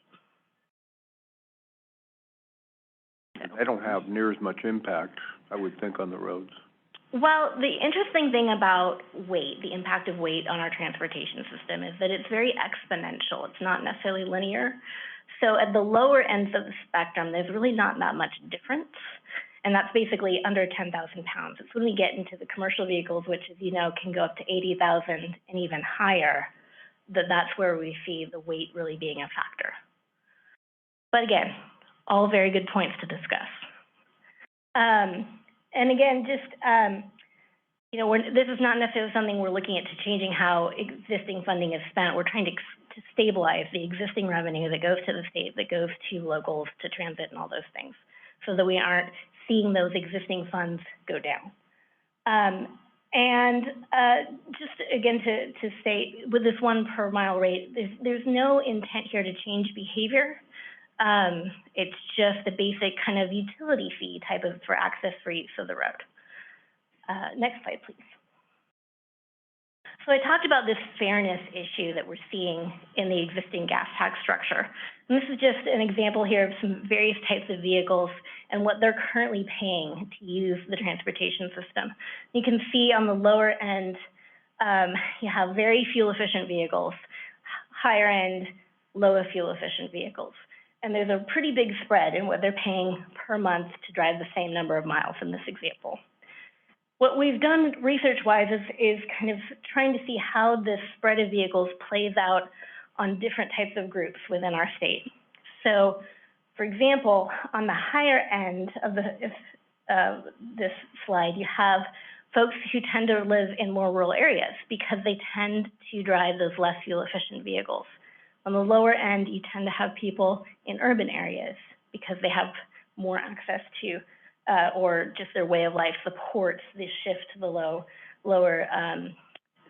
Speaker 9: They don't have near as much impact, I would think, on the roads.
Speaker 21: Well, the interesting thing about weight, the impact of weight on our transportation system, is that it's very exponential. It's not necessarily linear. So at the lower ends of the spectrum, there's really not that much difference. And that's basically under 10,000 pounds. It's when we get into the commercial vehicles, which, as you know, can go up to 80,000 and even higher, that's where we see the weight really being a factor. But again, all very good points to discuss. And again, just, you know, this is not necessarily something we're looking at to changing how existing funding is spent. We're trying to stabilize the existing revenue that goes to the state, that goes to locals, to transit and all those things, so that we aren't seeing those existing funds go down. Just again to state, with this 1 per mile rate, there's no intent here to change behavior. It's just a basic kind of utility fee type of for access for use of the road. Next slide, please. So I talked about this fairness issue that we're seeing in the existing gas tax structure. And this is just an example here of some various types of vehicles and what they're currently paying to use the transportation system. You can see on the lower end, you have very fuel efficient vehicles, higher end, lower fuel efficient vehicles. And there's a pretty big spread in what they're paying per month to drive the same number of miles in this example. What we've done research-wise is kind of trying to see how this spread of vehicles plays out on different types of groups within our state. So, for example, on the higher end of this slide, you have folks who tend to live in more rural areas because they tend to drive those less fuel-efficient vehicles. On the lower end, you tend to have people in urban areas because they have more access to or just their way of life supports the shift to the lower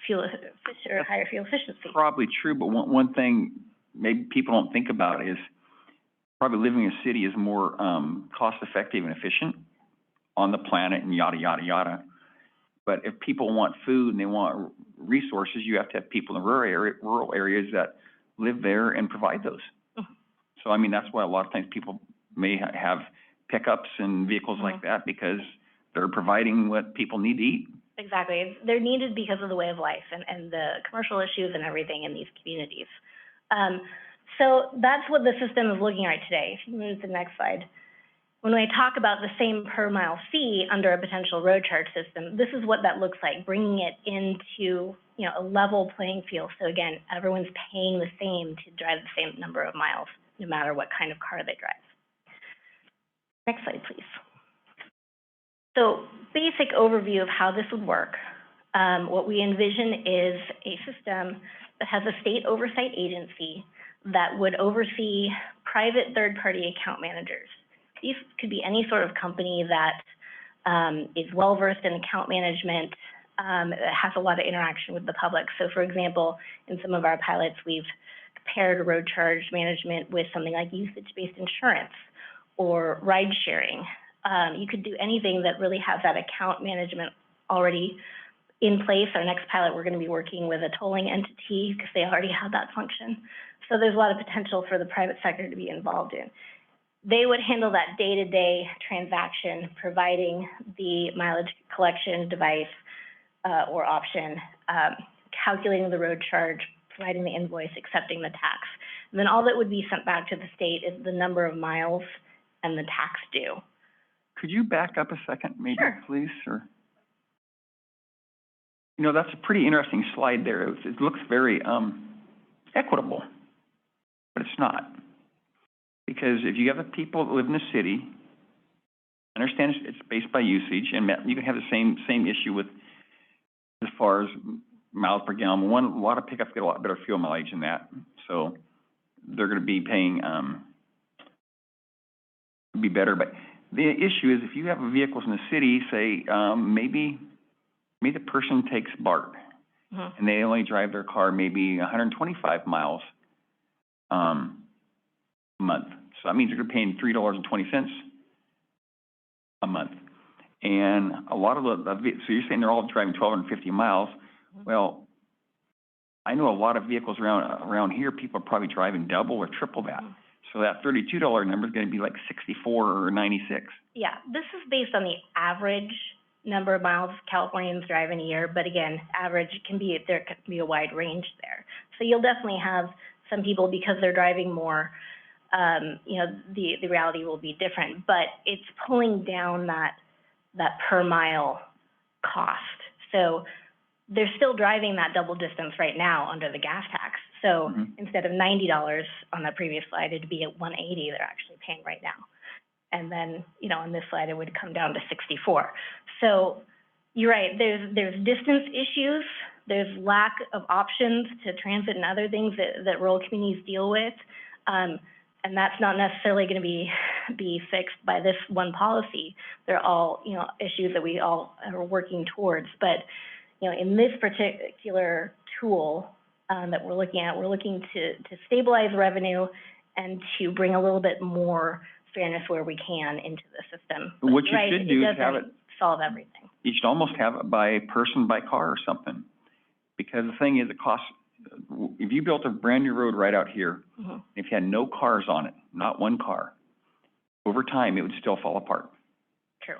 Speaker 21: fuel efficiency or higher fuel efficiency.
Speaker 6: Probably true, but one thing maybe people don't think about is probably living in a city is more cost effective and efficient on the planet and yada, yada, yada. But if people want food and they want resources, you have to have people in rural areas that live there and provide those. Mm-hmm. So, I mean, that's why a lot of times people may have pickups and vehicles like that, because they're providing what people need to eat.
Speaker 21: Exactly. They're needed because of the way of life and the commercial issues and everything in these communities. So that's what the system is looking at today. If you move to the next slide. When I talk about the same per mile fee under a potential road charge system, this is what that looks like, bringing it into, you know, a level playing field. So again, everyone's paying the same to drive the same number of miles, no matter what kind of car they drive. Next slide, please. So basic overview of how this would work. What we envision is a system that has a state oversight agency that would oversee private third-party account managers. These could be any sort of company that is well-versed in account management, has a lot of interaction with the public. So for example, in some of our pilots, we've paired road charge management with something like usage-based insurance or ride sharing. You could do anything that really has that account management already in place. Our next pilot, we're going to be working with a tolling entity because they already have that function. So there's a lot of potential for the private sector to be involved in. They would handle that day-to-day transaction, providing the mileage collection device or option, calculating the road charge, providing the invoice, accepting the tax. And then all that would be sent back to the state is the number of miles and the tax due.
Speaker 6: Could you back up a second, maybe,
Speaker 21: Sure.
Speaker 6: please? Or, you know, that's a pretty interesting slide there. It looks very equitable, but it's not. Because if you have the people that live in the city, understand it's based by usage, and you can have the same issue with as far as miles per gallon. A lot of pickups get a lot better fuel mileage than that, so they're gonna be paying, be better. But the issue is, if you have vehicles in the city, say, maybe the person takes BART, and they only drive their car maybe 125 miles, a month. So that means they're paying $3.20 a month. And a lot of so you're saying they're all driving 1,250 miles. Well, I know a lot of vehicles around here, people are probably driving double or triple that. So that $32 number is gonna be like 64 or 96.
Speaker 21: Yeah, this is based on the average number of miles Californians drive in a year, but again, average there can be a wide range there. So you'll definitely have some people, because they're driving more, you know, the reality will be different, but it's pulling down that per mile cost. So they're still driving that double distance right now under the gas tax. So instead of $90 on the previous slide, it'd be at $180 they're actually paying right now. And then, you know, on this slide, it would come down to 64. So you're right, there's distance issues, there's lack of options to transit and other things that rural communities deal with. And that's not necessarily going to be fixed by this one policy. They're all, you know, issues that we all are working towards. But, you know, in this particular tool that we're looking to stabilize revenue and to bring a little bit more fairness where we can into the system. But
Speaker 6: what you should do is have it
Speaker 21: solve everything.
Speaker 6: You should almost have it by person, by car or something. Because the thing is, it costs, if you built a brand new road right out here, if you had no cars on it, not one car, over time, it would still fall apart.
Speaker 21: True.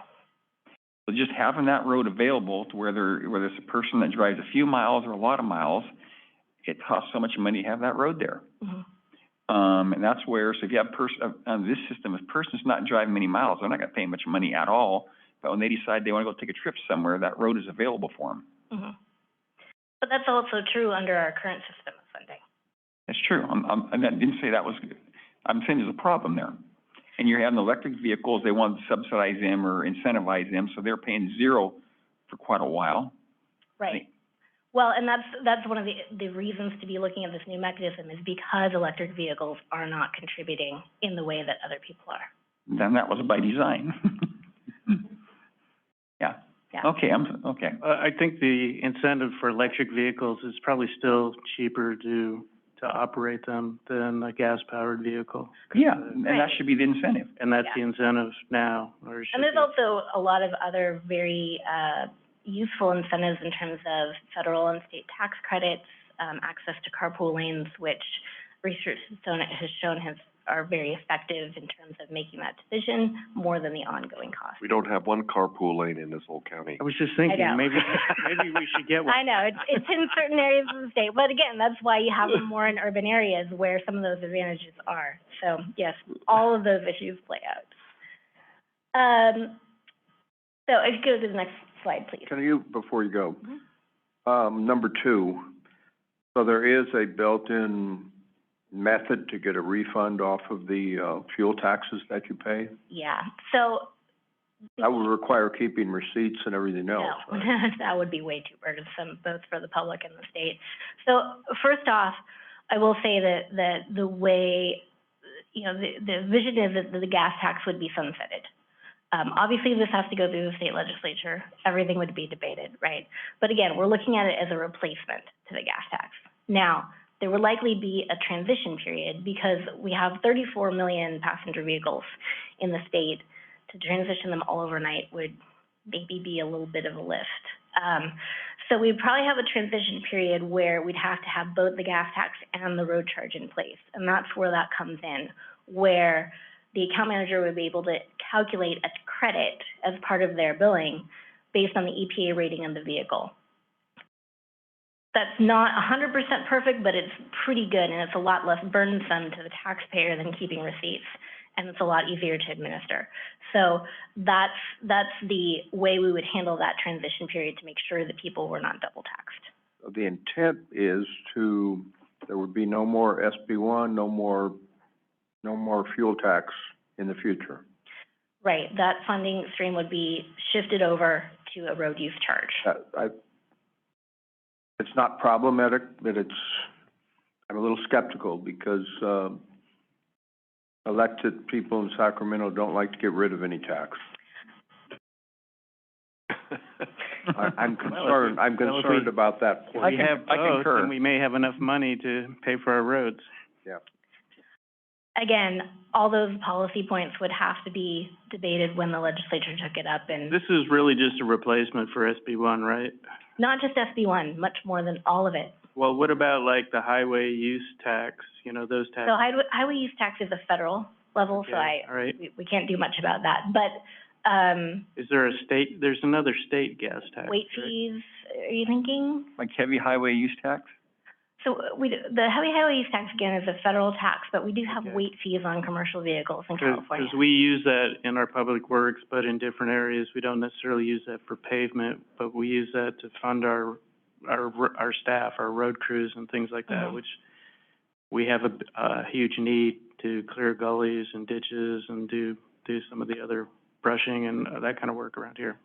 Speaker 6: So just having that road available to where there's a person that drives a few miles or a lot of miles, it costs so much money to have that road there. And that's where, so if you have this system, if a person's not driving many miles, they're not gonna pay much money at all. But when they decide they wanna go take a trip somewhere, that road is available for them.
Speaker 21: But that's also true under our current system of funding.
Speaker 6: That's true. I didn't say that was good. I'm saying there's a problem there. And you're having electric vehicles, they want to subsidize them or incentivize them, so they're paying zero for quite a while.
Speaker 21: Right. Well, and that's one of the reasons to be looking at this new mechanism, is because electric vehicles are not contributing in the way that other people are.
Speaker 6: Then that was by design. Yeah. Okay, okay.
Speaker 19: I think the incentive for electric vehicles is probably still cheaper to operate them than a gas-powered vehicle.
Speaker 6: Yeah, and that should be the incentive.
Speaker 19: And that's the incentive now, or it should
Speaker 21: And there's
Speaker 19: be.
Speaker 21: also a lot of other very useful incentives in terms of federal and state tax credits, access to carpool lanes, which research has shown are very effective in terms of making that decision more than the ongoing cost.
Speaker 4: We don't have one carpool lane in this whole county.
Speaker 19: I was just thinking,
Speaker 21: I know.
Speaker 19: maybe we should get one.
Speaker 21: I know, it's in certain areas of the state, but again, that's why you have them more in urban areas where some of those advantages are. So yes, all of those issues play out. So if you go to the next slide, please.
Speaker 9: Can you, before you go, number 2, so there is a built-in method to get a refund off of the fuel taxes that you pay?
Speaker 21: Yeah, so.
Speaker 9: That would require keeping receipts and everything else,
Speaker 21: No,
Speaker 9: right?
Speaker 21: that would be way too burdensome, both for the public and the state. So first off, I will say that the way, you know, the vision is that the gas tax would be sunsetted. Obviously, this has to go through the state legislature. Everything would be debated, right? But again, we're looking at it as a replacement to the gas tax. Now, there would likely be a transition period because we have 34 million passenger vehicles in the state. To transition them all overnight would maybe be a little bit of a lift. So we'd probably have a transition period where we'd have to have both the gas tax and the road charge in place. And that's where that comes in, where the account manager would be able to calculate a credit as part of their billing based on the EPA rating of the vehicle. That's not 100% perfect, but it's pretty good, and it's a lot less burdensome to the taxpayer than keeping receipts, and it's a lot easier to administer. So that's the way we would handle that transition period to make sure that people were not double taxed.
Speaker 9: The intent is there would be no more SB1, no more fuel tax in the future.
Speaker 21: Right, that funding stream would be shifted over to a road use charge.
Speaker 9: It's not problematic, but I'm a little skeptical because, elected people in Sacramento don't like to get rid of any tax. I'm concerned about that point.
Speaker 12: We have both, and we may have enough money to pay for our roads.
Speaker 9: Yeah.
Speaker 21: Again, all those policy points would have to be debated when the legislature took it up, and
Speaker 12: This is really just a replacement for SB 1, right?
Speaker 21: not just SB 1, much more than all of it.
Speaker 12: Well, what about like the highway use tax, you know, those
Speaker 21: So
Speaker 12: taxes?
Speaker 21: highway use tax is a federal level, so
Speaker 12: Okay, all right.
Speaker 21: we can't do much about that. But,
Speaker 12: Is there a state, there's another state gas tax,
Speaker 21: weight
Speaker 12: right?
Speaker 21: fees, are you thinking?
Speaker 6: Like heavy highway use tax?
Speaker 21: So the heavy highway use tax, again, is a federal tax, but we do have
Speaker 12: Okay.
Speaker 21: weight fees on commercial vehicles in California.
Speaker 12: Because we use that in our public works, but in different areas. We don't necessarily use that for pavement, but we use that to fund our staff, our road crews and things like that, which we have a huge need to clear gullies and ditches and do some of the other brushing and that kind of work around here.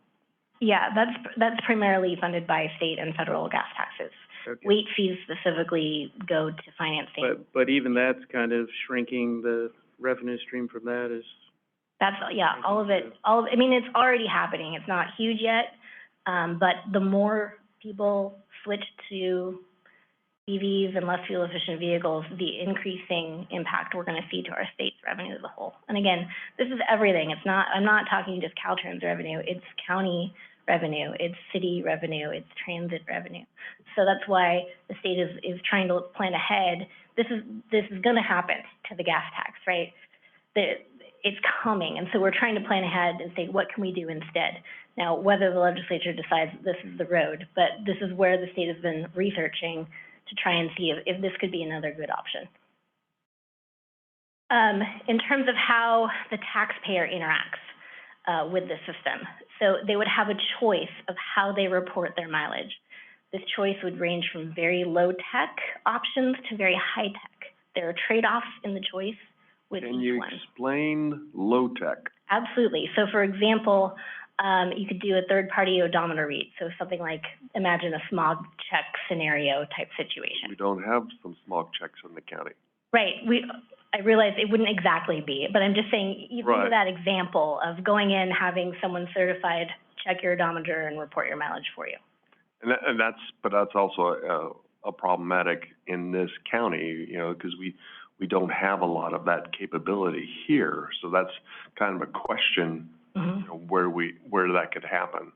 Speaker 21: Yeah, that's primarily funded by state and federal gas taxes.
Speaker 12: Okay.
Speaker 21: Weight fees specifically go to financing.
Speaker 12: But even that's kind of shrinking, the revenue stream from that is.
Speaker 21: That's, yeah, all of it, I mean, it's already happening. It's not huge yet, but the more people switch to EVs and less fuel efficient vehicles, the increasing impact we're gonna see to our state's revenue as a whole. And again, this is everything. I'm not talking just Caltrans revenue, it's county revenue, it's city revenue, it's transit revenue. So that's why the state is trying to plan ahead. This is gonna happen to the gas tax, right? It's coming, and so we're trying to plan ahead and say, what can we do instead? Now, whether the legislature decides this is the road, but this is where the state has been researching to try and see if this could be another good option. In terms of how the taxpayer interacts with the system, so they would have a choice of how they report their mileage. This choice would range from very low-tech options to very high-tech. There are trade-offs in the choice with each one.
Speaker 4: Can you explain low-tech?
Speaker 21: Absolutely. So for example, you could do a third-party odometer read. So something like, imagine a smog check scenario type situation.
Speaker 4: We don't have some smog checks in the county.
Speaker 21: Right. I realize it wouldn't exactly be, but I'm just saying, you think of that example of going in, having someone certified check your odometer and report your mileage for you.
Speaker 4: And that's also a problematic in this county, you know, because we don't have a lot of that capability here. So that's kind of a question, you know, where that could happen.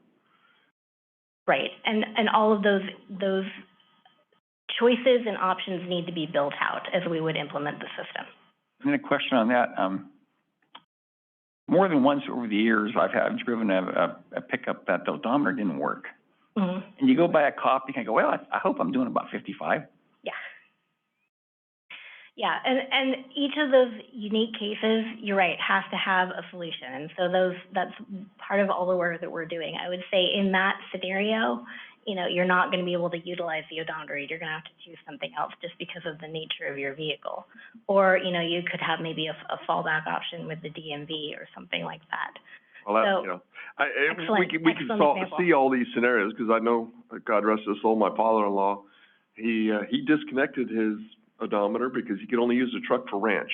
Speaker 21: Right. And all of those choices and options need to be built out as we would implement the system.
Speaker 6: And then a question on that, more than once over the years, I've driven a pickup that the odometer didn't work. And you go buy a copy and go, well, I hope I'm doing about 55.
Speaker 21: Yeah. Yeah, and each of those unique cases, you're right, has to have a solution. And so that's part of all the work that we're doing. I would say in that scenario, you know, you're not going to be able to utilize the odometer read. You're going to have to choose something else just because of the nature of your vehicle. Or, you know, you could have maybe a fallback option with the DMV or something like that.
Speaker 4: Well, that,
Speaker 21: So,
Speaker 4: you know, we can
Speaker 21: example.
Speaker 4: see all these scenarios, because I know, God rest his soul, my father-in-law, he disconnected his odometer because he could only use the truck for ranch.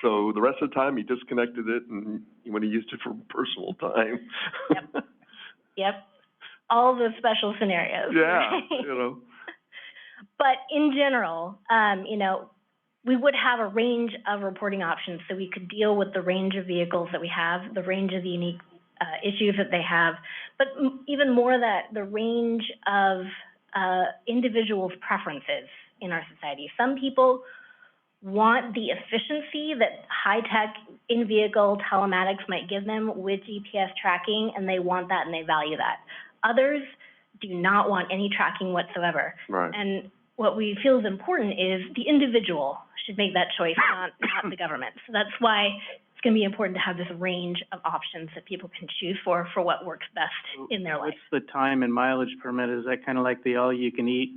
Speaker 4: So the rest of the time, he disconnected it, and when he used it for personal time.
Speaker 21: Yep. All the special scenarios.
Speaker 4: Yeah, you know.
Speaker 21: But in general, you know, we would have a range of reporting options, so we could deal with the range of vehicles that we have, the range of unique issues that they have, but even more that the range of individuals' preferences in our society. Some people want the efficiency that high-tech in-vehicle telematics might give them with GPS tracking, and they want that and they value that. Others do not want any tracking whatsoever.
Speaker 4: Right.
Speaker 21: And what we feel is important is the individual should make that choice, not the government. So that's why it's going to be important to have this range of options that people can choose for what works best in their life.
Speaker 12: What's the time and mileage permit? Is that kind of like the all-you-can-eat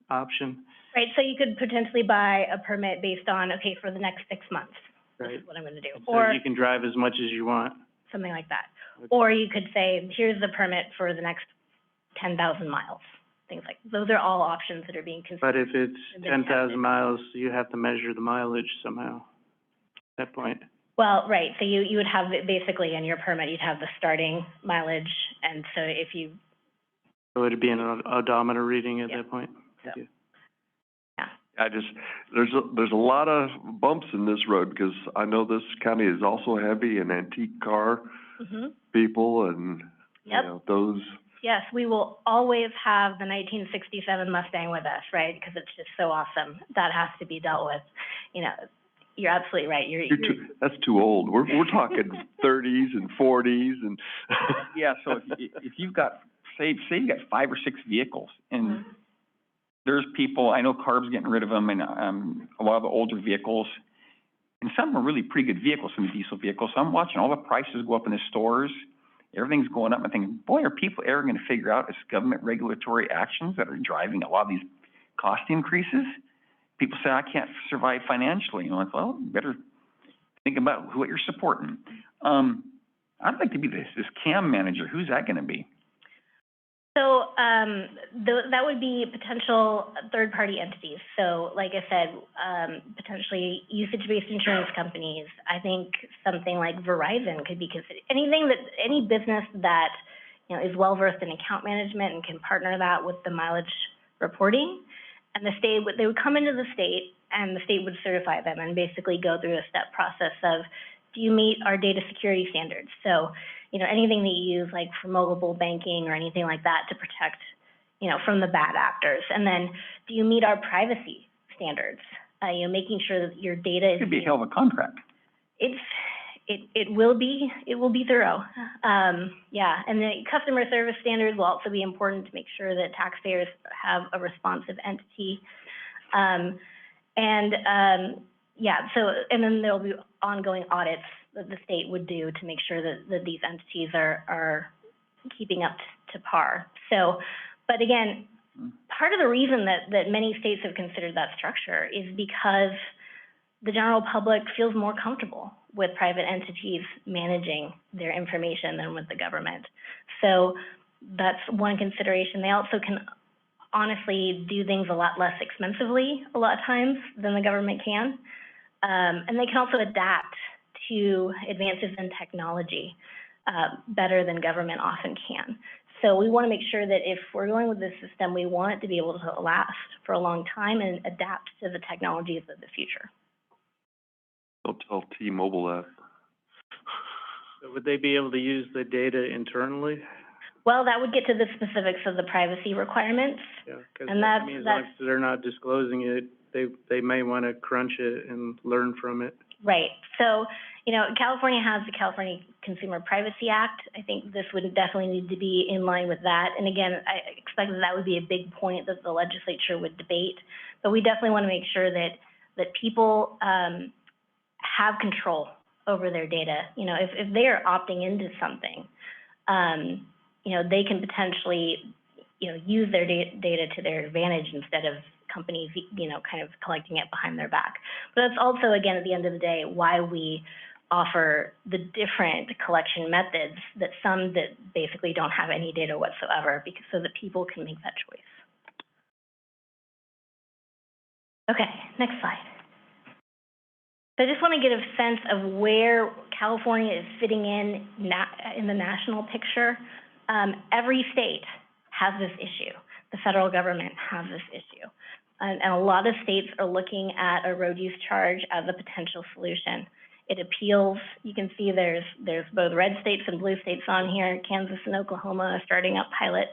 Speaker 12: option?
Speaker 21: Right, so you could potentially buy a permit based on, okay, for the next 6 months,
Speaker 12: Right.
Speaker 21: this is what I'm going to do.
Speaker 12: So
Speaker 21: Or
Speaker 12: you can drive as much as you want.
Speaker 21: something like that. Or you could say, here's the permit for the next 10,000 miles. things like, those are all options that are being considered.
Speaker 19: But if it's
Speaker 21: have been
Speaker 19: 10,000
Speaker 21: tested.
Speaker 19: miles, you have to measure the mileage somehow, at that point.
Speaker 21: Well, right, so you would have, basically in your permit, you'd have the starting mileage, and so if you,
Speaker 19: So it'd be an odometer reading at
Speaker 21: Yeah.
Speaker 19: that point?
Speaker 21: So-
Speaker 19: Thank you.
Speaker 4: There's a lot of bumps in this road, because I know this county is also heavy in antique car
Speaker 21: mhm.
Speaker 4: people and, you
Speaker 21: Yep.
Speaker 4: know, those.
Speaker 21: Yes, we will always have the 1967 Mustang with us, right? Because it's just so awesome. That has to be dealt with. You know, you're absolutely right.
Speaker 4: That's too old. We're talking thirties and forties and.
Speaker 6: Yeah, so if you've got, say you've got 5 or 6 vehicles, and there's people, I know CARB's getting rid of them, and, a lot of the older vehicles, and some are really pretty good vehicles, some diesel vehicles, so I'm watching all the prices go up in the stores, everything's going up, and I'm thinking, boy, are people ever gonna figure out it's government regulatory actions that are driving a lot of these cost increases? People say, I can't survive financially, you know, like, well, you better think about what you're supporting. I'd like to be this CAM manager, who's that gonna be?
Speaker 21: So, that would be potential third-party entities. So, like I said, potentially usage-based insurance companies. I think something like Verizon could be considered. Any business that, you know, is well-versed in account management and can partner that with the mileage reporting. And the state they would come into the state, and the state would certify them and basically go through a step process of, do you meet our data security standards? So, you know, anything that you use, like for mobile banking or anything like that, to protect, you know, from the bad actors. And then, do you meet our privacy standards? You know, making sure that your data is.
Speaker 6: It could be a hell of a contract.
Speaker 21: It will be thorough. Yeah, and the customer service standards will also be important to make sure that taxpayers have a responsive entity. Yeah, so, and then there'll be ongoing audits that the state would do to make sure that these entities are keeping up to par. So, but again, part of the reason that many states have considered that structure is because the general public feels more comfortable with private entities managing their information than with the government. So that's one consideration. They also can honestly do things a lot less expensively a lot of times than the government can. And they can also adapt to advances in technology better than government often can. So we want to make sure that if we're going with this system, we want it to be able to last for a long time and adapt to the technologies of the future.
Speaker 4: Don't tell T-Mobile that.
Speaker 19: So would they be able to use the data internally?
Speaker 21: Well, that would get to the specifics of the privacy requirements.
Speaker 19: Yeah, because
Speaker 21: And
Speaker 19: I mean, as long as they're not disclosing it, they may want to crunch it and learn from it.
Speaker 21: Right. So, you know, California has the California Consumer Privacy Act. I think this would definitely need to be in line with that. And again, I expect that would be a big point that the legislature would debate. But we definitely want to make sure that people have control over their data. You know, if they are opting into something, you know, they can potentially, you know, use their data to their advantage instead of companies, you know, kind of collecting it behind their back. But that's also, again, at the end of the day, why we offer the different collection methods, that some that basically don't have any data whatsoever, because so that people can make that choice. Okay, next slide. So I just want to get a sense of where California is fitting in the national picture. Every state has this issue. The federal government has this issue. And a lot of states are looking at a road use charge as a potential solution. It appeals, you can see there's both red states and blue states on here. Kansas and Oklahoma are starting up pilots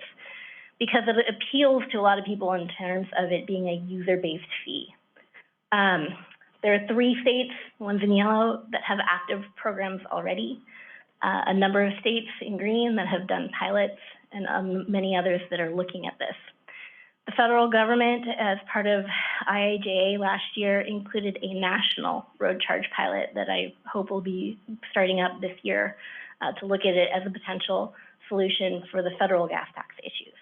Speaker 21: because it appeals to a lot of people in terms of it being a user-based fee. There are 3 states, one's in yellow, that have active programs already. A number of states in green that have done pilots, and many others that are looking at this. The federal government, as part of IIJA last year, included a national road charge pilot that I hope will be starting up this year to look at it as a potential solution for the federal gas tax issues.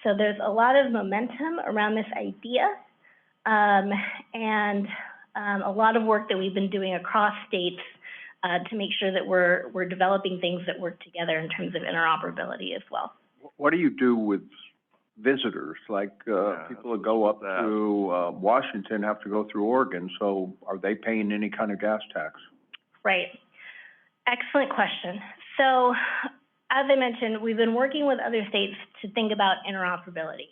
Speaker 21: So there's a lot of momentum around this idea, and a lot of work that we've been doing across states to make sure that we're developing things that work together in terms of interoperability as well.
Speaker 9: What do you do with visitors, like,
Speaker 4: Yeah,
Speaker 9: people that go up
Speaker 4: that.
Speaker 9: through, Washington have to go through Oregon, so are they paying any kind of gas tax?
Speaker 21: Right. Excellent question. So, as I mentioned, we've been working with other states to think about interoperability.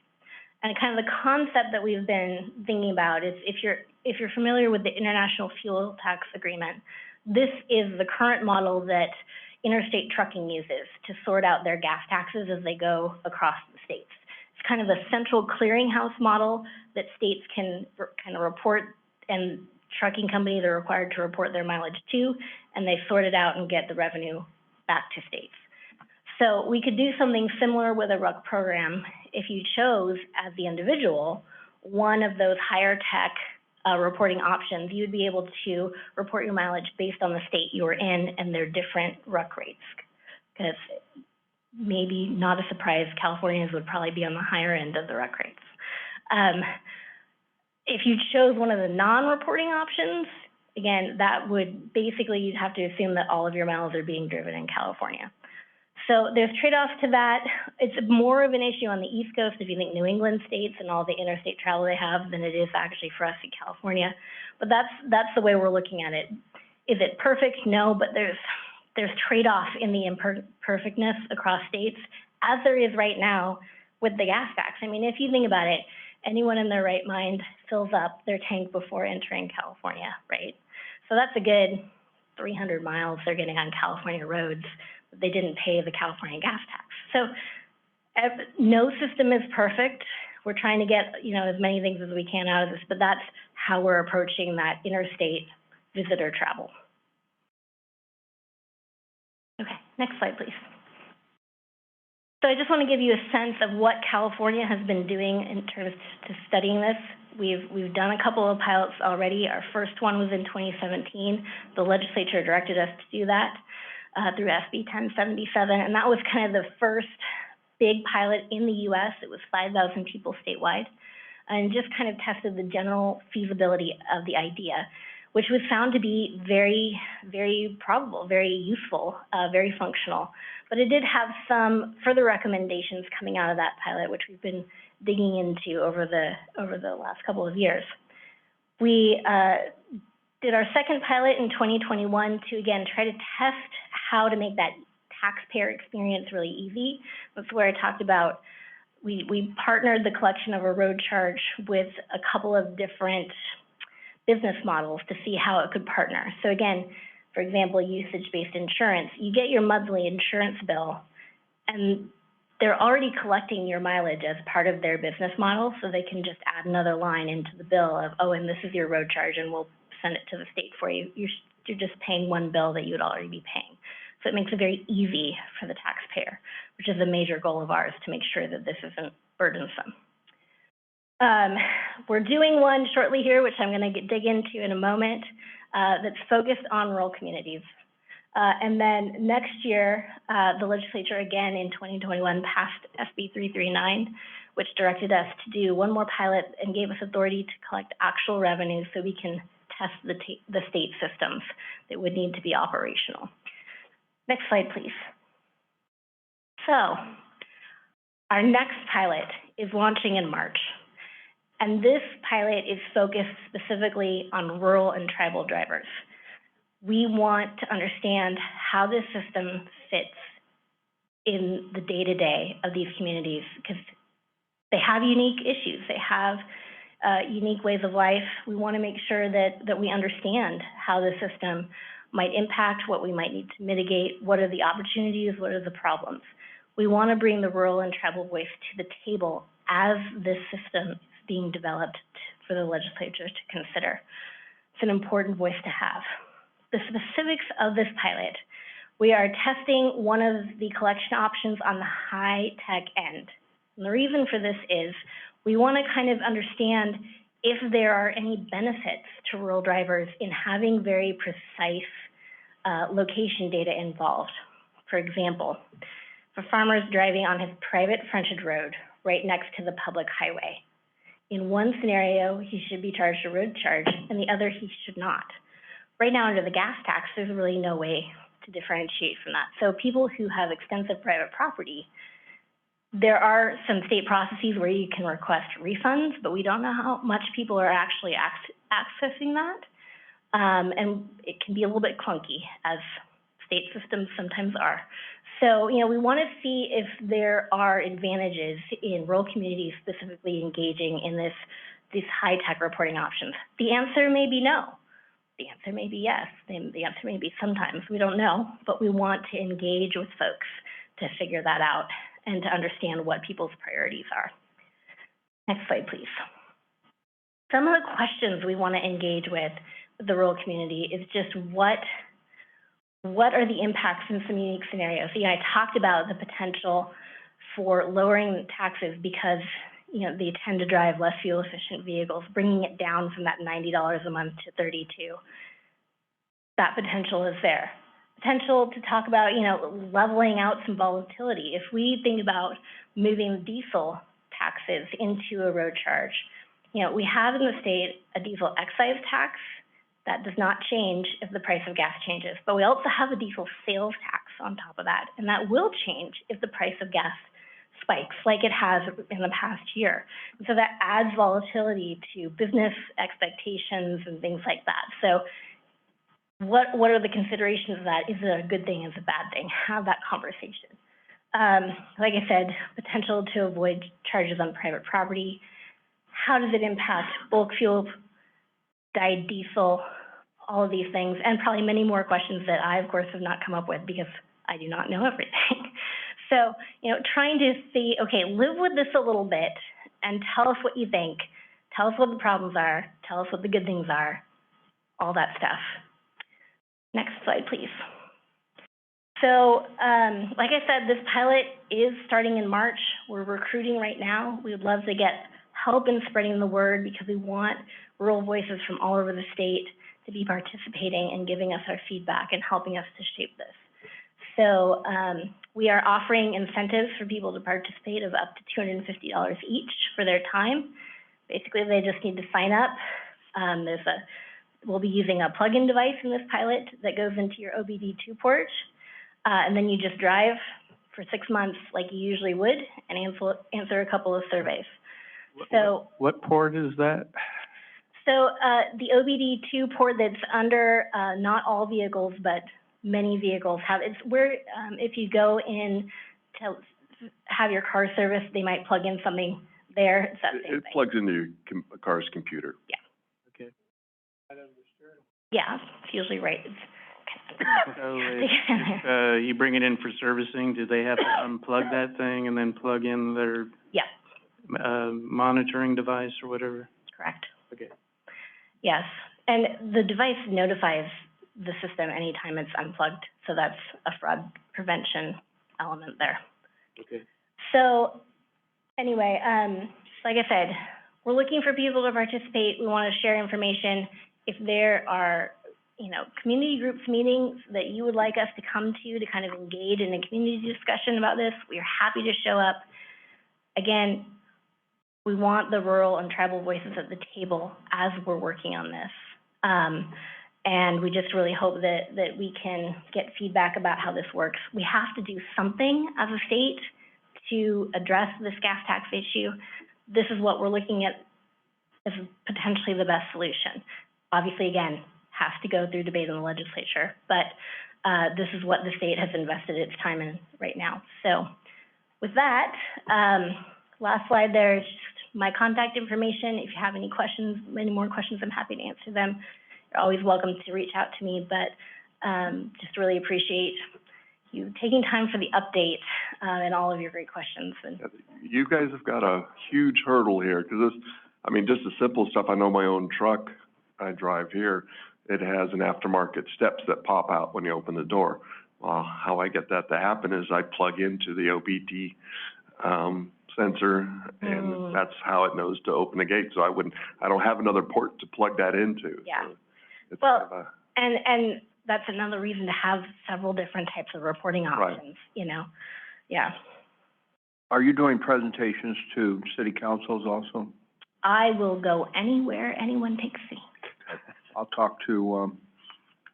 Speaker 21: And kind of the concept that we've been thinking about is if you're familiar with the International Fuel Tax Agreement, this is the current model that interstate trucking uses to sort out their gas taxes as they go across the states. It's kind of a central clearinghouse model that states can kind of report, and trucking companies are required to report their mileage to, and they sort it out and get the revenue back to states. So we could do something similar with a RUC program if you chose, as the individual, one of those higher tech reporting options. You would be able to report your mileage based on the state you were in and their different RUC rates. Because maybe not a surprise, Californians would probably be on the higher end of the RUC rates. If you chose one of the non-reporting options, again, that would basically, you'd have to assume that all of your miles are being driven in California. So there's trade-offs to that. It's more of an issue on the East Coast if you think New England states and all the interstate travel they have than it is actually for us in California. But that's the way we're looking at it. Is it perfect? No, but there's trade-off in the imperfectness across states, as there is right now with the gas tax. I mean, if you think about it, anyone in their right mind fills up their tank before entering California, right? So that's a good 300 miles they're getting on California roads. They didn't pay the California gas tax. So no system is perfect. We're trying to get, as many things as we can out of this, but that's how we're approaching that interstate visitor travel. Okay, next slide, please. So I just want to give you a sense of what California has been doing in terms of studying this. We've done a couple of pilots already. Our first one was in 2017. The legislature directed us to do that through SB 1077, and that was kind of the first big pilot in the U.S. It was 5,000 people statewide, and just kind of tested the general feasibility of the idea, which was found to be very, very probable, very useful, very functional. But it did have some further recommendations coming out of that pilot, which we've been digging into over the last couple of years. We did our second pilot in 2021 to, again, try to test how to make that taxpayer experience really easy. That's where I talked about, we partnered the collection of a road charge with a couple of different business models to see how it could partner. So again, for example, usage-based insurance, you get your monthly insurance bill, and they're already collecting your mileage as part of their business model, so they can just add another line into the bill of, oh, and this is your road charge, and we'll send it to the state for you. You're just paying one bill that you would already be paying. So it makes it very easy for the taxpayer, which is a major goal of ours, to make sure that this isn't burdensome. We're doing one shortly here, which I'm going to dig into in a moment, that's focused on rural communities. And then next year, the legislature again in 2021 passed SB 339, which directed us to do one more pilot and gave us authority to collect actual revenue so we can test the state systems that would need to be operational. Next slide, please. So our next pilot is launching in March. And this pilot is focused specifically on rural and tribal drivers. We want to understand how this system fits in the day-to-day of these communities, because they have unique issues. They have unique ways of life. We want to make sure that we understand how the system might impact, what we might need to mitigate, what are the opportunities, what are the problems. We want to bring the rural and tribal voice to the table as this system is being developed for the legislature to consider. It's an important voice to have. The specifics of this pilot, we are testing one of the collection options on the high-tech end. And the reason for this is we want to kind of understand if there are any benefits to rural drivers in having very precise location data involved. For example, for farmers driving on his private frontage road right next to the public highway, in one scenario, he should be charged a road charge, and the other, he should not. Right now, under the gas tax, there's really no way to differentiate from that. So people who have extensive private property, There are some state processes where you can request refunds, but we don't know how much people are actually accessing that. And it can be a little bit clunky, as state systems sometimes are. So, you know, we want to see if there are advantages in rural communities specifically engaging in these high-tech reporting options. The answer may be no. The answer may be yes. The answer may be sometimes. We don't know, but we want to engage with folks to figure that out and to understand what people's priorities are. Next slide, please. Some of the questions we want to engage with the rural community is just what are the impacts in some unique scenarios? So, yeah, I talked about the potential for lowering taxes because, you know, they tend to drive less fuel efficient vehicles, bringing it down from that $90 a month to $32. That potential is there. Potential to talk about, you know, leveling out some volatility. If we think about moving diesel taxes into a road charge, you know, we have in the state a diesel excise tax that does not change if the price of gas changes, but we also have a diesel sales tax on top of that, and that will change if the price of gas spikes like it has in the past year. And so that adds volatility to business expectations and things like that. So what are the considerations of that? Is it a good thing? Is it a bad thing? Have that conversation. Like I said, potential to avoid charges on private property. How does it impact bulk fuel, dyed diesel, all of these things, and probably many more questions that I, of course, have not come up with because I do not know everything. So, you know, trying to see, okay, live with this a little bit and tell us what you think. Tell us what the problems are. Tell us what the good things are. All that stuff. Next slide, please. So, like I said, this pilot is starting in March. We're recruiting right now. We would love to get help in spreading the word because we want rural voices from all over the state to be participating and giving us our feedback and helping us to shape this. So we are offering incentives for people to participate of up to $250 each for their time. Basically, they just need to sign up. We'll be using a plug-in device in this pilot that goes into your OBD2 port. And then you just drive for 6 months like you usually would and answer a couple of surveys. So
Speaker 19: What port is that?
Speaker 21: So the OBD2 port that's under not all vehicles, but many vehicles have, it's where if you go in to have your car serviced, they might plug in something there. It's that same thing.
Speaker 4: It plugs into your car's computer.
Speaker 21: Yeah.
Speaker 19: Okay.
Speaker 21: Yeah, it's usually right.
Speaker 19: So if you bring it in for servicing, do they have to unplug that thing and then plug in their monitoring device or whatever?
Speaker 21: Correct.
Speaker 19: Okay.
Speaker 21: Yes, and the device notifies the system anytime it's unplugged, so that's a fraud prevention element there.
Speaker 19: Okay.
Speaker 21: So anyway, like I said, we're looking for people to participate. We want to share information. If there are, you know, community groups meetings that you would like us to come to kind of engage in a community discussion about this, we are happy to show up. Again, we want the rural and tribal voices at the table as we're working on this. And we just really hope that we can get feedback about how this works. We have to do something as a state to address this gas tax issue. This is what we're looking at as potentially the best solution. Obviously, again, has to go through debate in the legislature, but this is what the state has invested its time in right now. So with that, last slide there is just my contact information. If you have any questions, any more questions, I'm happy to answer them. You're always welcome to reach out to me, but just really appreciate you taking time for the update and all of your great questions. And
Speaker 4: You guys have got a huge hurdle here, because this, I mean, just the simple stuff. I know my own truck I drive here, it has an aftermarket steps that pop out when you open the door. Well, how I get that to happen is I plug into the OBD sensor, and that's how it knows to open the gate. So I don't have another port to plug that into.
Speaker 21: Yeah.
Speaker 4: So it's
Speaker 21: well,
Speaker 4: kind of
Speaker 21: and that's another reason to have several different types of reporting options, you know? Yeah.
Speaker 9: Are you doing presentations to city councils also?
Speaker 21: I will go anywhere anyone takes me.
Speaker 9: I'll talk to,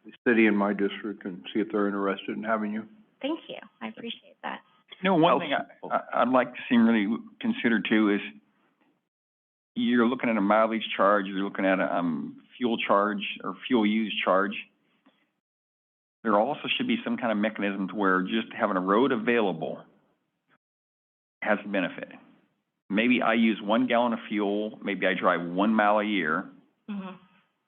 Speaker 9: the city in my district and see if they're interested in having you.
Speaker 21: Thank you. I appreciate that.
Speaker 6: You know, one thing I'd like to see really considered too is you're looking at a mileage charge, you're looking at a, fuel charge or fuel use charge. There also should be some kind of mechanism to where just having a road available has a benefit. Maybe I use 1 gallon of fuel, maybe I drive 1 mile a year,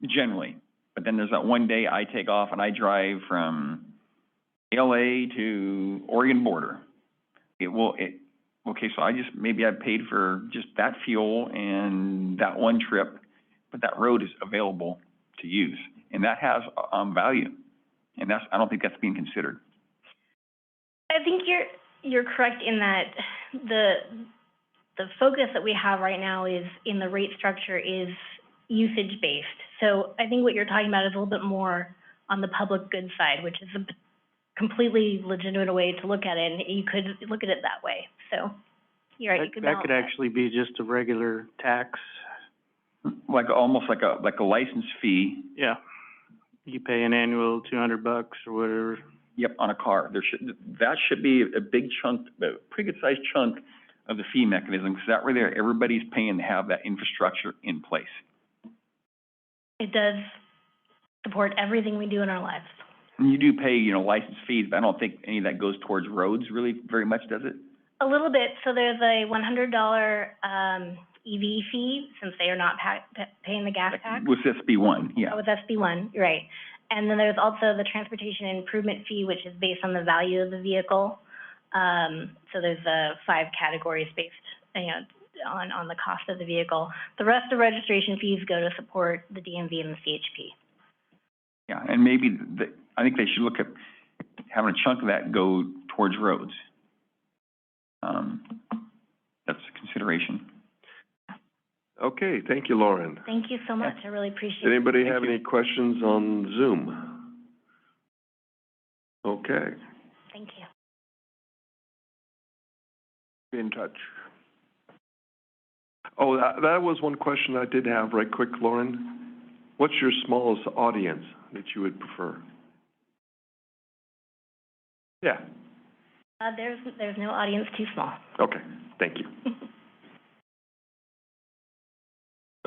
Speaker 6: generally. But then there's that one day I take off and I drive from LA to Oregon border. Okay, so maybe I paid for just that fuel and that one trip, but that road is available to use. And that has, value. And I don't think that's being considered.
Speaker 21: I think you're correct in that the focus that we have right now is in the rate structure is usage based. So I think what you're talking about is a little bit more on the public good side, which is a completely legitimate way to look at it, and you could look at it that way. So you're right.
Speaker 19: That could actually be just a regular tax.
Speaker 6: Almost like a license fee.
Speaker 19: Yeah. You pay an annual $200 or whatever.
Speaker 6: Yep, on a car. That should be a big chunk, a pretty good sized chunk of the fee mechanism, because that way there, everybody's paying to have that infrastructure in place.
Speaker 21: It does support everything we do in our lives.
Speaker 6: And you do pay, license fees, but I don't think any of that goes towards roads really very much, does it?
Speaker 21: A little bit. So there's a $100 EV fee, since they are not paying the gas tax.
Speaker 6: With SB1, yeah.
Speaker 21: With SB1, you're right. And then there's also the transportation improvement fee, which is based on the value of the vehicle. So there's 5 categories based, on the cost of the vehicle. The rest of registration fees go to support the DMV and the CHP.
Speaker 6: Yeah, and maybe I think they should look at having a chunk of that go towards roads. That's a consideration.
Speaker 4: Okay, thank you, Lauren.
Speaker 21: Thank you so much. I really appreciate it.
Speaker 4: Did anybody have any questions on Zoom? Okay.
Speaker 21: Thank you.
Speaker 9: Be in touch.
Speaker 4: Oh, that was one question I did have right quick, Lauren. What's your smallest audience that you would prefer? Yeah.
Speaker 21: There's no audience too small.
Speaker 4: Okay, thank you.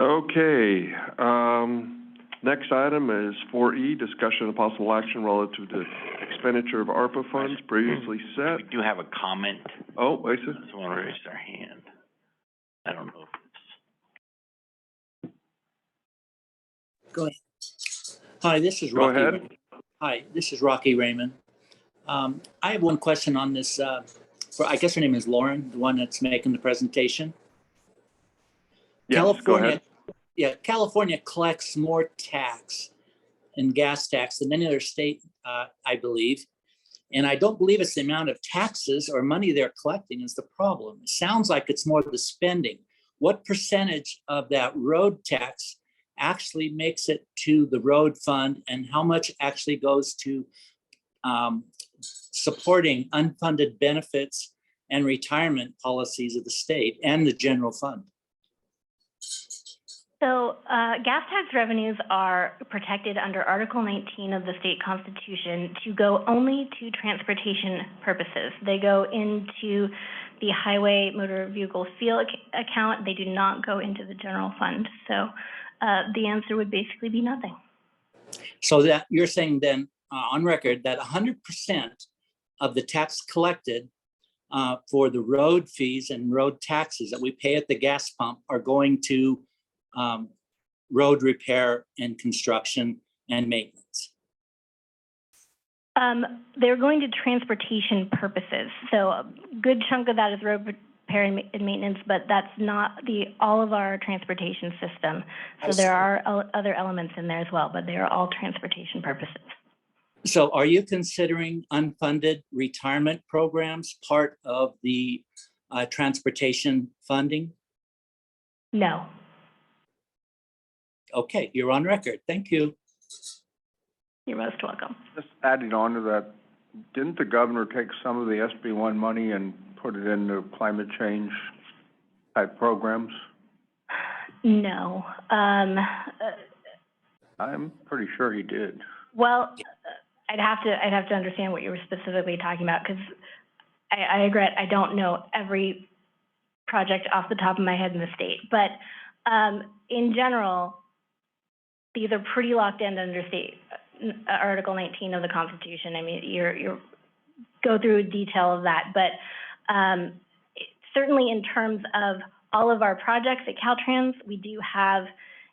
Speaker 4: Okay, next item is 4E, discussion of possible action relative to expenditure of ARPA funds previously set.
Speaker 17: We do have a comment.
Speaker 4: Oh, wait a second.
Speaker 17: Someone raised their hand. I don't know if it's.
Speaker 3: Go ahead. Hi, this is
Speaker 4: Go
Speaker 3: Rocky.
Speaker 4: ahead.
Speaker 3: Hi, this is Rocky Raymond. I have one question on this, I guess her name is Lauren, the one that's making the presentation.
Speaker 4: Yes, go ahead.
Speaker 3: Yeah, California collects more tax and gas tax than any other state, I believe. And I don't believe it's the amount of taxes or money they're collecting is the problem. It sounds like it's more the spending. What percentage of that road tax actually makes it to the road fund, and how much actually goes to supporting unfunded benefits and retirement policies of the state and the general fund?
Speaker 21: So gas tax revenues are protected under Article 19 of the state constitution to go only to transportation purposes. They go into the highway motor vehicle fuel account. They do not go into the general fund. So the answer would basically be nothing.
Speaker 3: So that you're saying then on record that 100% of the tax collected for the road fees and road taxes that we pay at the gas pump are going to road repair and construction and maintenance?
Speaker 21: They're going to transportation purposes. So a good chunk of that is road repair and maintenance, but that's not all of our transportation system. So there are other elements in there as well, but they are all transportation purposes.
Speaker 3: So are you considering unfunded retirement programs part of the transportation funding?
Speaker 21: No.
Speaker 3: Okay, you're on record. Thank you.
Speaker 21: You're most welcome.
Speaker 9: Just adding on to that, didn't the governor take some of the SB1 money and put it into climate change type programs?
Speaker 21: No.
Speaker 9: I'm pretty sure he did.
Speaker 21: Well, I'd have to understand what you were specifically talking about, because I regret, I don't know every project off the top of my head in the state, but, in general, these are pretty locked in under state, Article 19 of the Constitution. I mean, you're go through detail of that, but, certainly in terms of all of our projects at Caltrans, we do have,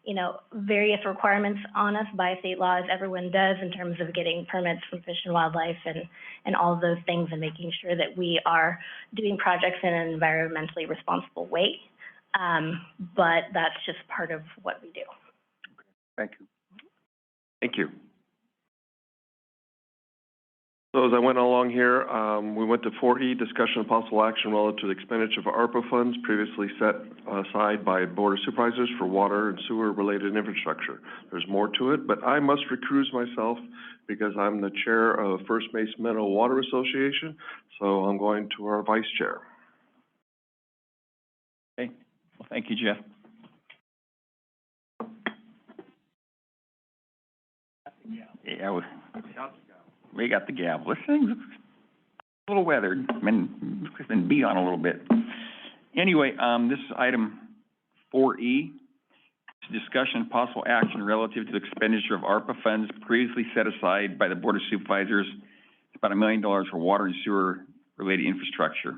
Speaker 21: you know, various requirements on us by state law, as everyone does, in terms of getting permits from Fish and Wildlife and all of those things, and making sure that we are doing projects in an environmentally responsible way. But that's just part of what we do.
Speaker 9: Thank you.
Speaker 6: Thank you.
Speaker 4: So as I went along here, we went to 4E, discussion of possible action relative to the expenditure of ARPA funds previously set aside by Board of Supervisors for water and sewer related infrastructure. There's more to it, but I must recuse myself because I'm the chair of First Mesa Meadow Water Association, so I'm going to our vice chair.
Speaker 6: Okay, well, thank you, Jeff. Yeah, we got the gavel. This thing's a little weathered, it's been beat on a little bit. Anyway, this is item 4E. It's discussion of possible action relative to the expenditure of ARPA funds previously set aside by the Board of Supervisors. It's about $1 million for water and sewer related infrastructure.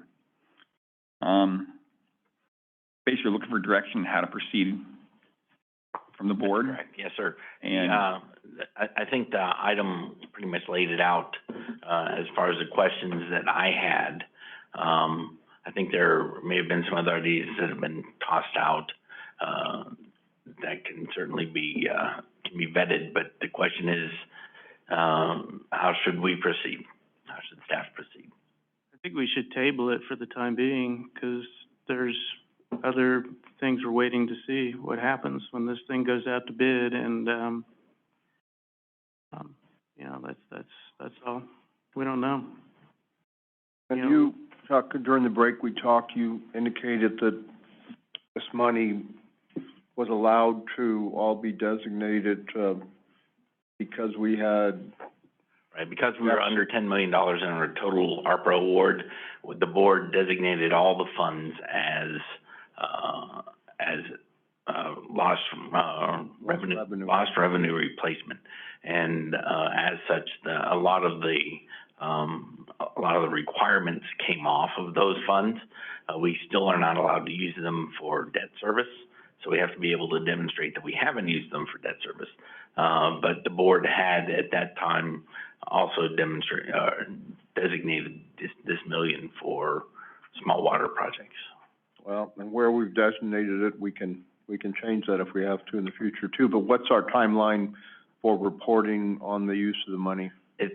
Speaker 6: Basically looking for direction how to proceed from the board.
Speaker 17: Correct. Yes, sir.
Speaker 6: And
Speaker 17: I think the item pretty much laid it out, as far as the questions that I had. I think there may have been some other ideas that have been tossed out, that can certainly be vetted, but the question is, how should we proceed? How should staff proceed?
Speaker 19: I think we should table it for the time being, because there's other things we're waiting to see what happens when this thing goes out to bid, and, you know, that's all. We don't know.
Speaker 9: And you talked, during the break we talked, you indicated that this money was allowed to all be designated, because we had...
Speaker 17: Right, because we were under $10 million in our total ARPA award, the board designated all the funds as lost revenue replacement, and as such, a lot of the requirements came off of those funds. We still are not allowed to use them for debt service, so we have to be able to demonstrate that we haven't used them for debt service. But the board had at that time also designated this million for small water projects.
Speaker 9: Well, and where we've designated it, we can change that if we have to in the future too. But what's our timeline for reporting on the use of the money?
Speaker 17: It's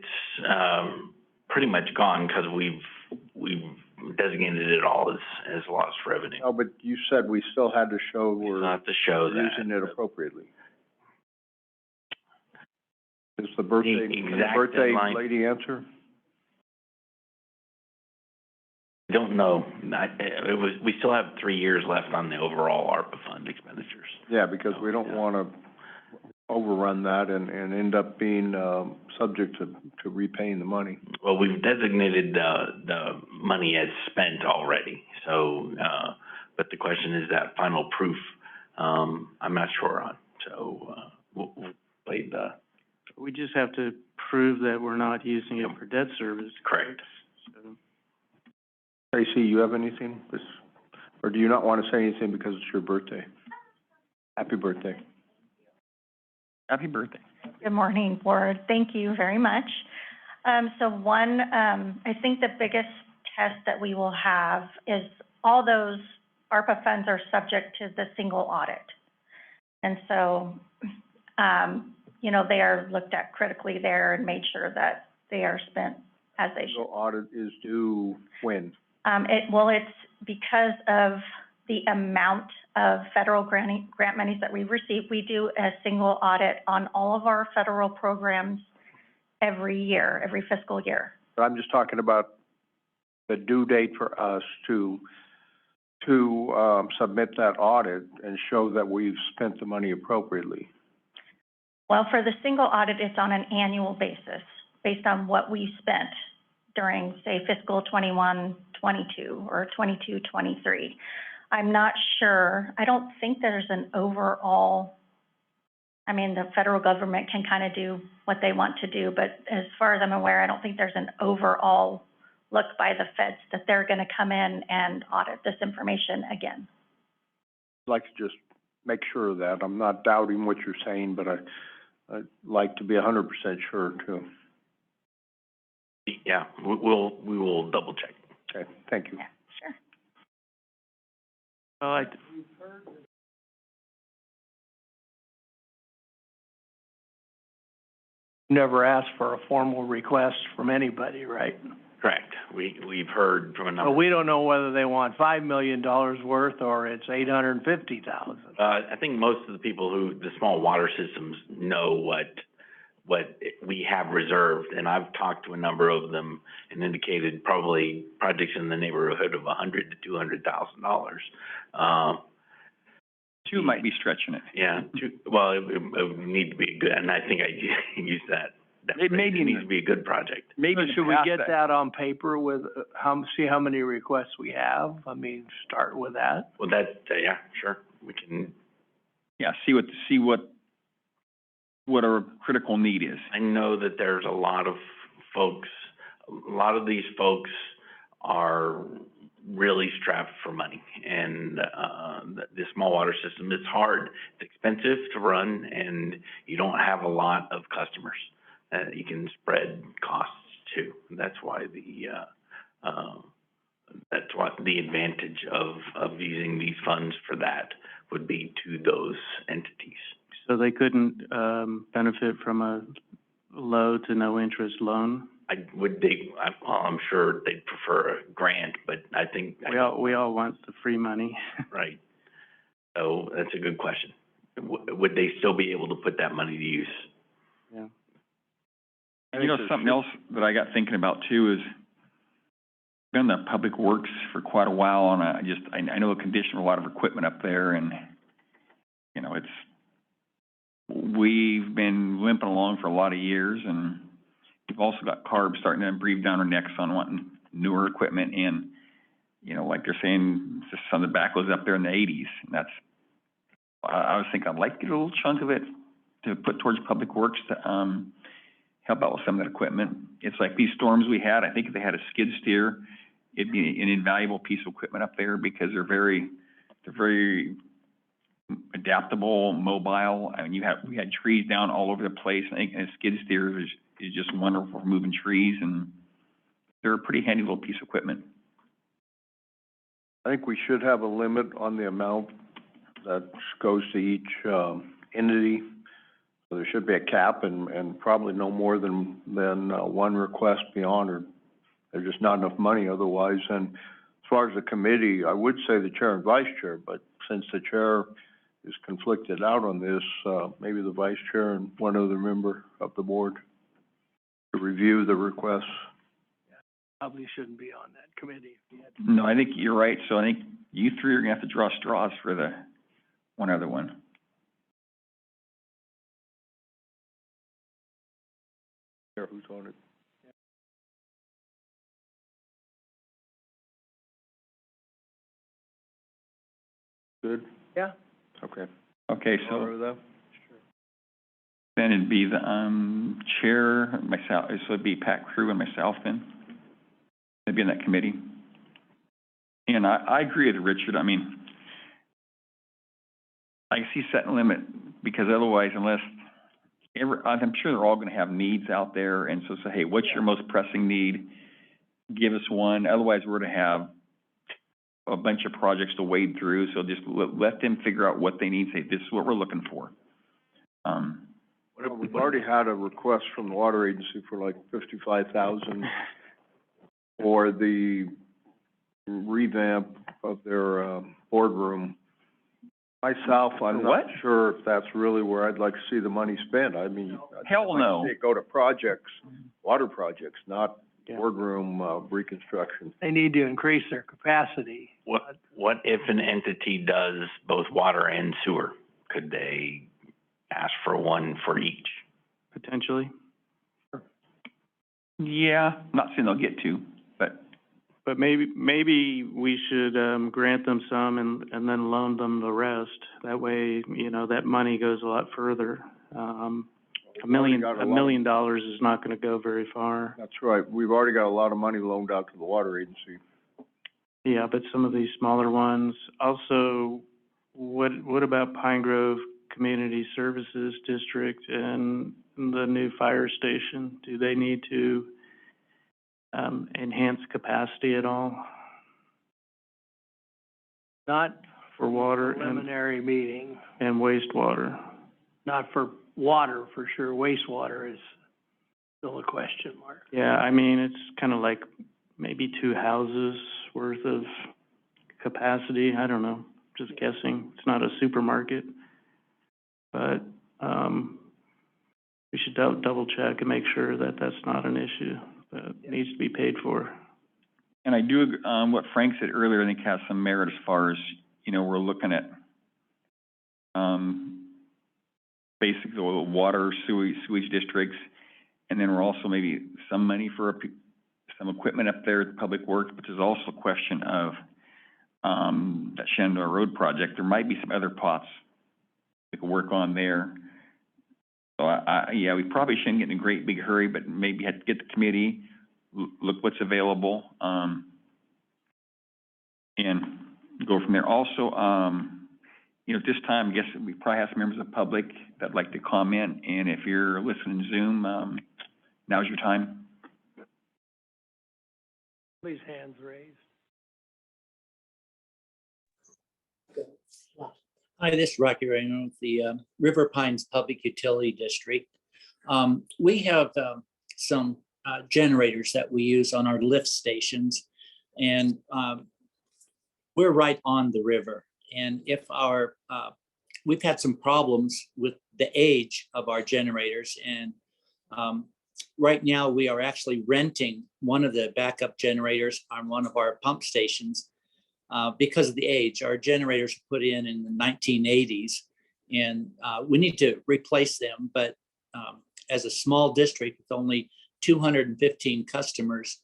Speaker 17: pretty much gone because we've designated it all as lost revenue.
Speaker 9: Oh, but you said we still had to show we're
Speaker 17: using
Speaker 9: it appropriately. Is the birthday, lady answer?
Speaker 17: I don't know. We still have 3 years left on the overall ARPA fund expenditures.
Speaker 9: Yeah, because we don't want to overrun that and end up being subject to repaying the money.
Speaker 17: Well, we've designated the money as spent already. So, but the question is that final proof, I'm not sure on. So we'll play the...
Speaker 19: We just have to prove that we're not using it for debt service.
Speaker 17: Correct.
Speaker 19: So.
Speaker 9: Tracy, you have anything? Or do you not want to say anything because it's your birthday? Happy birthday.
Speaker 6: Happy birthday.
Speaker 5: Good morning, board. Thank you very much. So one, I think the biggest test that we will have is all those ARPA funds are subject to the single audit. And so, you know, they are looked at critically there and made sure that they are spent as they should.
Speaker 9: The audit is due when?
Speaker 5: It's because of the amount of federal grant monies that we receive. We do a single audit on all of our federal programs every year, every fiscal year.
Speaker 9: But I'm just talking about the due date for us to submit that audit and show that we've spent the money appropriately.
Speaker 5: Well, for the single audit, it's on an annual basis, based on what we spent during, say, fiscal 21-22 or 22-23. I'm not sure, I don't think there's an overall, I mean, the federal government can kind of do what they want to do, but as far as I'm aware, I don't think there's an overall look by the feds that they're going to come in and audit this information again.
Speaker 9: I'd like to just make sure of that. I'm not doubting what you're saying, but I'd like to be 100% sure too.
Speaker 17: Yeah, we will double check.
Speaker 9: Okay, thank you.
Speaker 5: Yeah, sure.
Speaker 19: Well,
Speaker 14: Never asked for a formal request from anybody, right?
Speaker 17: Correct. We've heard from a number.
Speaker 14: But we don't know whether they want $5 million worth or it's $850,000.
Speaker 17: I think most of the people the small water systems know what we have reserved, and I've talked to a number of them and indicated probably projects in the neighborhood of $100,000 to $200,000.
Speaker 6: Two might be stretching it.
Speaker 17: Yeah, well, it would need to be good, and I think I use that.
Speaker 6: It maybe
Speaker 17: needs to be a good project.
Speaker 6: Maybe
Speaker 14: So should we get that on paper with, see how many requests we have? I mean, start with that.
Speaker 17: Well, yeah, sure, we can.
Speaker 6: Yeah, see what our critical need is.
Speaker 17: I know that there's a lot of these folks are really strapped for money, and the small water system, it's hard, it's expensive to run, and you don't have a lot of customers. You can spread costs too. That's why the advantage of using these funds for that would be to those entities.
Speaker 19: so they couldn't, benefit from a low to no interest loan?
Speaker 17: I'm sure they'd prefer a grant, but I think.
Speaker 19: We all want the free money.
Speaker 17: Right. So that's a good question. Would they still be able to put that money to use?
Speaker 19: Yeah.
Speaker 6: You know, something else that I got thinking about too is, been in the public works for quite a while, and I know the condition of a lot of equipment up there, and, you know, we've been limping along for a lot of years, and we've also got CARB starting to breathe down our necks on wanting newer equipment, and, you know, like they're saying, just some of the backhoes up there in the 80s, and I was thinking I'd like to get a little chunk of it to put towards public works to, help out with some of that equipment. It's like these storms we had, I think if they had a skid steer, it'd be an invaluable piece of equipment up there because they're very adaptable, mobile. I mean, we had trees down all over the place. I think a skid steer is just wonderful for moving trees, and they're a pretty handy little piece of equipment.
Speaker 9: I think we should have a limit on the amount that goes to each, entity. So there should be a cap and probably no more than one request beyond, or there's just not enough money otherwise. And as far as the committee, I would say the chair and vice chair, but since the chair is conflicted out on this, maybe the vice chair and one other member of the board to review the requests.
Speaker 14: Probably shouldn't be on that committee.
Speaker 6: No, I think you're right. So I think you three are gonna have to draw straws for the one other one.
Speaker 9: Care who's on it. Good?
Speaker 14: Yeah.
Speaker 9: Okay.
Speaker 6: Okay, so then it'd be the, chair, myself, so it'd be Pat Crew and myself then. It'd be in that committee. And I agree with Richard. I mean, I see set and limit, because otherwise, I'm sure they're all gonna have needs out there, and so say, hey, what's your most pressing need? Give us one, otherwise we're gonna have a bunch of projects to wade through, so just let them figure out what they need, say, this is what we're looking for.
Speaker 9: Well, we've already had a request from the water agency for like $55,000 for the revamp of their, boardroom. Myself, I'm not sure if that's really where I'd like to see the money spent. I mean,
Speaker 6: hell no.
Speaker 9: I'd like to see it go to projects, water projects, not boardroom, reconstruction.
Speaker 14: They need to increase their capacity.
Speaker 17: What if an entity does both water and sewer? Could they ask for one for each?
Speaker 19: Potentially.
Speaker 6: Yeah, not saying they'll get to,
Speaker 12: But maybe we should, grant them some and then loan them the rest. That way, you know, that money goes a lot further. $1 million is not gonna go very far.
Speaker 9: That's right. We've already got a lot of money loaned out to the water agency.
Speaker 12: Yeah, but some of these smaller ones, also, what about Pine Grove Community Services District and the new fire station? Do they need to, enhance capacity at all
Speaker 14: Not
Speaker 12: for water and,
Speaker 14: preliminary meeting,
Speaker 12: and wastewater?
Speaker 14: not for water, for sure. Wastewater is still a question mark.
Speaker 12: Yeah, I mean, it's kind of like maybe 2 houses worth of capacity. I don't know, just guessing. It's not a supermarket. But, we should double check and make sure that that's not an issue that needs to be paid for.
Speaker 6: and I do, what Frank said earlier, I think has some merit as far as, you know, we're looking at, basically the water, sewage districts, and then we're also maybe some money for some equipment up there at the Public Works, but there's also a question of, that Shenandoah Road project. There might be some other pots we could work on there. So yeah, we probably shouldn't get in a great big hurry, but maybe have to get the committee, look what's available, and go from there. Also, you know, at this time, I guess we probably have some members of the public that'd like to comment, and if you're listening to Zoom, now's your time.
Speaker 14: Please, hands raised.
Speaker 3: Hi, this is Rocky Rayner with the River Pines Public Utility District. We have some generators that we use on our lift stations, and we're right on the river. And if we've had some problems with the age of our generators, and right now we are actually renting one of the backup generators on one of our pump stations. Because of the age, our generators were put in the 1980s, and we need to replace them. But as a small district with only 215 customers,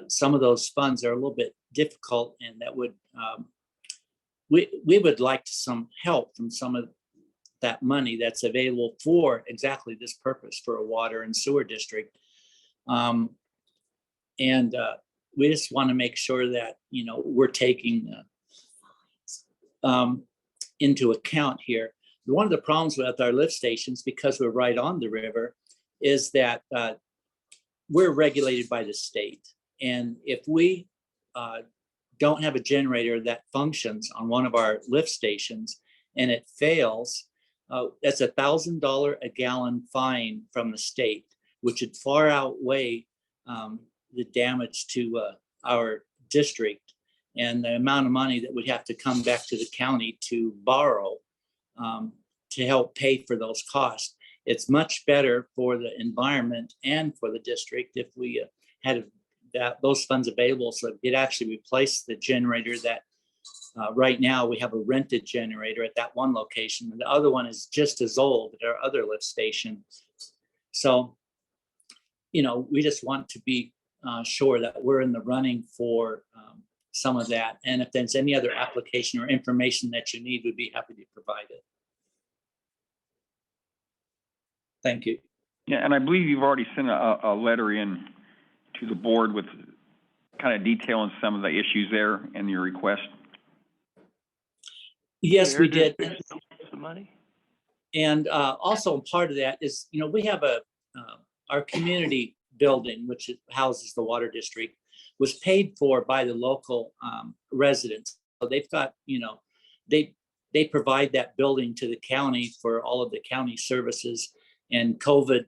Speaker 3: some of those funds are a little bit difficult, and that would we would like some help from some of that money that's available for exactly this purpose, for a water and sewer district. We just want to make sure that, you know, we're taking into account here. One of the problems with our lift stations, because we're right on the river, is that we're regulated by the state. And if we don't have a generator that functions on one of our lift stations and it fails, that's $1,000 a gallon fine from the state, which would far outweigh the damage to our district and the amount of money that would have to come back to the county to borrow to help pay for those costs. It's much better for the environment and for the district if we had those funds available, so it actually replace the generator that right now we have a rented generator at that one location, and the other one is just as old at our other lift station. So, you know, we just want to be sure that we're in the running for some of that. And if there's any other application or information that you need, we'd be happy to provide it. Thank you.
Speaker 6: Yeah, and I believe you've already sent a letter in to the board with kind of detailing some of the issues there and your request.
Speaker 3: Yes, we did.
Speaker 14: Some money.
Speaker 3: And also part of that is, you know, we have our community building, which houses the water district, was paid for by the local residents. So they've got, you know, they provide that building to the county for all of the county services and COVID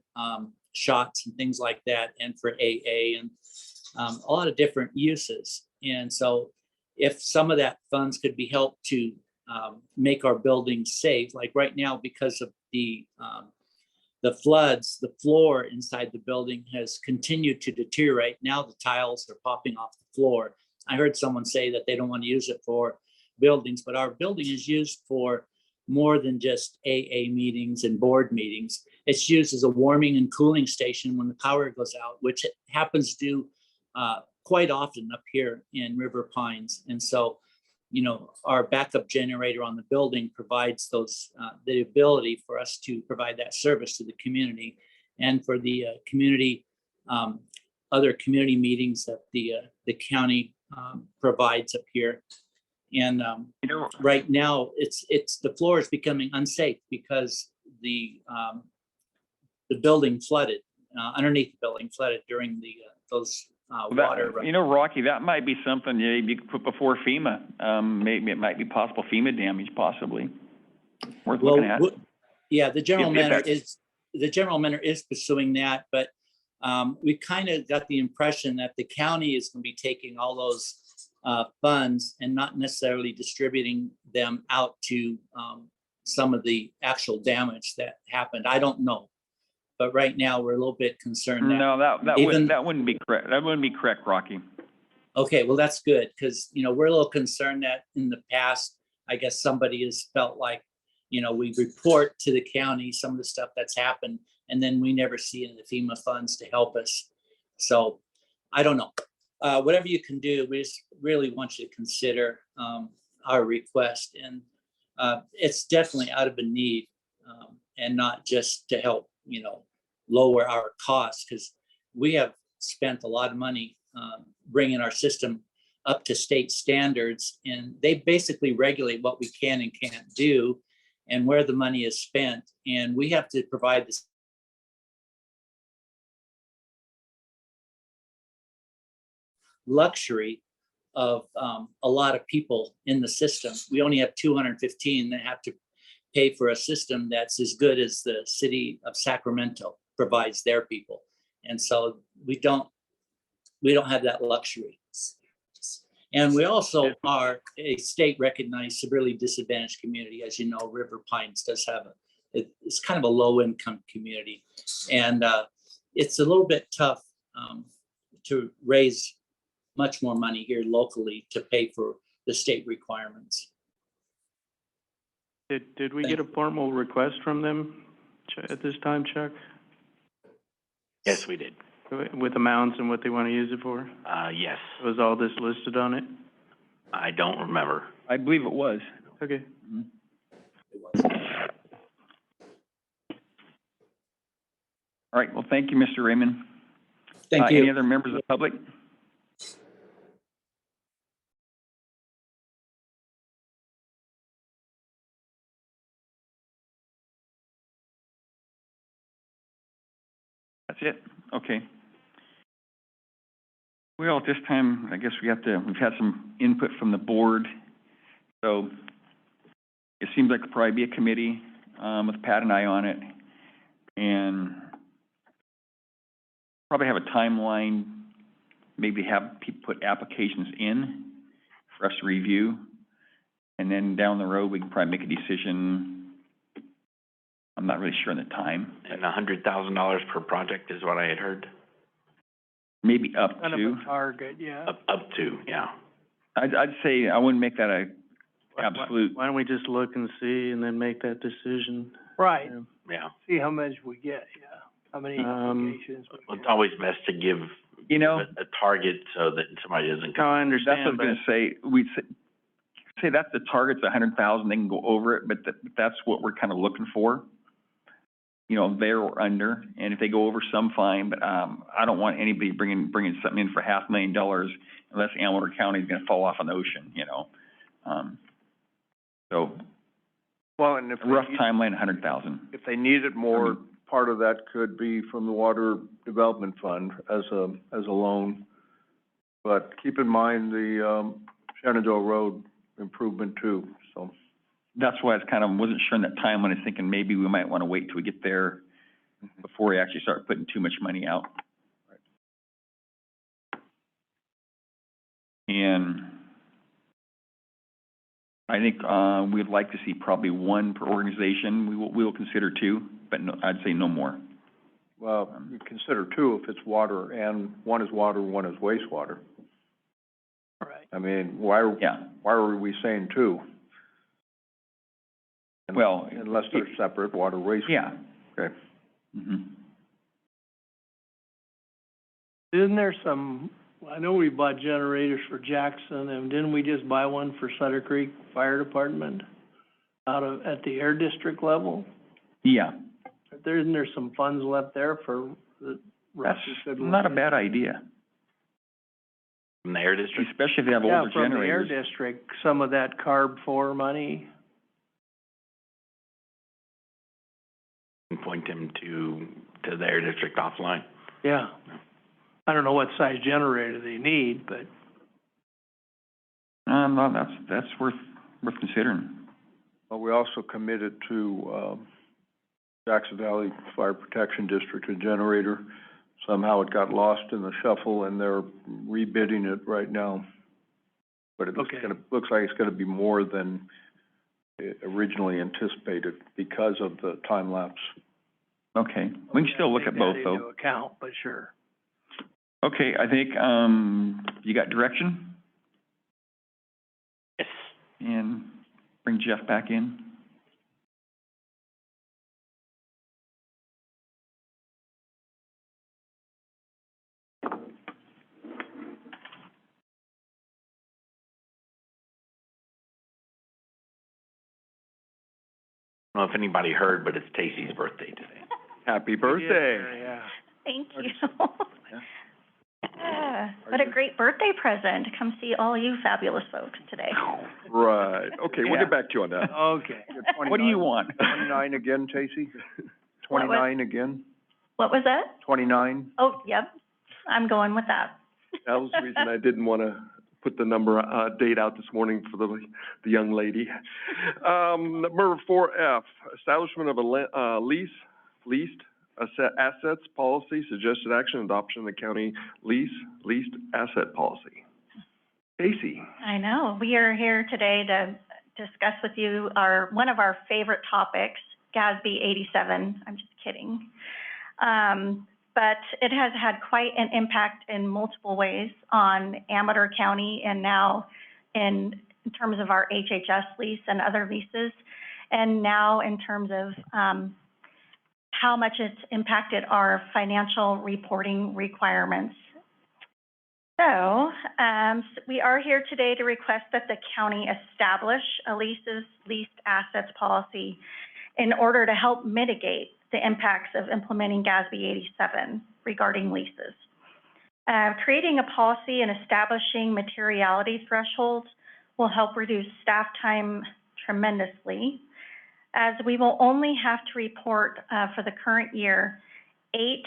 Speaker 3: shots and things like that, and for AA and a lot of different uses. And so if some of that funds could be helped to make our buildings safe, like right now, because of the floods, the floor inside the building has continued to deteriorate. Now the tiles are popping off the floor. I heard someone say that they don't want to use it for buildings, but our building is used for more than just AA meetings and board meetings. It's used as a warming and cooling station when the power goes out, which it happens to do quite often up here in River Pines. And so, you know, our backup generator on the building provides those, the ability for us to provide that service to the community and for the community, other community meetings that the county provides up here. And right now, it's the floor is becoming unsafe because the building flooded, underneath the building flooded during those water.
Speaker 6: You know, Rocky, that might be something you could put before FEMA. Maybe it might be possible FEMA damage, possibly. Worth looking at.
Speaker 3: Yeah, the general manager is pursuing that, but we kind of got the impression that the county is going to be taking all those funds and not necessarily distributing them out to some of the actual damage that happened. I don't know, but right now we're a little bit concerned.
Speaker 6: No, that wouldn't be correct. That wouldn't be correct, Rocky.
Speaker 3: Okay, well that's good because you know we're a little concerned that in the past, I guess somebody has felt like, you know, we report to the county some of the stuff that's happened, and then we never see any of the FEMA funds to help us. So I don't know. Whatever you can do, we just really want you to consider our request. And it's definitely out of a need and not just to help, you know, lower our costs, because we have spent a lot of money bringing our system up to state standards, and they basically regulate what we can and can't do and where the money is spent. And we have to provide this luxury of a lot of people in the system. We only have 215 that have to pay for a system that's as good as the city of Sacramento provides their people. And so we don't have that luxury. And we also are a state recognized severely disadvantaged community. As you know, River Pines does have it's kind of a low income community. And it's a little bit tough to raise much more money here locally to pay for the state requirements.
Speaker 19: Did we get a formal request from them at this time, Chuck?
Speaker 17: Yes, we did.
Speaker 19: With amounts and what they want to use it for?
Speaker 17: Yes.
Speaker 19: Was all this listed on it?
Speaker 17: I don't remember.
Speaker 6: I believe it was.
Speaker 19: Okay.
Speaker 6: All right, well, thank you, Mr. Raymond.
Speaker 3: Thank you.
Speaker 6: Any other members of the public? That's it? Okay. Well, at this time, I guess we've had some input from the board. So it seems like it'll probably be a committee with Pat and I on it. And probably have a timeline, maybe have people put applications in for us to review. And then down the road, we can probably make a decision. I'm not really sure on the time.
Speaker 17: And $100,000 per project is what I had heard.
Speaker 6: Maybe up
Speaker 14: Kind
Speaker 6: to.
Speaker 14: of a target, yeah.
Speaker 17: Up to, yeah.
Speaker 6: I'd say I wouldn't make that a absolute.
Speaker 19: Why don't we just look and see and then make that decision?
Speaker 14: Right.
Speaker 17: Yeah.
Speaker 14: See how much we get, yeah. How many applications we
Speaker 17: It's
Speaker 14: get.
Speaker 17: always best to give,
Speaker 6: You know,
Speaker 17: a target so that somebody doesn't.
Speaker 19: No, I understand.
Speaker 6: that's what I was gonna say. We'd say that's the target's 100,000. They can go over it, but that's what we're kind of looking for. You know, there or under, and if they go over some, fine, but I don't want anybody bringing something in for $500,000 unless Amador County is gonna fall off an ocean, you know. So
Speaker 9: Well, and if
Speaker 6: a rough timeline, 100,000.
Speaker 9: if they needed more, part of that could be from the Water Development Fund as a loan. But keep in mind the Shenandoah Road improvement too, so.
Speaker 6: That's why it's kind of, wasn't sure in that time when I was thinking maybe we might want to wait till we get there before we actually start putting too much money out. And I think we'd like to see probably one per organization. We will consider two, but no, I'd say no more.
Speaker 9: Well, you consider two if it's water, and one is water, one is wastewater.
Speaker 14: Right.
Speaker 9: I mean, why are we saying two?
Speaker 6: Well,
Speaker 9: Unless they're separate waterways.
Speaker 6: yeah.
Speaker 9: Okay.
Speaker 6: Mhm.
Speaker 14: Isn't there some, I know we bought generators for Jackson, and didn't we just buy one for Sutter Creek Fire Department at the Air District level?
Speaker 6: Yeah,
Speaker 14: Isn't there some funds left there for the?
Speaker 6: that's not a bad idea,
Speaker 17: From the Air District?
Speaker 6: especially if they have
Speaker 14: Yeah,
Speaker 6: older
Speaker 14: from the Air
Speaker 6: generators.
Speaker 14: District, some of that CARB 4 money.
Speaker 17: And point them to the Air District offline.
Speaker 14: Yeah. I don't know what size generator they need, but
Speaker 6: No, that's worth considering.
Speaker 9: Well, we also committed to, Jackson Valley Fire Protection District, a generator. Somehow it got lost in the shuffle and they're rebidding it right now. But it's
Speaker 14: Okay.
Speaker 9: looks like it's gonna be more than originally anticipated because of the time lapse.
Speaker 6: Okay, we can still look at both,
Speaker 14: take that into
Speaker 6: though.
Speaker 14: account, but sure.
Speaker 6: Okay, I think, you got direction?
Speaker 17: Yes.
Speaker 6: And bring Jeff back in.
Speaker 17: I don't know if anybody heard, but it's Stacy's birthday today.
Speaker 9: Happy birthday.
Speaker 14: Yeah.
Speaker 5: Thank you. Yeah, what a great birthday present to come see all you fabulous folks today.
Speaker 11: Right, okay, we'll
Speaker 6: Yeah.
Speaker 11: get back to you on that.
Speaker 14: Okay.
Speaker 6: What do you want?
Speaker 9: 29 again, Casey?
Speaker 5: What was-
Speaker 9: 29 again?
Speaker 5: What was that?
Speaker 9: 29?
Speaker 5: Oh, yep, I'm going with that.
Speaker 11: That was the reason I didn't want to put the date out this morning for the young lady. Number 4F, establishment of a leased assets policy, suggested action, adoption of the county leased asset policy. Casey.
Speaker 5: I know, we are here today to discuss with you one of our favorite topics, GASB 87, I'm just kidding. But it has had quite an impact in multiple ways on Amador County and now in terms of our HHS lease and other leases, and now in terms of how much it's impacted our financial reporting requirements. So, we are here today to request that the county establish a leased assets policy in order to help mitigate the impacts of implementing GASB 87 regarding leases. Creating a policy and establishing materiality thresholds will help reduce staff time tremendously, as we will only have to report for the current year 8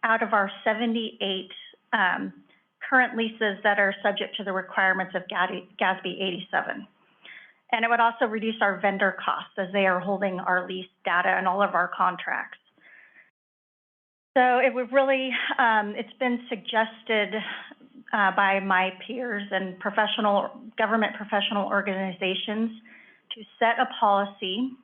Speaker 5: out of our 78 current leases that are subject to the requirements of GASB 87. And it would also reduce our vendor costs as they are holding our lease data and all of our contracts. So it would really, it's been suggested by my peers and government professional organizations to set a policy,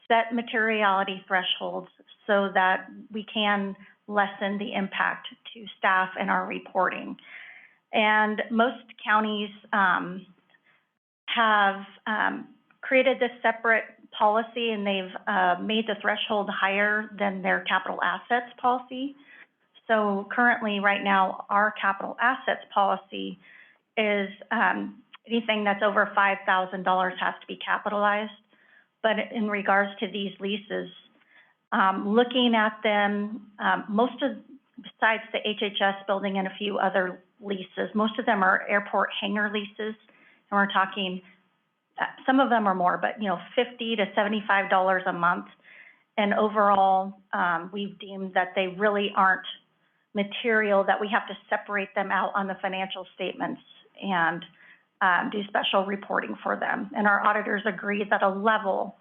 Speaker 5: set materiality thresholds so that we can lessen the impact to staff and our reporting. And most counties have created this separate policy, and they've made the threshold higher than their capital assets policy. So currently, right now, our capital assets policy is anything that's over $5,000 has to be capitalized. But in regards to these leases, looking at them, besides the HHS building and a few other leases, most of them are airport hangar leases. And we're talking, some of them are more, but $50 to $75 a month. And overall, we've deemed that they really aren't material, that we have to separate them out on the financial statements and do special reporting for them. And our auditors agree that a level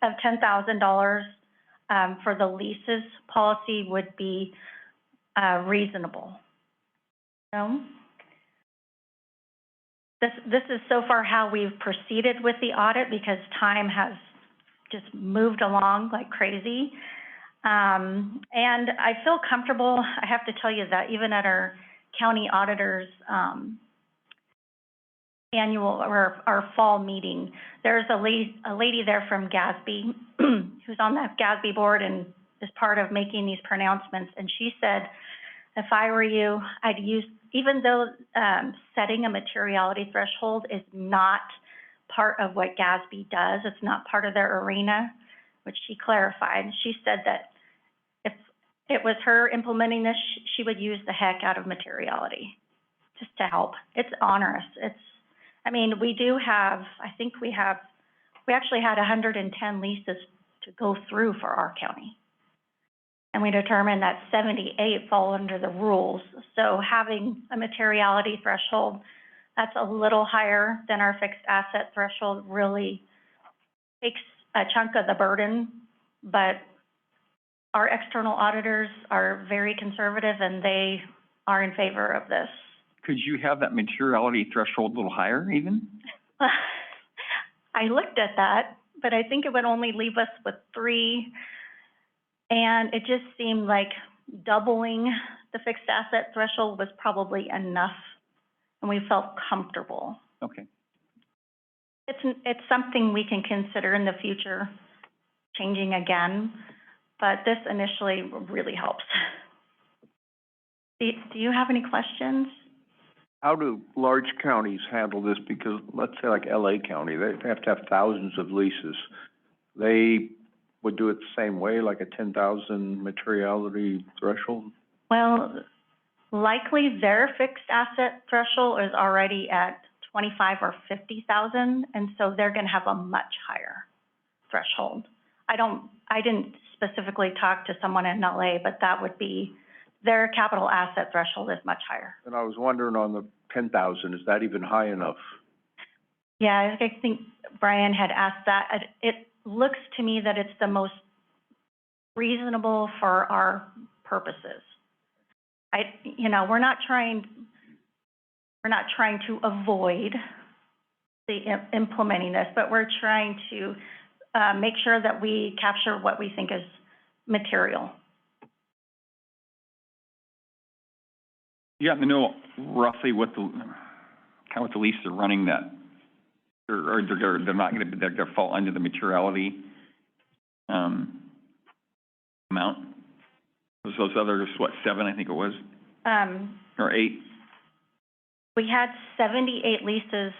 Speaker 5: of $10,000 for the leases policy would be reasonable. This is so far how we've proceeded with the audit, because time has just moved along like crazy. And I feel comfortable, I have to tell you that even at our county auditors annual or our fall meeting. There's a lady there from GASB who's on the GASB board and is part of making these pronouncements. And she said, if I were you, I'd use, even though setting a materiality threshold is not part of what GASB does, it's not part of their arena, which she clarified. She said that if it was her implementing this, she would use the heck out of materiality just to help. It's onerous. I mean, we do have, we actually had 110 leases to go through for our county. And we determined that 78 fall under the rules. So having a materiality threshold that's a little higher than our fixed asset threshold really takes a chunk of the burden. But our external auditors are very conservative and they are in favor of this.
Speaker 6: Could you have that materiality threshold a little higher even?
Speaker 5: I looked at that, but I think it would only leave us with 3. And it just seemed like doubling the fixed asset threshold was probably enough, and we felt comfortable.
Speaker 6: Okay.
Speaker 5: It's something we can consider in the future, changing again, but this initially really helps. Do you have any questions?
Speaker 9: How do large counties handle this? Because let's say like LA County, they have to have thousands of leases. They would do it the same way, like a 10,000 materiality threshold?
Speaker 5: Well, likely their fixed asset threshold is already at 25 or 50,000, and so they're going to have a much higher threshold. I didn't specifically talk to someone in LA, but that would be, their capital asset threshold is much higher.
Speaker 9: And I was wondering on the 10,000, is that even high enough?
Speaker 5: Yeah, I think Brian had asked that. It looks to me that it's the most reasonable for our purposes. We're not trying to avoid implementing this, but we're trying to make sure that we capture what we think is material.
Speaker 6: You happen to know roughly what the leases are running that, or they're not going to fall under the materiality amount? Those others, what, 7, I think it was? Or 8?
Speaker 5: We had 78 leases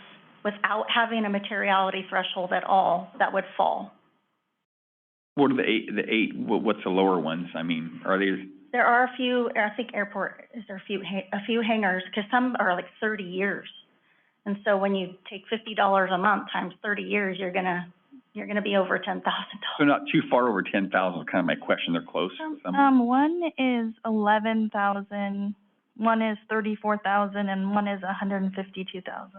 Speaker 5: without having a materiality threshold at all that would fall.
Speaker 6: What are the 8, what's the lower ones? I mean, are they?
Speaker 5: There are a few, I think airport, is there a few hangars, because some are like 30 years. And so when you take $50 a month times 30 years, you're gonna be over $10,000.
Speaker 6: So not too far over 10,000 is kind of my question. They're close.
Speaker 2: One is 11,000, one is 34,000, and one is 152,000.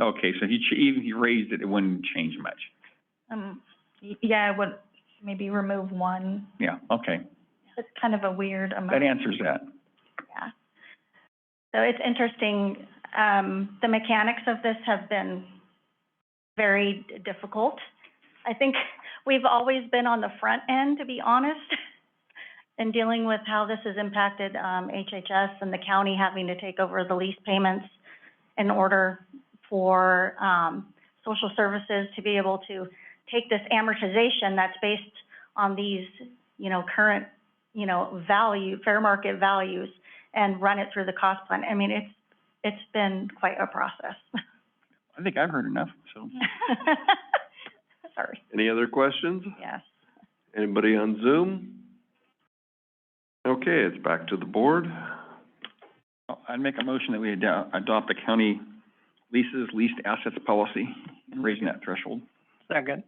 Speaker 6: Okay, so even he raised it, it wouldn't change much.
Speaker 2: Yeah, I would maybe remove one.
Speaker 6: Yeah, okay.
Speaker 2: It's kind of a weird amount.
Speaker 6: That answers that.
Speaker 5: Yeah. So it's interesting. The mechanics of this have been very difficult. I think we've always been on the front end, to be honest, in dealing with how this has impacted HHS and the county having to take over the lease payments in order for social services to be able to take this amortization that's based on these, current, fair market values and run it through the cost plan. I mean, it's been quite a process.
Speaker 6: I think I've heard enough, so.
Speaker 5: Sorry.
Speaker 4: Any other questions?
Speaker 5: Yes.
Speaker 4: Anybody on Zoom? Okay, it's back to the board.
Speaker 6: I'd make a motion that we adopt the county leased assets policy and raising that threshold.
Speaker 14: Second.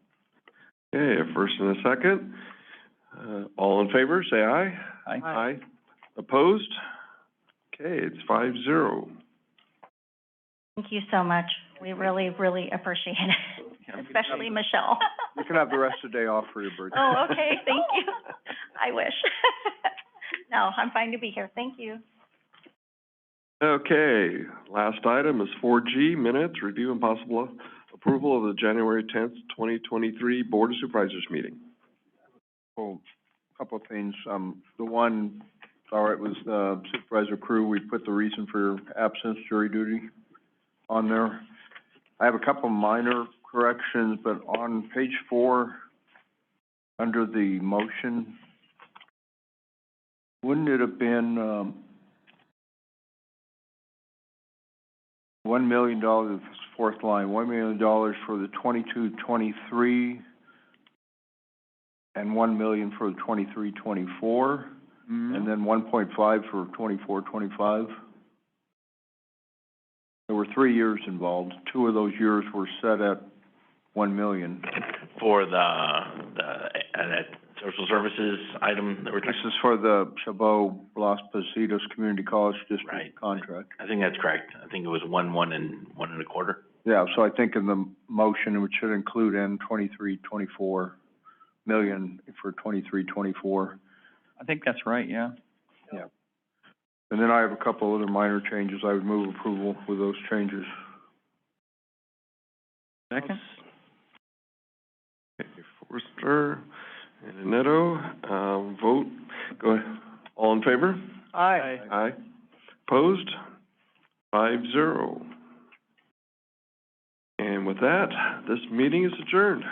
Speaker 4: Okay, a first and a second. All in favor, say aye.
Speaker 6: Aye.
Speaker 4: Aye. Opposed? Okay, it's 5-0.
Speaker 5: Thank you so much. We really, really appreciate it, especially Michelle.
Speaker 9: You can have the rest of the day off for your birthday.
Speaker 5: Oh, okay, thank you. I wish. No, I'm fine to be here. Thank you.
Speaker 4: Okay, last item is 4G, minutes, review and possible approval of the January 10th, 2023 Board of Supervisors meeting.
Speaker 9: Well, a couple of things. The one, all right, was the supervisor crew. We put the reason for absence, jury duty on there. I have a couple minor corrections, but on page 4, under the motion, wouldn't it have been, $1 million, fourth line, $1 million for the 22-23, and 1 million for the 23-24, and then 1.5 for 24-25? There were 3 years involved. 2 of those years were set at 1 million.
Speaker 17: For that social services item that we're
Speaker 9: This
Speaker 17: talking.
Speaker 9: is for the Chabot Las Positas Community College District
Speaker 17: Right.
Speaker 9: contract.
Speaker 17: I think that's correct. I think it was 1, 1, and 1.25.
Speaker 9: Yeah, so I think in the motion, it should include in 23-24 million for 23-24.
Speaker 6: I think that's right, yeah.
Speaker 9: Yeah. And then I have a couple other minor changes. I would move approval with those changes.
Speaker 6: Second?
Speaker 4: Okay, Forrester and Neto, vote, go ahead. All in favor?
Speaker 14: Aye.
Speaker 4: Aye. Opposed? 5-0. And with that, this meeting is adjourned.